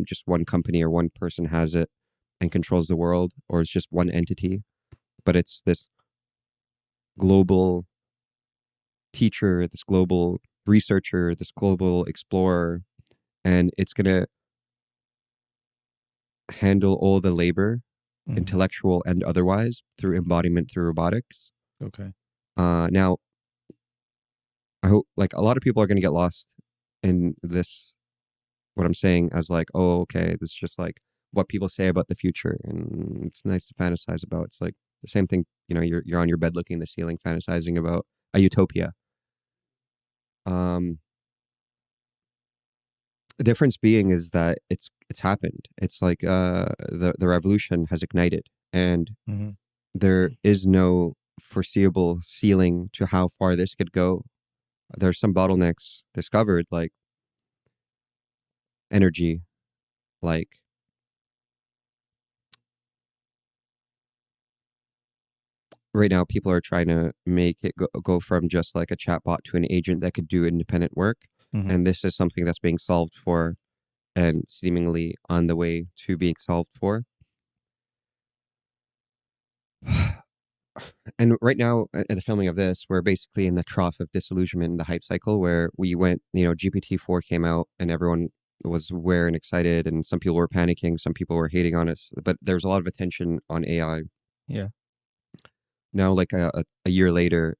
S2: just one company or one person has it and controls the world, or it's just one entity, but it's this global teacher, this global researcher, this global explorer, and it's going to handle all the labor, intellectual and otherwise, through embodiment, through robotics.
S1: Okay.
S2: Now, I hope like a lot of people are going to get lost in this, what I'm saying as like, oh, okay, this is just like what people say about the future. And it's nice to fantasize about. It's like the same thing, you're on your bed looking at the ceiling, fantasizing about a utopia. Um, the difference being is that it's happened. It's like the revolution has ignited, and
S1: Hmm.
S2: there is no foreseeable ceiling to how far this could go. There's some bottlenecks discovered, like energy, like right now people are trying to make it go from just like a chatbot to an agent that could do independent work.
S1: Hmm.
S2: And this is something that's being solved for and seemingly on the way to being solved for. And right now, at the filming of this, we're basically in the trough of disillusionment in the hype cycle where we went, GPT-4 came out and everyone was aware and excited, and some people were panicking, some people were hating on us, but there's a lot of attention on AI.
S1: Yeah.
S2: Now, like a year later,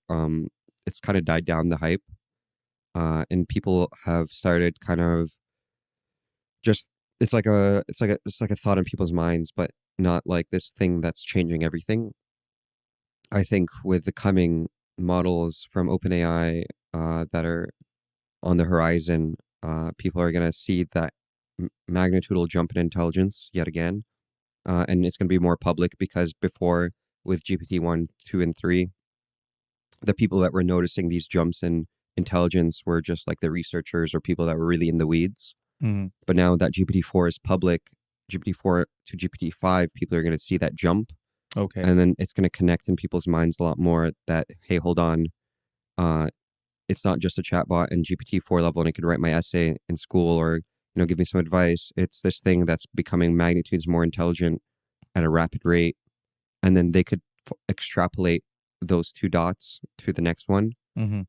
S2: it's kind of died down the hype, and people have started kind of just it's like a thought in people's minds, but not like this thing that's changing everything. I think with the coming models from OpenAI that are on the horizon, people are going to see that magnitudinal jump in intelligence yet again. And it's going to be more public because before, with GPT 1, 2, and 3, the people that were noticing these jumps in intelligence were just like the researchers or people that were really in the weeds.
S1: Hmm.
S2: But now that GPT-4 is public, GPT-4 to GPT-5, people are going to see that jump,
S1: Okay.
S2: and then it's going to connect in people's minds a lot more that, hey, hold on, uh, it's not just a chatbot and GPT-4 level and I could write my essay in school or, give me some advice. It's this thing that's becoming magnitudes more intelligent at a rapid rate. And then they could extrapolate those two dots to the next one,
S1: Hmm.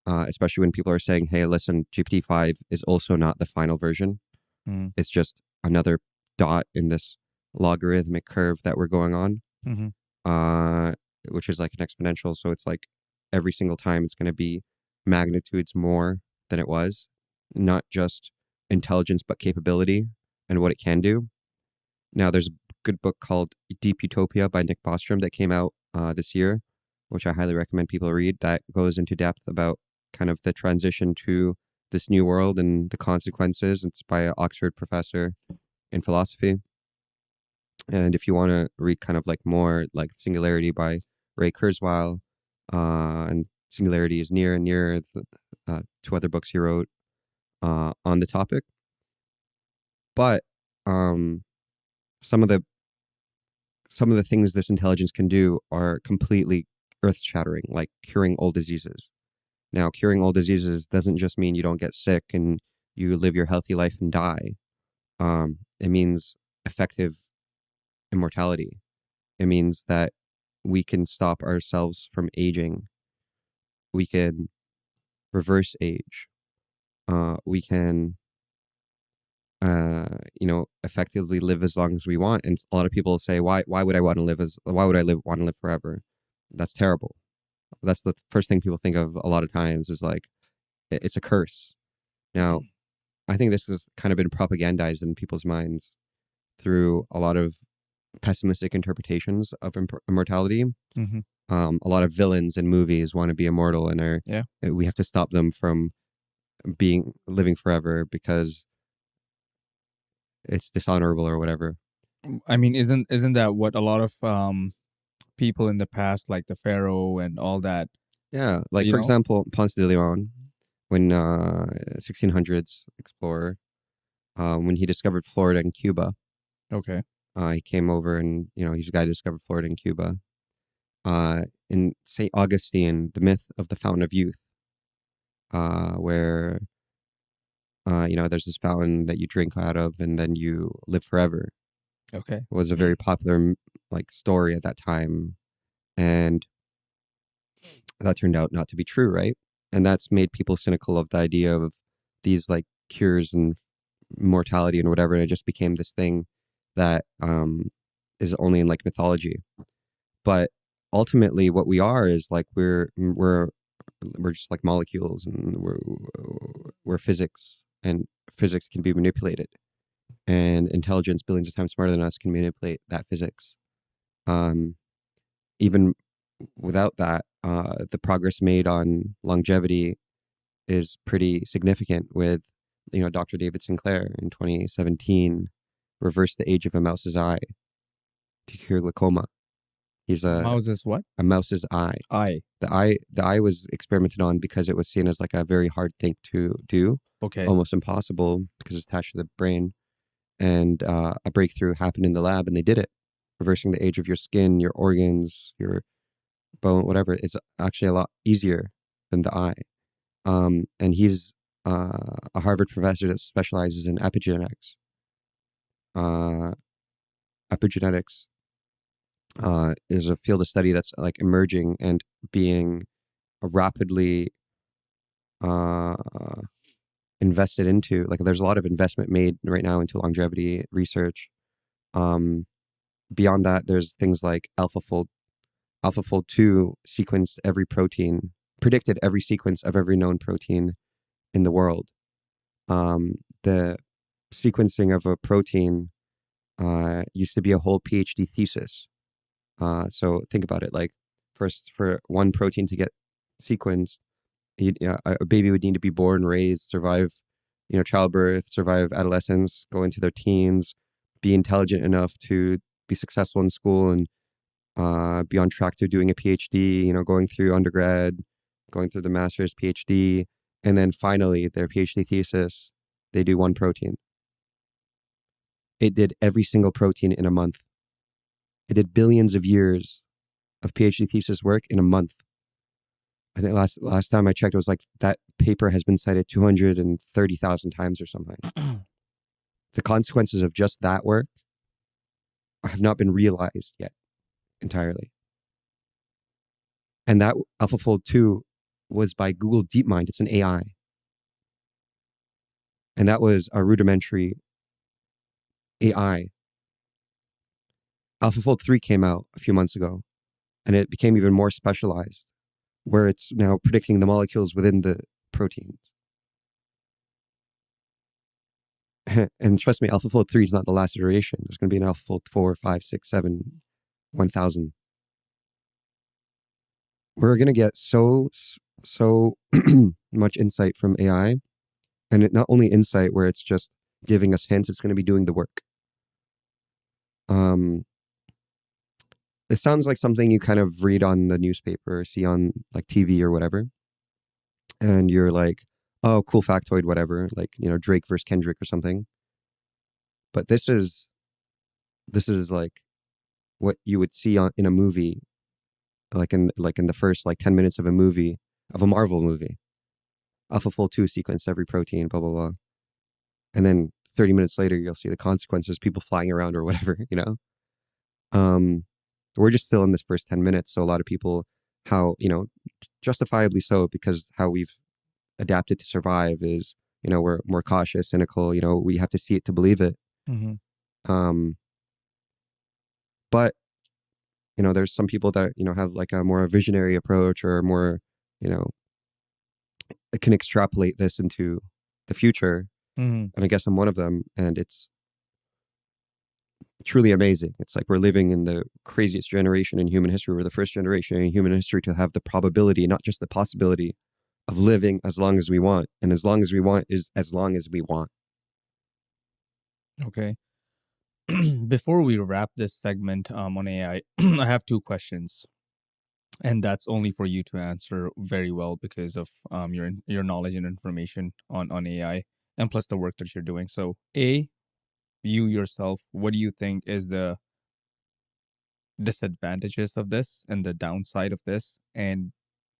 S2: especially when people are saying, hey, listen, GPT-5 is also not the final version.
S1: Hmm.
S2: It's just another dot in this logarithmic curve that we're going on,
S1: Hmm.
S2: uh, which is like an exponential. So it's like every single time it's going to be magnitudes more than it was, not just intelligence, but capability and what it can do. Now, there's a good book called Deep Utopia by Nick Bostrom that came out this year, which I highly recommend people read, that goes into depth about kind of the transition to this new world and the consequences. It's by an Oxford professor in philosophy. And if you want to read kind of like more like Singularity by Ray Kurzweil, and Singularity is near and near, two other books he wrote on the topic. But um, some of the some of the things this intelligence can do are completely earth shattering, like curing all diseases. Now, curing all diseases doesn't just mean you don't get sick and you live your healthy life and die. It means effective immortality. It means that we can stop ourselves from aging. We can reverse age. We can, effectively live as long as we want. And a lot of people say, why would I want to live why would I want to live forever? That's terrible. That's the first thing people think of a lot of times is like, it's a curse. Now, I think this has kind of been propagandized in people's minds through a lot of pessimistic interpretations of immortality.
S1: Hmm.
S2: A lot of villains in movies want to be immortal and
S1: Yeah.
S2: we have to stop them from living forever because it's dishonorable or whatever.
S1: I mean, isn't that what a lot of people in the past, like the Pharaoh and all that,
S2: Yeah, like
S1: you
S2: for
S1: know?
S2: example, Ponce de Leon, when 1600s explorer, when he discovered Florida and Cuba,
S1: Okay.
S2: he came over and he's the guy who discovered Florida and Cuba. In Saint Augustine, the myth of the fountain of youth, where there's this fountain that you drink out of and then you live forever,
S1: Okay.
S2: was a very popular like story at that time, and that turned out not to be true, right? And that's made people cynical of the idea of these like cures and mortality and whatever, and it just became this thing that is only in like mythology. But ultimately what we are is like we're just like molecules, and we're physics, and physics can be manipulated, and intelligence billions of times smarter than us can manipulate that physics. Um, Even without that, the progress made on longevity is pretty significant. With Dr. David Sinclair in 2017 reversed the age of a mouse's eye to cure glaucoma. He's
S1: Mouse's what?
S2: a mouse's eye.
S1: Eye.
S2: The eye was experimented on because it was seen as like a very hard thing to do,
S1: Okay.
S2: almost impossible because it's attached to the brain. And a breakthrough happened in the lab, and they did it, reversing the age of your skin, your organs, your bone, whatever. It's actually a lot easier than the eye. And he's a Harvard professor that specializes in epigenetics. Uh, Epigenetics is a field of study that's like emerging and being rapidly uh, invested into. Like, there's a lot of investment made right now into longevity research. Um, Beyond that, there's things like AlphaFold 2 sequenced every protein, predicted every sequence of every known protein in the world. The sequencing of a protein used to be a whole PhD thesis. So think about it. Like, first, for one protein to get sequenced, a baby would need to be born, raised, survive, childbirth, survive adolescence, go into their teens, be intelligent enough to be successful in school, and be on track to doing a PhD, going through undergrad, going through the master's, PhD, and then finally their PhD thesis, they do one protein. It did every single protein in a month. It did billions of years of PhD thesis work in a month. I think last time I checked, it was like that paper has been cited 230,000 times or something. The consequences of just that work have not been realized yet entirely. And that AlphaFold 2 was by Google DeepMind. It's an AI. And that was a rudimentary AI. AlphaFold 3 came out a few months ago, and it became even more specialized, where it's now predicting the molecules within the proteins. And trust me, AlphaFold 3 is not the last iteration. There's going to be an AlphaFold 4, 5, 6, 7, 1000. We're going to get so much insight from AI. And not only insight where it's just giving us hints, it's going to be doing the work. It sounds like something you kind of read on the newspaper or see on like TV or whatever. And you're like, oh, cool factoid, whatever, like, Drake versus Kendrick or something. But this is like what you would see in a movie, like in the first like 10 minutes of a movie, of a Marvel movie. AlphaFold 2 sequence every protein, blah, blah, blah. And then 30 minutes later, you'll see the consequences, people flying around or whatever, We're just still in this first 10 minutes. So a lot of people, how, justifiably so, because how we've adapted to survive is, we're more cautious, cynical, we have to see it to believe it.
S1: Mm-hmm.
S2: But, there's some people that, have like a more visionary approach, or more, can extrapolate this into the future.
S1: Mm-hmm.
S2: And I guess I'm one of them. And it's truly amazing. It's like we're living in the craziest generation in human history. We're the first generation in human history to have the probability, not just the possibility, of living as long as we want. And as long as we want is as long as we want.
S1: Okay. Before we wrap this segment on AI, I have two questions, and that's only for you to answer very well because of your knowledge and information on AI, and plus the work that you're doing. So, you yourself, what do you think is the disadvantages of this and the downside of this? And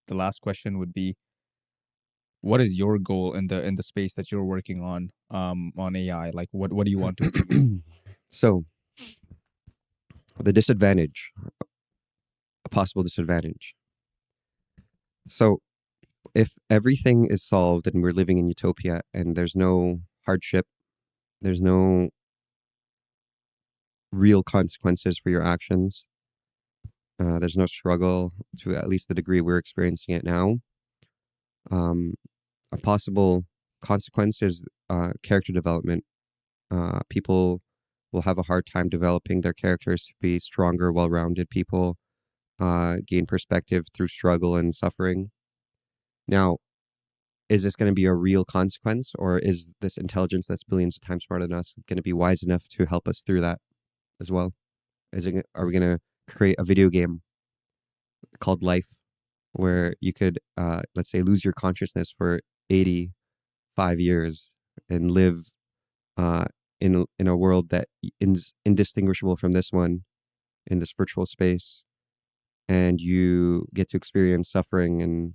S1: the last question would be, what is your goal in the space that you're working on AI? Like, what do you want to achieve?
S2: So, the disadvantage, a possible disadvantage. So, if everything is solved and we're living in utopia and there's no hardship, there's no real consequences for your actions, There's no struggle to at least the degree we're experiencing it now. Um, a possible consequence is character development. People will have a hard time developing their characters to be stronger, well-rounded people, gain perspective through struggle and suffering. Now, is this going to be a real consequence, or is this intelligence that's billions of times smarter than us going to be wise enough to help us through that as well? Are we going to create a video game called Life where you could, let's say, lose your consciousness for 85 years and live uh, in a world that is indistinguishable from this one in this virtual space, and you get to experience suffering and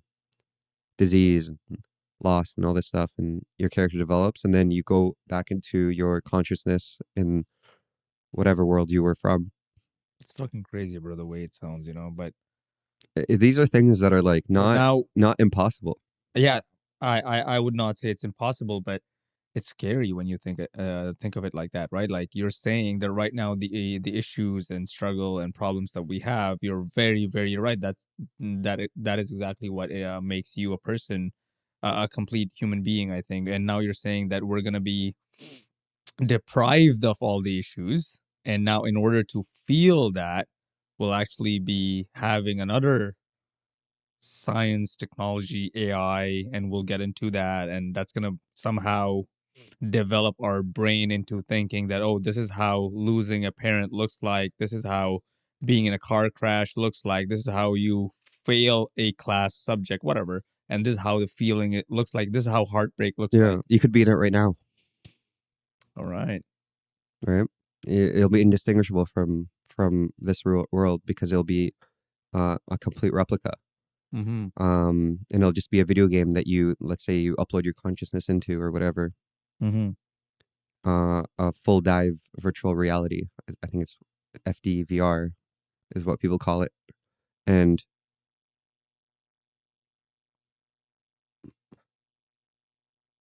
S2: disease, and loss, and all this stuff, and your character develops, and then you go back into your consciousness in whatever world you were from.
S1: It's fucking crazy, bro, the way it sounds, you know. But
S2: These are things that are like
S1: for now,
S2: not impossible.
S1: yeah, I would not say it's impossible, but it's scary when you think of it like that, right? Like you're saying that right now the issues and struggle and problems that we have, you're very very right. That is exactly what makes you a person, a complete human being, I think. And now you're saying that we're gonna be deprived of all the issues, and now in order to feel that, we'll actually be having another science, technology, AI, and we'll get into that, and that's gonna somehow develop our brain into thinking that, oh, this is how losing a parent looks like, this is how being in a car crash looks like, this is how you fail a class subject, whatever, and this is how the feeling it looks like, this is how heartbreak looks
S2: Yeah,
S1: like.
S2: you could be in it right now,
S1: All right.
S2: right? It'll be indistinguishable from this world because it'll be a complete replica.
S1: Mm-hmm.
S2: And it'll just be a video game that you, let's say, you upload your consciousness into or whatever.
S1: Mm-hmm.
S2: A full dive virtual reality. I think it's FDVR is what people call it. And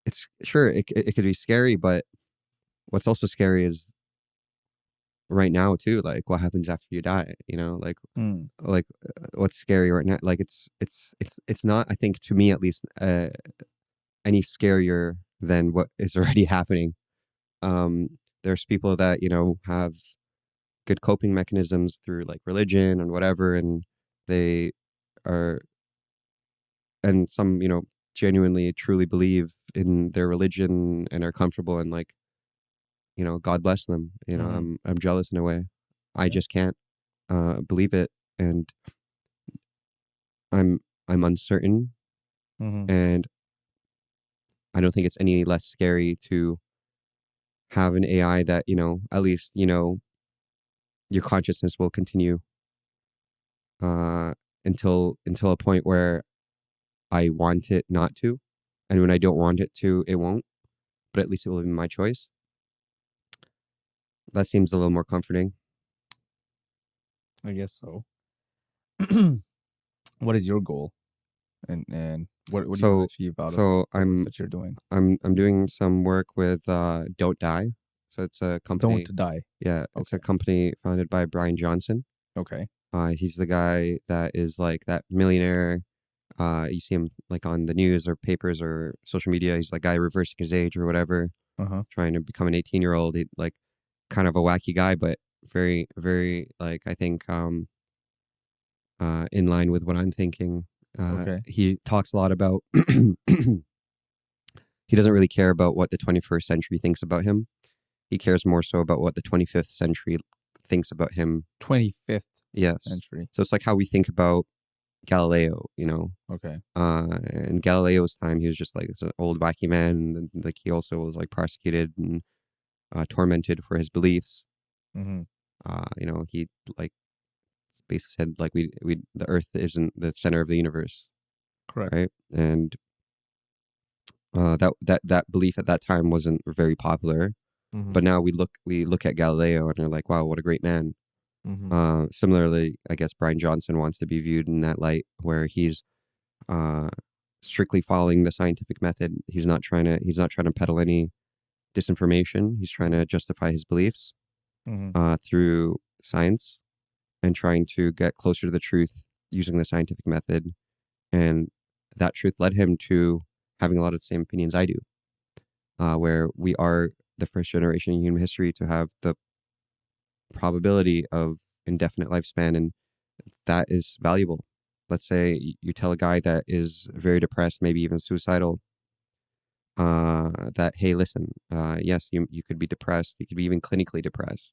S2: it's sure it could be scary, but what's also scary is right now too, like what happens after you die, you know,
S1: Mm.
S2: what's scary right now, like it's not, I think, to me at least, any scarier than what is already happening. There's people that, you know, have good coping mechanisms through like religion and whatever, and they are, and some, you know, genuinely truly believe in their religion and are comfortable, and like, you know, God bless them, you know.
S1: Mm-hmm.
S2: I'm jealous in a way. I
S1: Yeah.
S2: just can't believe it, and I'm uncertain,
S1: Mm-hmm.
S2: and I don't think it's any less scary to have an AI that, you know, at least, you know, your consciousness will continue uh until a point where I want it not to, and when I don't want it to, it won't, but at least it will be my choice. That seems a little more comforting.
S1: I guess so. What is your goal, and what do you want to
S2: So
S1: achieve out of
S2: so
S1: the work
S2: I'm
S1: that you're doing?
S2: I'm doing some work with Don't Die. So it's a
S1: Don't
S2: company.
S1: die.
S2: Yeah, it's a
S1: Okay.
S2: company founded by Brian Johnson.
S1: Okay.
S2: He's the guy that is like that millionaire. You see him like on the news or papers or social media. He's like guy reversing his age or whatever,
S1: Uh-huh.
S2: trying to become an 18-year-old. He, like, kind of a wacky guy, but very, very, like, I think in line with what I'm thinking.
S1: Okay.
S2: He talks a lot about. He doesn't really care about what the 21st century thinks about him. He cares more so about what the 25th century thinks about him.
S1: 25th
S2: Yes.
S1: century.
S2: So it's like how we think about Galileo, you know.
S1: Okay.
S2: In Galileo's time, he was just like this old wacky man. And, like, he also was like persecuted and tormented for his beliefs.
S1: Mm-hmm.
S2: You know, he like basically said like we the Earth isn't the center of the universe,
S1: Correct.
S2: right? And that belief at that time wasn't very popular.
S1: Mm-hmm.
S2: But now we look at Galileo and are like, wow, what a great man.
S1: Mm-hmm.
S2: Similarly, I guess Brian Johnson wants to be viewed in that light, where he's uh, strictly following the scientific method. He's not trying to peddle any disinformation. He's trying to justify his beliefs
S1: Mm-hmm.
S2: through science. and trying to get closer to the truth using the scientific method. And that truth led him to having a lot of the same opinions I do, where we are the first generation in human history to have the probability of indefinite lifespan, and that is valuable. Let's say you tell a guy that is very depressed, maybe even suicidal, that, hey, listen, yes, you could be depressed, you could be even clinically depressed,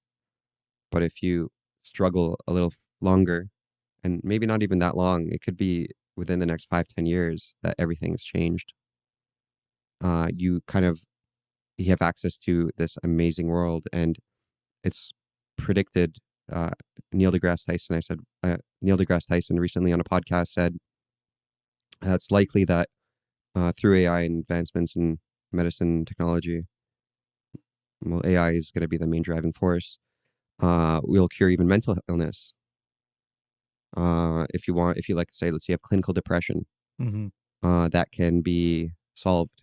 S2: but if you struggle a little longer, and maybe not even that long, it could be within the next 5-10 years that everything's changed. You kind of you have access to this amazing world, and it's predicted. Uh, Neil deGrasse Tyson, Neil deGrasse Tyson recently on a podcast said it's likely that through AI and advancements in medicine and technology, well, AI is going to be the main driving force. We'll cure even mental illness. If you like to say, let's say you have clinical depression, that can be solved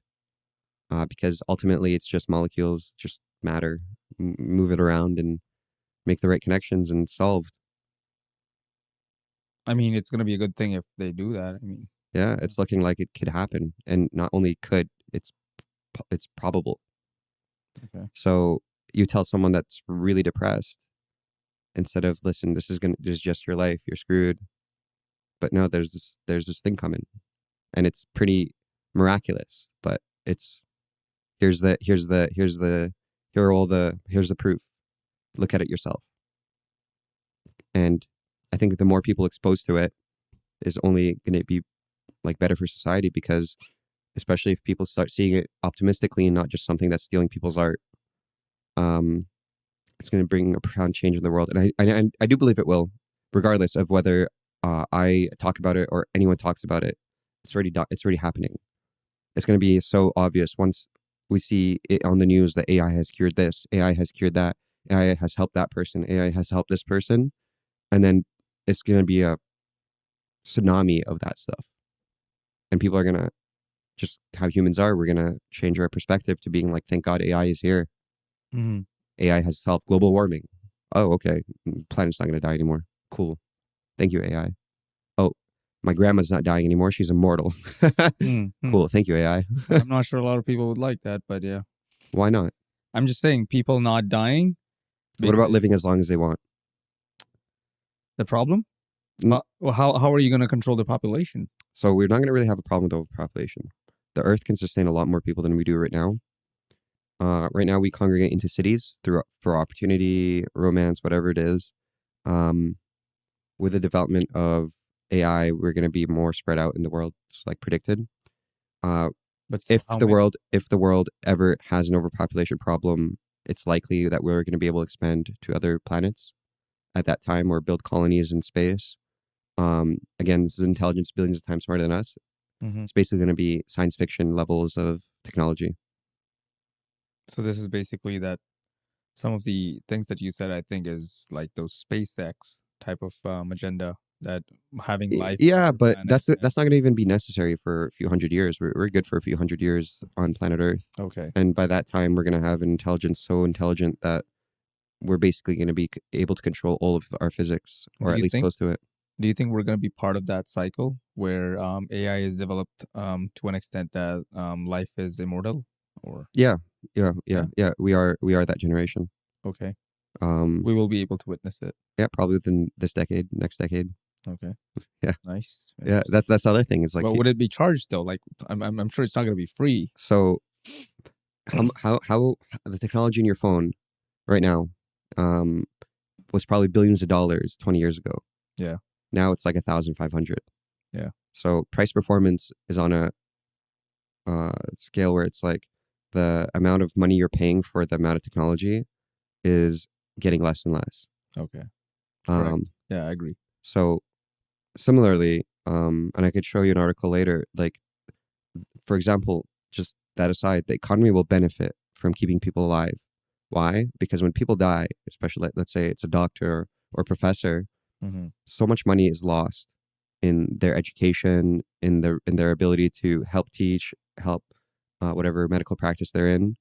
S2: because ultimately it's just molecules, just matter, move it around and make the right connections and solved.
S1: I mean, it's going to be a good thing if they do that. I mean,
S2: yeah, it's looking like it could happen, and not only could, it's probable.
S1: Okay.
S2: So you tell someone that's really depressed, instead of, listen, this is just your life, you're screwed. But no, there's this thing coming, and it's pretty miraculous. But it's here's the proof. Look at it yourself. And I think the more people exposed to it is only going to be like better for society, because especially if people start seeing it optimistically and not just something that's stealing people's art, it's going to bring a profound change in the world. And I do believe it will, regardless of whether I talk about it or anyone talks about it. It's already happening. It's going to be so obvious once we see it on the news that AI has cured this, AI has cured that, AI has helped that person, AI has helped this person, and then it's going to be a tsunami of that stuff. And people are going to, just how humans are, we're going to change our perspective to being like, thank God AI is here. AI has solved global warming. Oh, okay. Planet's not going to die anymore. Cool. Thank you, AI. Oh, my grandma's not dying anymore. She's immortal. Cool. Thank you, AI.
S1: I'm not sure a lot of people would like that, but yeah.
S2: Why not?
S1: I'm just saying, people not dying.
S2: What about living as long as they want?
S1: The problem? Well, how are you going to control the population?
S2: So we're not going to really have a problem with overpopulation. The Earth can sustain a lot more people than we do right now. Right now, we congregate into cities for opportunity, romance, whatever it is. With the development of AI, we're going to be more spread out in the world, like predicted. But if the world ever has an overpopulation problem, it's likely that we're going to be able to expand to other planets at that time, or build colonies in space. Again, this is intelligence billions of times smarter than us. It's basically going to be science fiction levels of technology.
S1: So this is basically that some of the things that you said, I think, is like those SpaceX type of agenda, that having life.
S2: Yeah, but that's not going to even be necessary for a few hundred years. We're good for a few hundred years on planet Earth.
S1: Okay.
S2: And by that time, we're going to have an intelligence so intelligent that we're basically going to be able to control all of our physics, or at least close to it.
S1: Do you think we're going to be part of that cycle where AI is developed to an extent that life is immortal? Or
S2: yeah, we are that generation.
S1: Okay. We will be able to witness it.
S2: Yeah, probably within this decade, next decade.
S1: Okay.
S2: Yeah.
S1: Nice.
S2: Yeah, that's the other thing. It's like,
S1: well, would it be charged though? Like, I'm sure it's not going to be free.
S2: So, how the technology in your phone right now was probably billions of dollars 20 years ago.
S1: Yeah.
S2: Now it's like 1,500.
S1: Yeah.
S2: So price performance is on a scale where it's like the amount of money you're paying for the amount of technology is getting less and less.
S1: Okay. Yeah, I agree.
S2: So similarly, and I could show you an article later, like, for example, just that aside, the economy will benefit from keeping people alive. Why? Because when people die, especially let's say it's a doctor or professor, so much money is lost in their education, in their ability to help teach, help whatever medical practice they're in.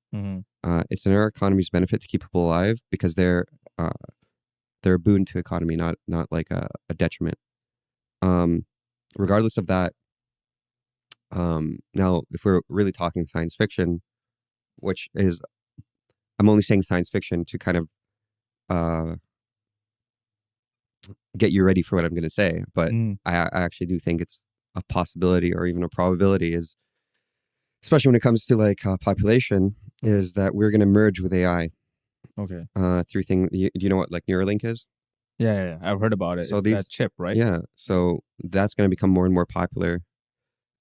S2: It's in our economy's benefit to keep people alive, because their they're a boon to economy, not like a detriment. Regardless of that, now if we're really talking science fiction, which is, I'm only saying science fiction to kind of get you ready for what I'm going to say, but I actually do think it's a possibility or even a probability, is especially when it comes to like population, is that we're going to merge with AI.
S1: Okay.
S2: Through things. Do you know what like Neuralink is?
S1: Yeah, I've heard about it.
S2: So
S1: It's that chip, right?
S2: Yeah. So that's going to become more and more popular,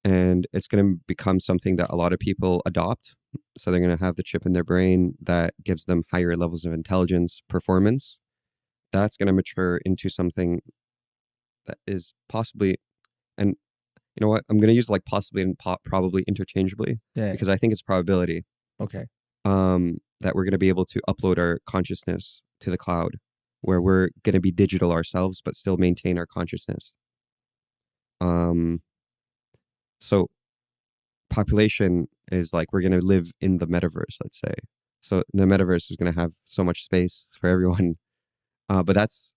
S2: and it's going to become something that a lot of people adopt. So they're going to have the chip in their brain that gives them higher levels of intelligence, performance. That's going to mature into something that is possibly, and you know what? I'm going to use like possibly and probably interchangeably, because I think it's probability.
S1: Okay.
S2: That we're going to be able to upload our consciousness to the cloud, where we're going to be digital ourselves, but still maintain our consciousness. So population is like, we're going to live in the metaverse, let's say. So the metaverse is going to have so much space for everyone. But that's,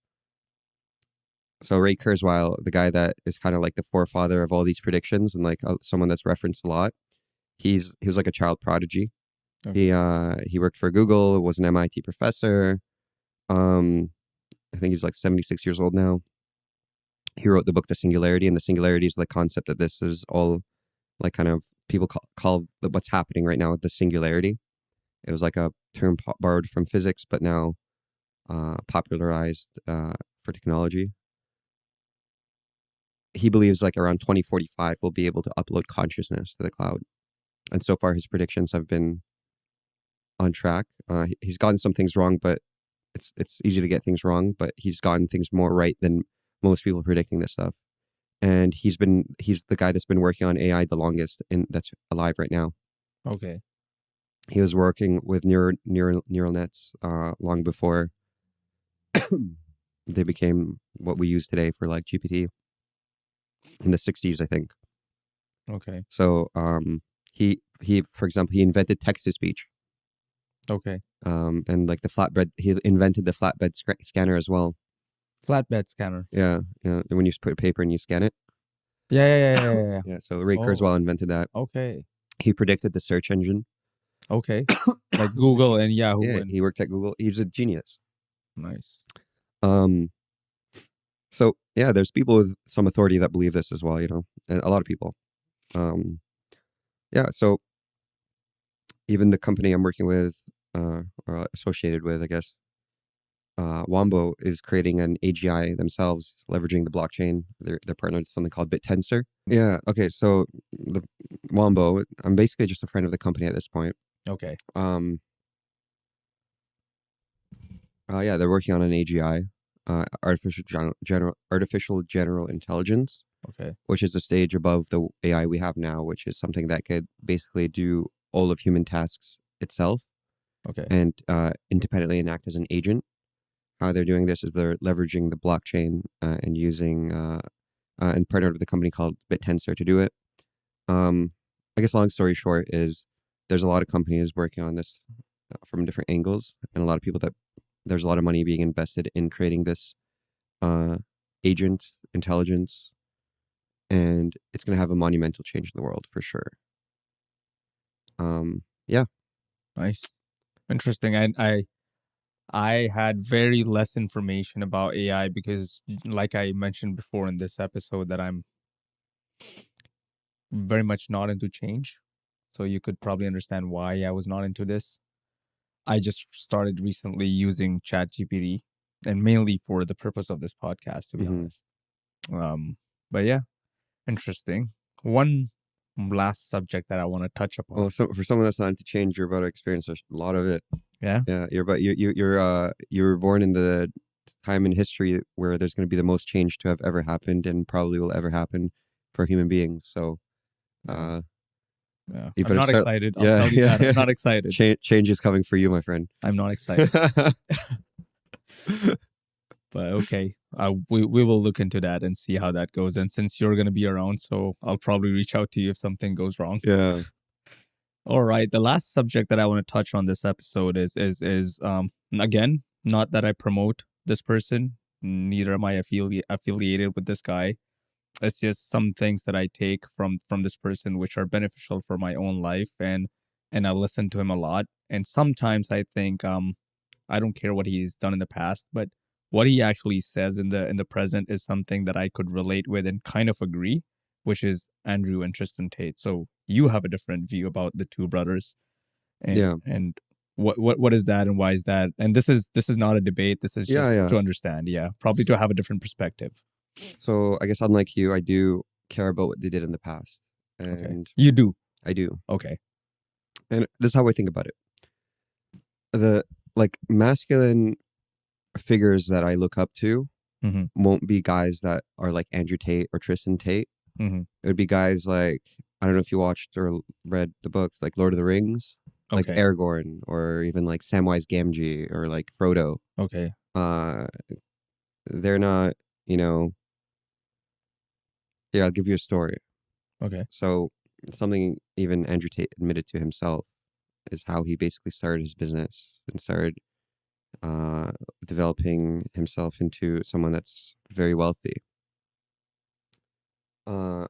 S2: so Ray Kurzweil, the guy that is kind of like the forefather of all these predictions and like someone that's referenced a lot, he was like a child prodigy. Okay. He worked for Google, was an MIT professor. I think he's like 76 years old now. He wrote the book The Singularity, and the singularity is the concept that this is all like kind of people call what's happening right now the singularity. It was like a term borrowed from physics, but now popularized for technology. He believes like around 2045 we'll be able to upload consciousness to the cloud, and so far his predictions have been on track. He's gotten some things wrong, but it's easy to get things wrong. But he's gotten things more right than most people predicting this stuff. And he's the guy that's been working on AI the longest, and that's alive right now.
S1: Okay.
S2: He was working with neural nets long before they became what we use today for like GPT in the 60s, I think.
S1: Okay.
S2: So he for example, he invented text to speech.
S1: Okay.
S2: And like he invented the flatbed scanner as well.
S1: Flatbed scanner.
S2: Yeah. When you put paper and you scan it.
S1: Yeah.
S2: Yeah. So Ray Kurzweil invented that.
S1: Okay.
S2: He predicted the search engine.
S1: Okay. Like Google and Yahoo.
S2: Yeah, he worked at Google. He's a genius.
S1: Nice.
S2: So yeah, there's people with some authority that believe this as well, and a lot of people. Yeah, so even the company I'm working with, or associated with, I guess, Wombo is creating an AGI themselves, leveraging the blockchain. They're partnered with something called BitTensor. Yeah. Okay. So the Wombo, I'm basically just a friend of the company at this point.
S1: Okay.
S2: Yeah, they're working on an AGI, artificial general intelligence.
S1: Okay.
S2: Which is a stage above the AI we have now, which is something that could basically do all of human tasks itself.
S1: Okay.
S2: And independently enact as an agent. How they're doing this is they're leveraging the blockchain and using and partnered with a company called BitTensor to do it. I guess long story short is there's a lot of companies working on this from different angles, and a lot of people there's a lot of money being invested in creating this agent intelligence, and it's going to have a monumental change in the world for sure. Yeah.
S1: Nice. Interesting. I had very less information about AI because, like I mentioned before in this episode, that I'm very much not into change. So you could probably understand why I was not into this. I just started recently using ChatGPT, and mainly for the purpose of this podcast, to be honest. But yeah, interesting. One last subject that I want to touch upon.
S2: Well, so for someone that's not into change, you're about to experience a lot of it.
S1: Yeah.
S2: Yeah. You were born in the time in history where there's going to be the most change to have ever happened, and probably will ever happen for human beings. So,
S1: Yeah.
S2: I'm
S1: not excited. I'll tell you that. I'm not excited.
S2: Change is coming for you, my friend.
S1: I'm not excited. But okay, we will look into that and see how that goes. And since you're going to be around, so I'll probably reach out to you if something goes wrong.
S2: Yeah.
S1: All right. The last subject that I want to touch on this episode is again, not that I promote this person. Neither am I affiliated with this guy. It's just some things that I take from this person which are beneficial for my own life, and I listen to him a lot. And sometimes I think I don't care what he's done in the past, but what he actually says in the present is something that I could relate with and kind of agree, which is Andrew and Tristan Tate. So you have a different view about the two brothers,
S2: Yeah.
S1: and what is that and why is that? And this is not a debate. This is
S2: Yeah,
S1: just
S2: yeah.
S1: to understand. Yeah, probably to have a different perspective.
S2: So I guess unlike you, I do care about what they did in the past,
S1: Okay,
S2: and
S1: you do.
S2: I do.
S1: Okay.
S2: And this is how I think about it. The like masculine figures that I look up to
S1: Mm-hmm.
S2: won't be guys that are like Andrew Tate or Tristan Tate.
S1: Mm-hmm.
S2: It would be guys like, I don't know if you watched or read the books like Lord of the Rings, like
S1: Okay.
S2: Aragorn, or even like Samwise Gamgee or like Frodo.
S1: Okay.
S2: Uh, they're not, you know. Yeah, I'll give you a story.
S1: Okay.
S2: So something even Andrew Tate admitted to himself is how he basically started his business and started uh, developing himself into someone that's very wealthy. Uh,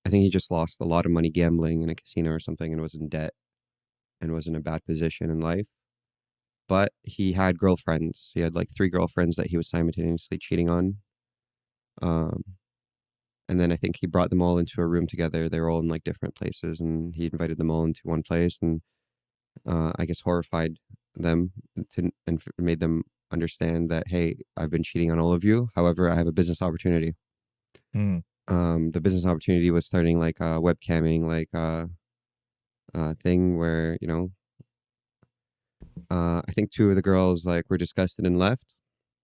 S2: I think he just lost a lot of money gambling in a casino or something and was in debt and was in a bad position in life. But he had girlfriends. He had like 3 girlfriends that he was simultaneously cheating on. Um, and then I think he brought them all into a room together. They were all in like different places, and he invited them all into one place, and I guess horrified them and made them understand that, hey, I've been cheating on all of you. However, I have a business opportunity.
S1: Mm.
S2: The business opportunity was starting like webcamming, like thing where I think 2 of the girls like were disgusted and left.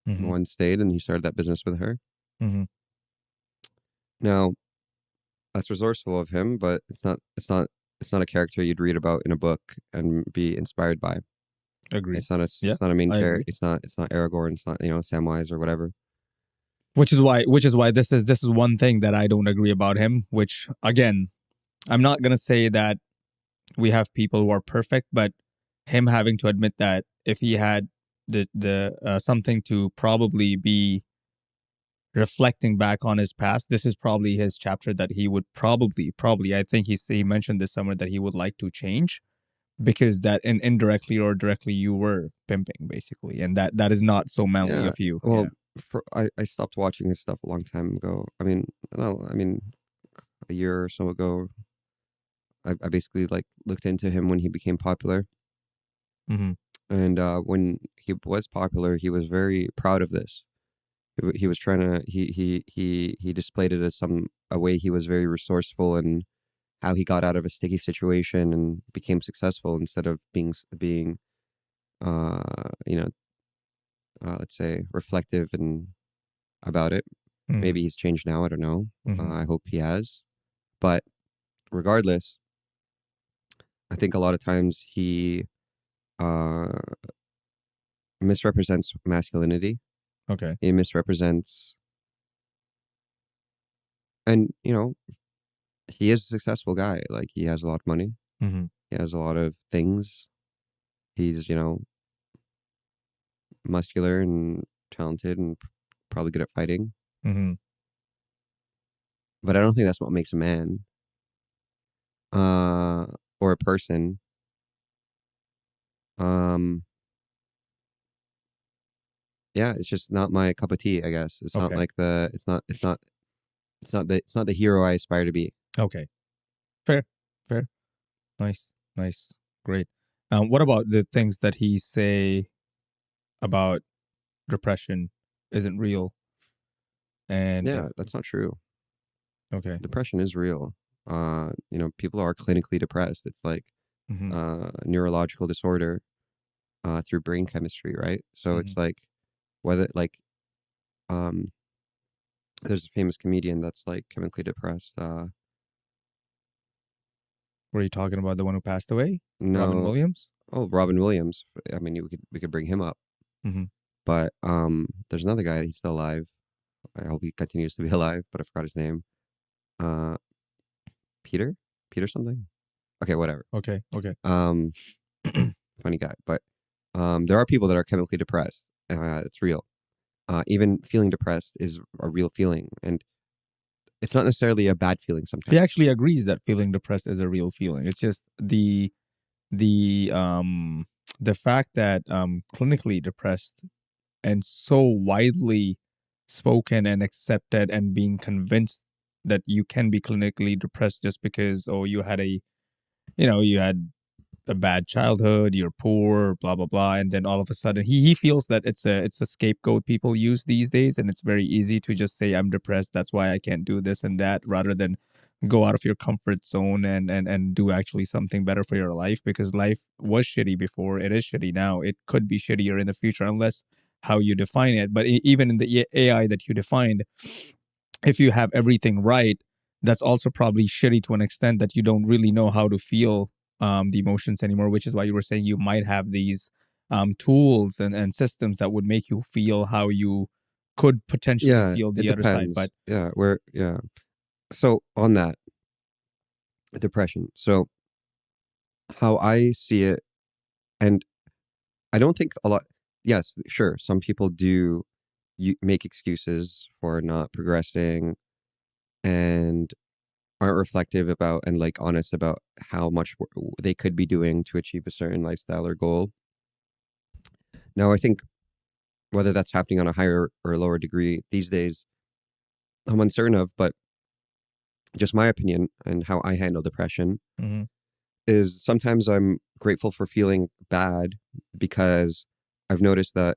S1: Mm-hmm.
S2: One stayed, and he started that business with her.
S1: Mm-hmm.
S2: Now that's resourceful of him, but it's not a character you'd read about in a book and be inspired by.
S1: Agreed. Yeah,
S2: It's not a main
S1: I
S2: character.
S1: agree.
S2: It's not Aragorn. It's not Samwise or whatever.
S1: Which is why this is one thing that I don't agree about him. Which again, I'm not gonna say that we have people who are perfect, but him having to admit that if he had the something to probably be reflecting back on his past, this is probably his chapter that he would probably I think he mentioned this somewhere that he would like to change, because that indirectly or directly you were pimping basically, and that is not so manly
S2: Yeah.
S1: of you.
S2: Well,
S1: Yeah.
S2: I stopped watching his stuff a long time ago. I mean, no, I mean a year or so ago. I basically like looked into him when he became popular,
S1: Mm-hmm.
S2: and when he was popular, he was very proud of this. He was trying to he displayed it as a way he was very resourceful and how he got out of a sticky situation and became successful instead of being you know let's say reflective and about it.
S1: Mm-hmm.
S2: Maybe he's changed now. I don't know.
S1: Mm-hmm.
S2: I hope he has. But regardless, I think a lot of times he uh, misrepresents masculinity.
S1: Okay.
S2: He misrepresents, and he is a successful guy. Like he has a lot of money.
S1: Mm-hmm.
S2: He has a lot of things. He's muscular and talented and probably good at fighting.
S1: Mm-hmm.
S2: But I don't think that's what makes a man or a person. Um, yeah, it's just not my cup of tea. I guess it's not
S1: Okay.
S2: like it's not the hero I aspire to be.
S1: Okay. Fair. Fair. Nice. Nice. Great. What about the things that he say about depression isn't real? And
S2: Yeah, that's not true.
S1: okay.
S2: Depression is real. People are clinically depressed. It's like
S1: Mm-hmm.
S2: neurological disorder through brain chemistry, right? So
S1: Mm-hmm.
S2: it's like whether like um there's a famous comedian that's like chemically depressed.
S1: Were you talking about the one who passed away, Robin
S2: No,
S1: Williams?
S2: oh, Robin Williams. I mean, we could bring him up,
S1: Mm-hmm.
S2: but there's another guy. He's still alive. I hope he continues to be alive, but I forgot his name. Uh, Peter, Peter something. Okay, whatever.
S1: Okay. Okay.
S2: Um, funny guy, but there are people that are chemically depressed. It's real. even feeling depressed is a real feeling, and it's not necessarily a bad feeling
S1: He
S2: sometimes.
S1: actually agrees that feeling depressed is a real feeling. It's just the the fact that clinically depressed and so widely spoken and accepted and being convinced that you can be clinically depressed just because you had you had a bad childhood, you're poor, blah blah blah, and then all of a sudden he feels that it's a scapegoat people use these days, and it's very easy to just say I'm depressed, that's why I can't do this and that, rather than go out of your comfort zone and do actually something better for your life, because life was shitty before, it is shitty now, it could be shittier in the future unless how you define it. But even in the AI that you defined, if you have everything right, that's also probably shitty to an extent that you don't really know how to feel the emotions anymore, which is why you were saying you might have these tools and systems that would make you feel how you could potentially
S2: Yeah,
S1: feel
S2: it
S1: the other side. But
S2: depends. Yeah. So on that depression, so how I see it, and I don't think a lot. Yes, sure, some people do make excuses for not progressing and aren't reflective about and like honest about how much they could be doing to achieve a certain lifestyle or goal. Now, I think whether that's happening on a higher or lower degree these days, I'm uncertain of, but just my opinion and how I handle depression
S1: mm-hmm,
S2: is sometimes I'm grateful for feeling bad because I've noticed that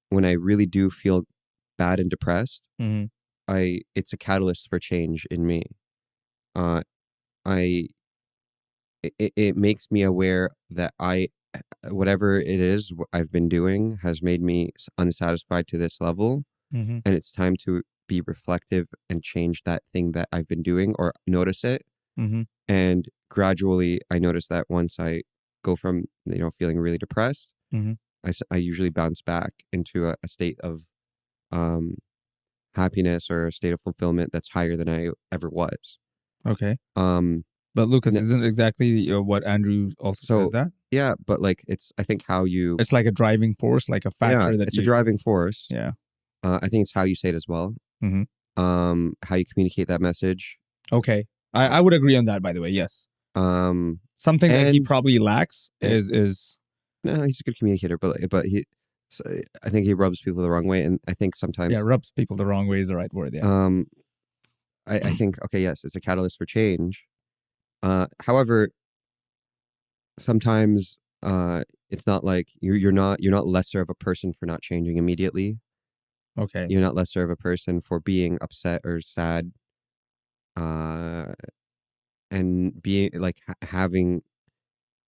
S2: when I really do feel bad and depressed,
S1: mm-hmm,
S2: it's a catalyst for change in me. Uh, I it makes me aware that whatever it is I've been doing has made me unsatisfied to this level,
S1: mm-hmm,
S2: and it's time to be reflective and change that thing that I've been doing or notice it.
S1: mm-hmm,
S2: And gradually, I notice that once I go from feeling really depressed,
S1: mm-hmm.
S2: I usually bounce back into a state of um, happiness or a state of fulfillment that's higher than I ever was.
S1: Okay.
S2: Um,
S1: But Lucas,
S2: n-
S1: isn't exactly what Andrew also says
S2: so
S1: that
S2: yeah, but like I think how you,
S1: it's like a driving force, like a
S2: yeah,
S1: factor that
S2: it's a
S1: you,
S2: driving force.
S1: yeah.
S2: I think it's how you say it as well.
S1: Mm-hmm.
S2: How you communicate that message.
S1: Okay. I
S2: It's
S1: would agree on that, by the way. Yes.
S2: um,
S1: Something that he
S2: and
S1: probably lacks
S2: eh,
S1: is
S2: no, he's a good communicator, but so I think he rubs people the wrong way, and I think
S1: yeah,
S2: sometimes
S1: rubs people the wrong way is the right word. Yeah.
S2: um, I think okay, yes, it's a catalyst for change. However, sometimes it's not like you're not lesser of a person for not changing immediately.
S1: Okay.
S2: You're not lesser of a person for being upset or sad, uh, and being like having.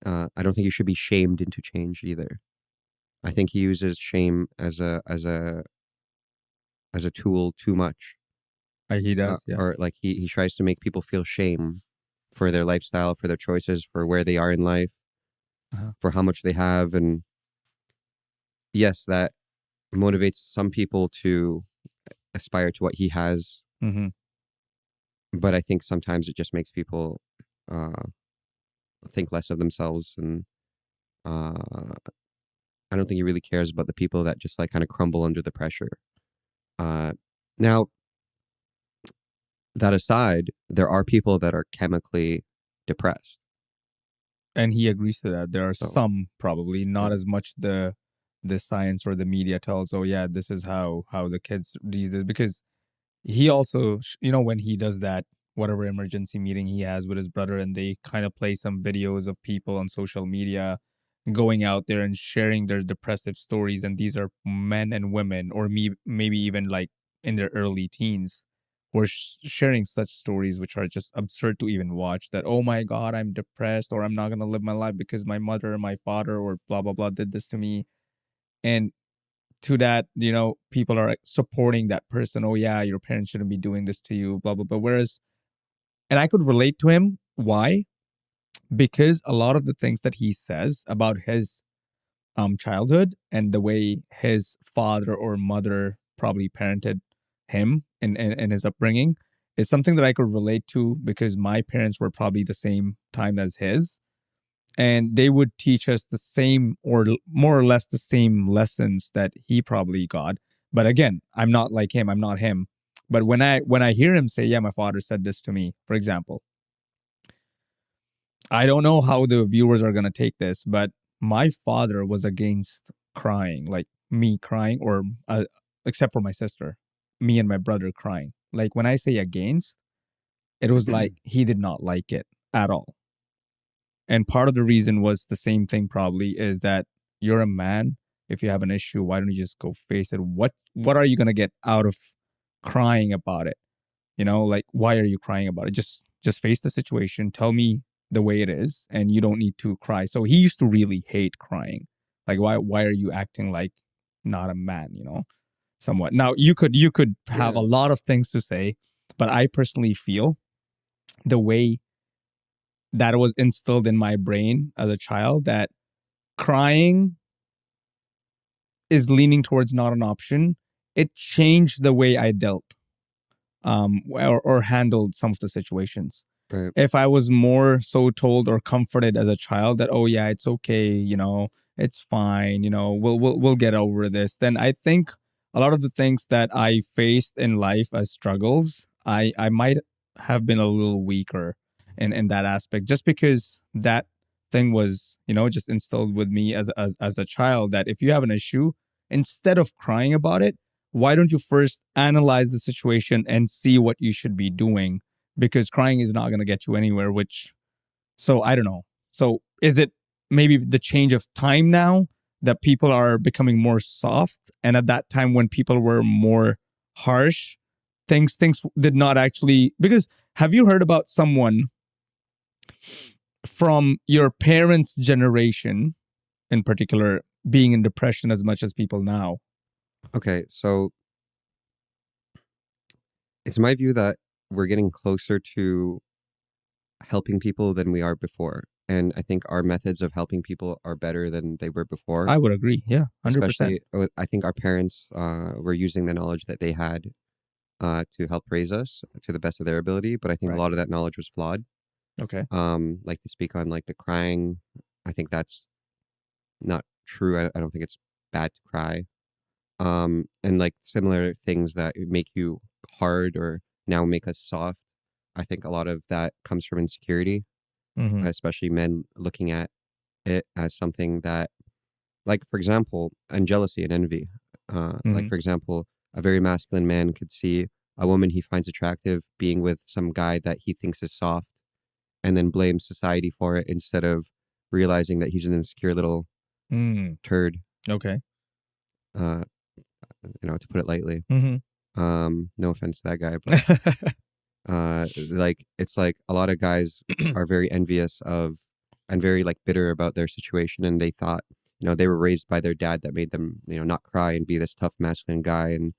S2: I don't think you should be shamed into change either. I think he uses shame as a tool too much,
S1: He does. Yeah.
S2: or like he tries to make people feel shame for their lifestyle, for their choices, for where they are in life,
S1: Uh-huh.
S2: for how much they have, and yes, that motivates some people to aspire to what he has,
S1: Mm-hmm.
S2: but I think sometimes it just makes people uh, think less of themselves, and uh, I don't think he really cares about the people that just like kind of crumble under the pressure. Uh, Now, that aside, there are people that are chemically depressed.
S1: And he agrees to that. There are
S2: So
S1: some, probably not
S2: yeah,
S1: as much the science or the media tells. Oh yeah, this is how the kids these days, because he also when he does that whatever emergency meeting he has with his brother, and they kind of play some videos of people on social media going out there and sharing their depressive stories, and these are men and women, or maybe even like in their early teens, who are sharing such stories which are just absurd to even watch, that oh my god, I'm depressed, or I'm not going to live my life because my mother or my father or blah blah blah did this to me. And to that, people are like supporting that person. Oh yeah, your parents shouldn't be doing this to you, blah blah blah. Whereas, and I could relate to him. Why? Because a lot of the things that he says about his childhood and the way his father or mother probably parented him in his upbringing is something that I could relate to, because my parents were probably the same time as his, and they would teach us the same or more or less the same lessons that he probably got. But again, I'm not like him. I'm not him. But when I hear him say, "Yeah, my father said this to me," for example, I don't know how the viewers are gonna take this, but my father was against crying, like me crying, or except for my sister, me and my brother crying. Like when I say against, it was like he did not like it at all. And part of the reason was the same thing probably is that you're a man. If you have an issue, why don't you just go face it? What are you gonna get out of crying about it? You know, like why are you crying about it? Just face the situation, tell me the way it is, and you don't need to cry. So he used to really hate crying. Like why are you acting like not a man, you know? Somewhat. Now you could have
S2: Yeah.
S1: a lot of things to say, but I personally feel the way that was instilled in my brain as a child that crying is leaning towards not an option. It changed the way I dealt or handled some of the situations.
S2: Right.
S1: If I was more so told or comforted as a child that, oh yeah, it's okay, you know, it's fine, you know, we'll get over this, then I think a lot of the things that I faced in life as struggles, I might have been a little weaker in that aspect, just because that thing was, you know, just instilled with me as a child that if you have an issue, instead of crying about it, why don't you first analyze the situation and see what you should be doing, because crying is not going to get you anywhere, which, so I don't know. So is it maybe the change of time now that people are becoming more soft, and at that time when people were more harsh, things did not actually, because have you heard about someone from your parents' generation in particular being in depression as much as people now?
S2: Okay, so it's my view that we're getting closer to helping people than we are before. And I think our methods of helping people are better than they were before.
S1: I would agree. Yeah, 100%.
S2: Especially, I think our parents were using the knowledge that they had to help raise us to the best of their ability. But I think a
S1: Right.
S2: lot of that knowledge was flawed.
S1: Okay.
S2: Like to speak on like the crying, I think that's not true. I don't think it's bad to cry. And like similar things that make you hard or now make us soft. I think a lot of that comes from insecurity,
S1: Mm-hmm.
S2: especially men looking at it as something that, like, for example, and jealousy and envy. Like,
S1: Mm-hmm.
S2: for example, a very masculine man could see a woman he finds attractive being with some guy that he thinks is soft and then blame society for it instead of realizing that he's an insecure little
S1: Mm.
S2: turd,
S1: Okay.
S2: uh, to put it lightly.
S1: Mm-hmm.
S2: No offense to that guy, but like it's like a lot of guys are very envious of and very like bitter about their situation, and they thought, they were raised by their dad that made them, not cry and be this tough masculine guy and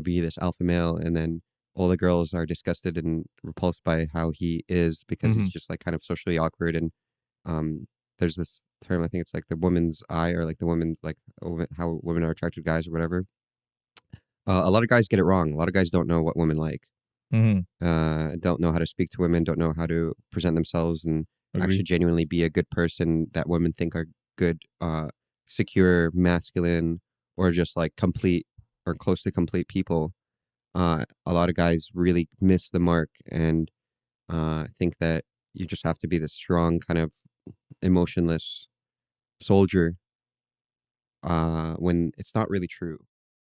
S2: be this alpha male, and then all the girls are disgusted and repulsed by how he is because
S1: Mm-hmm.
S2: he's just like kind of socially awkward. And there's this term, I think it's like the woman's eye, or like the woman's like how women are attracted to guys or whatever. A lot of guys get it wrong. A lot of guys don't know what women like,
S1: Mm-hmm.
S2: don't know how to speak to women, don't know how to present themselves and actually
S1: Agree.
S2: genuinely be a good person that women think are good, secure, masculine, or just like complete or close to complete people. A lot of guys really miss the mark and think that you just have to be this strong, kind of emotionless soldier when it's not really true.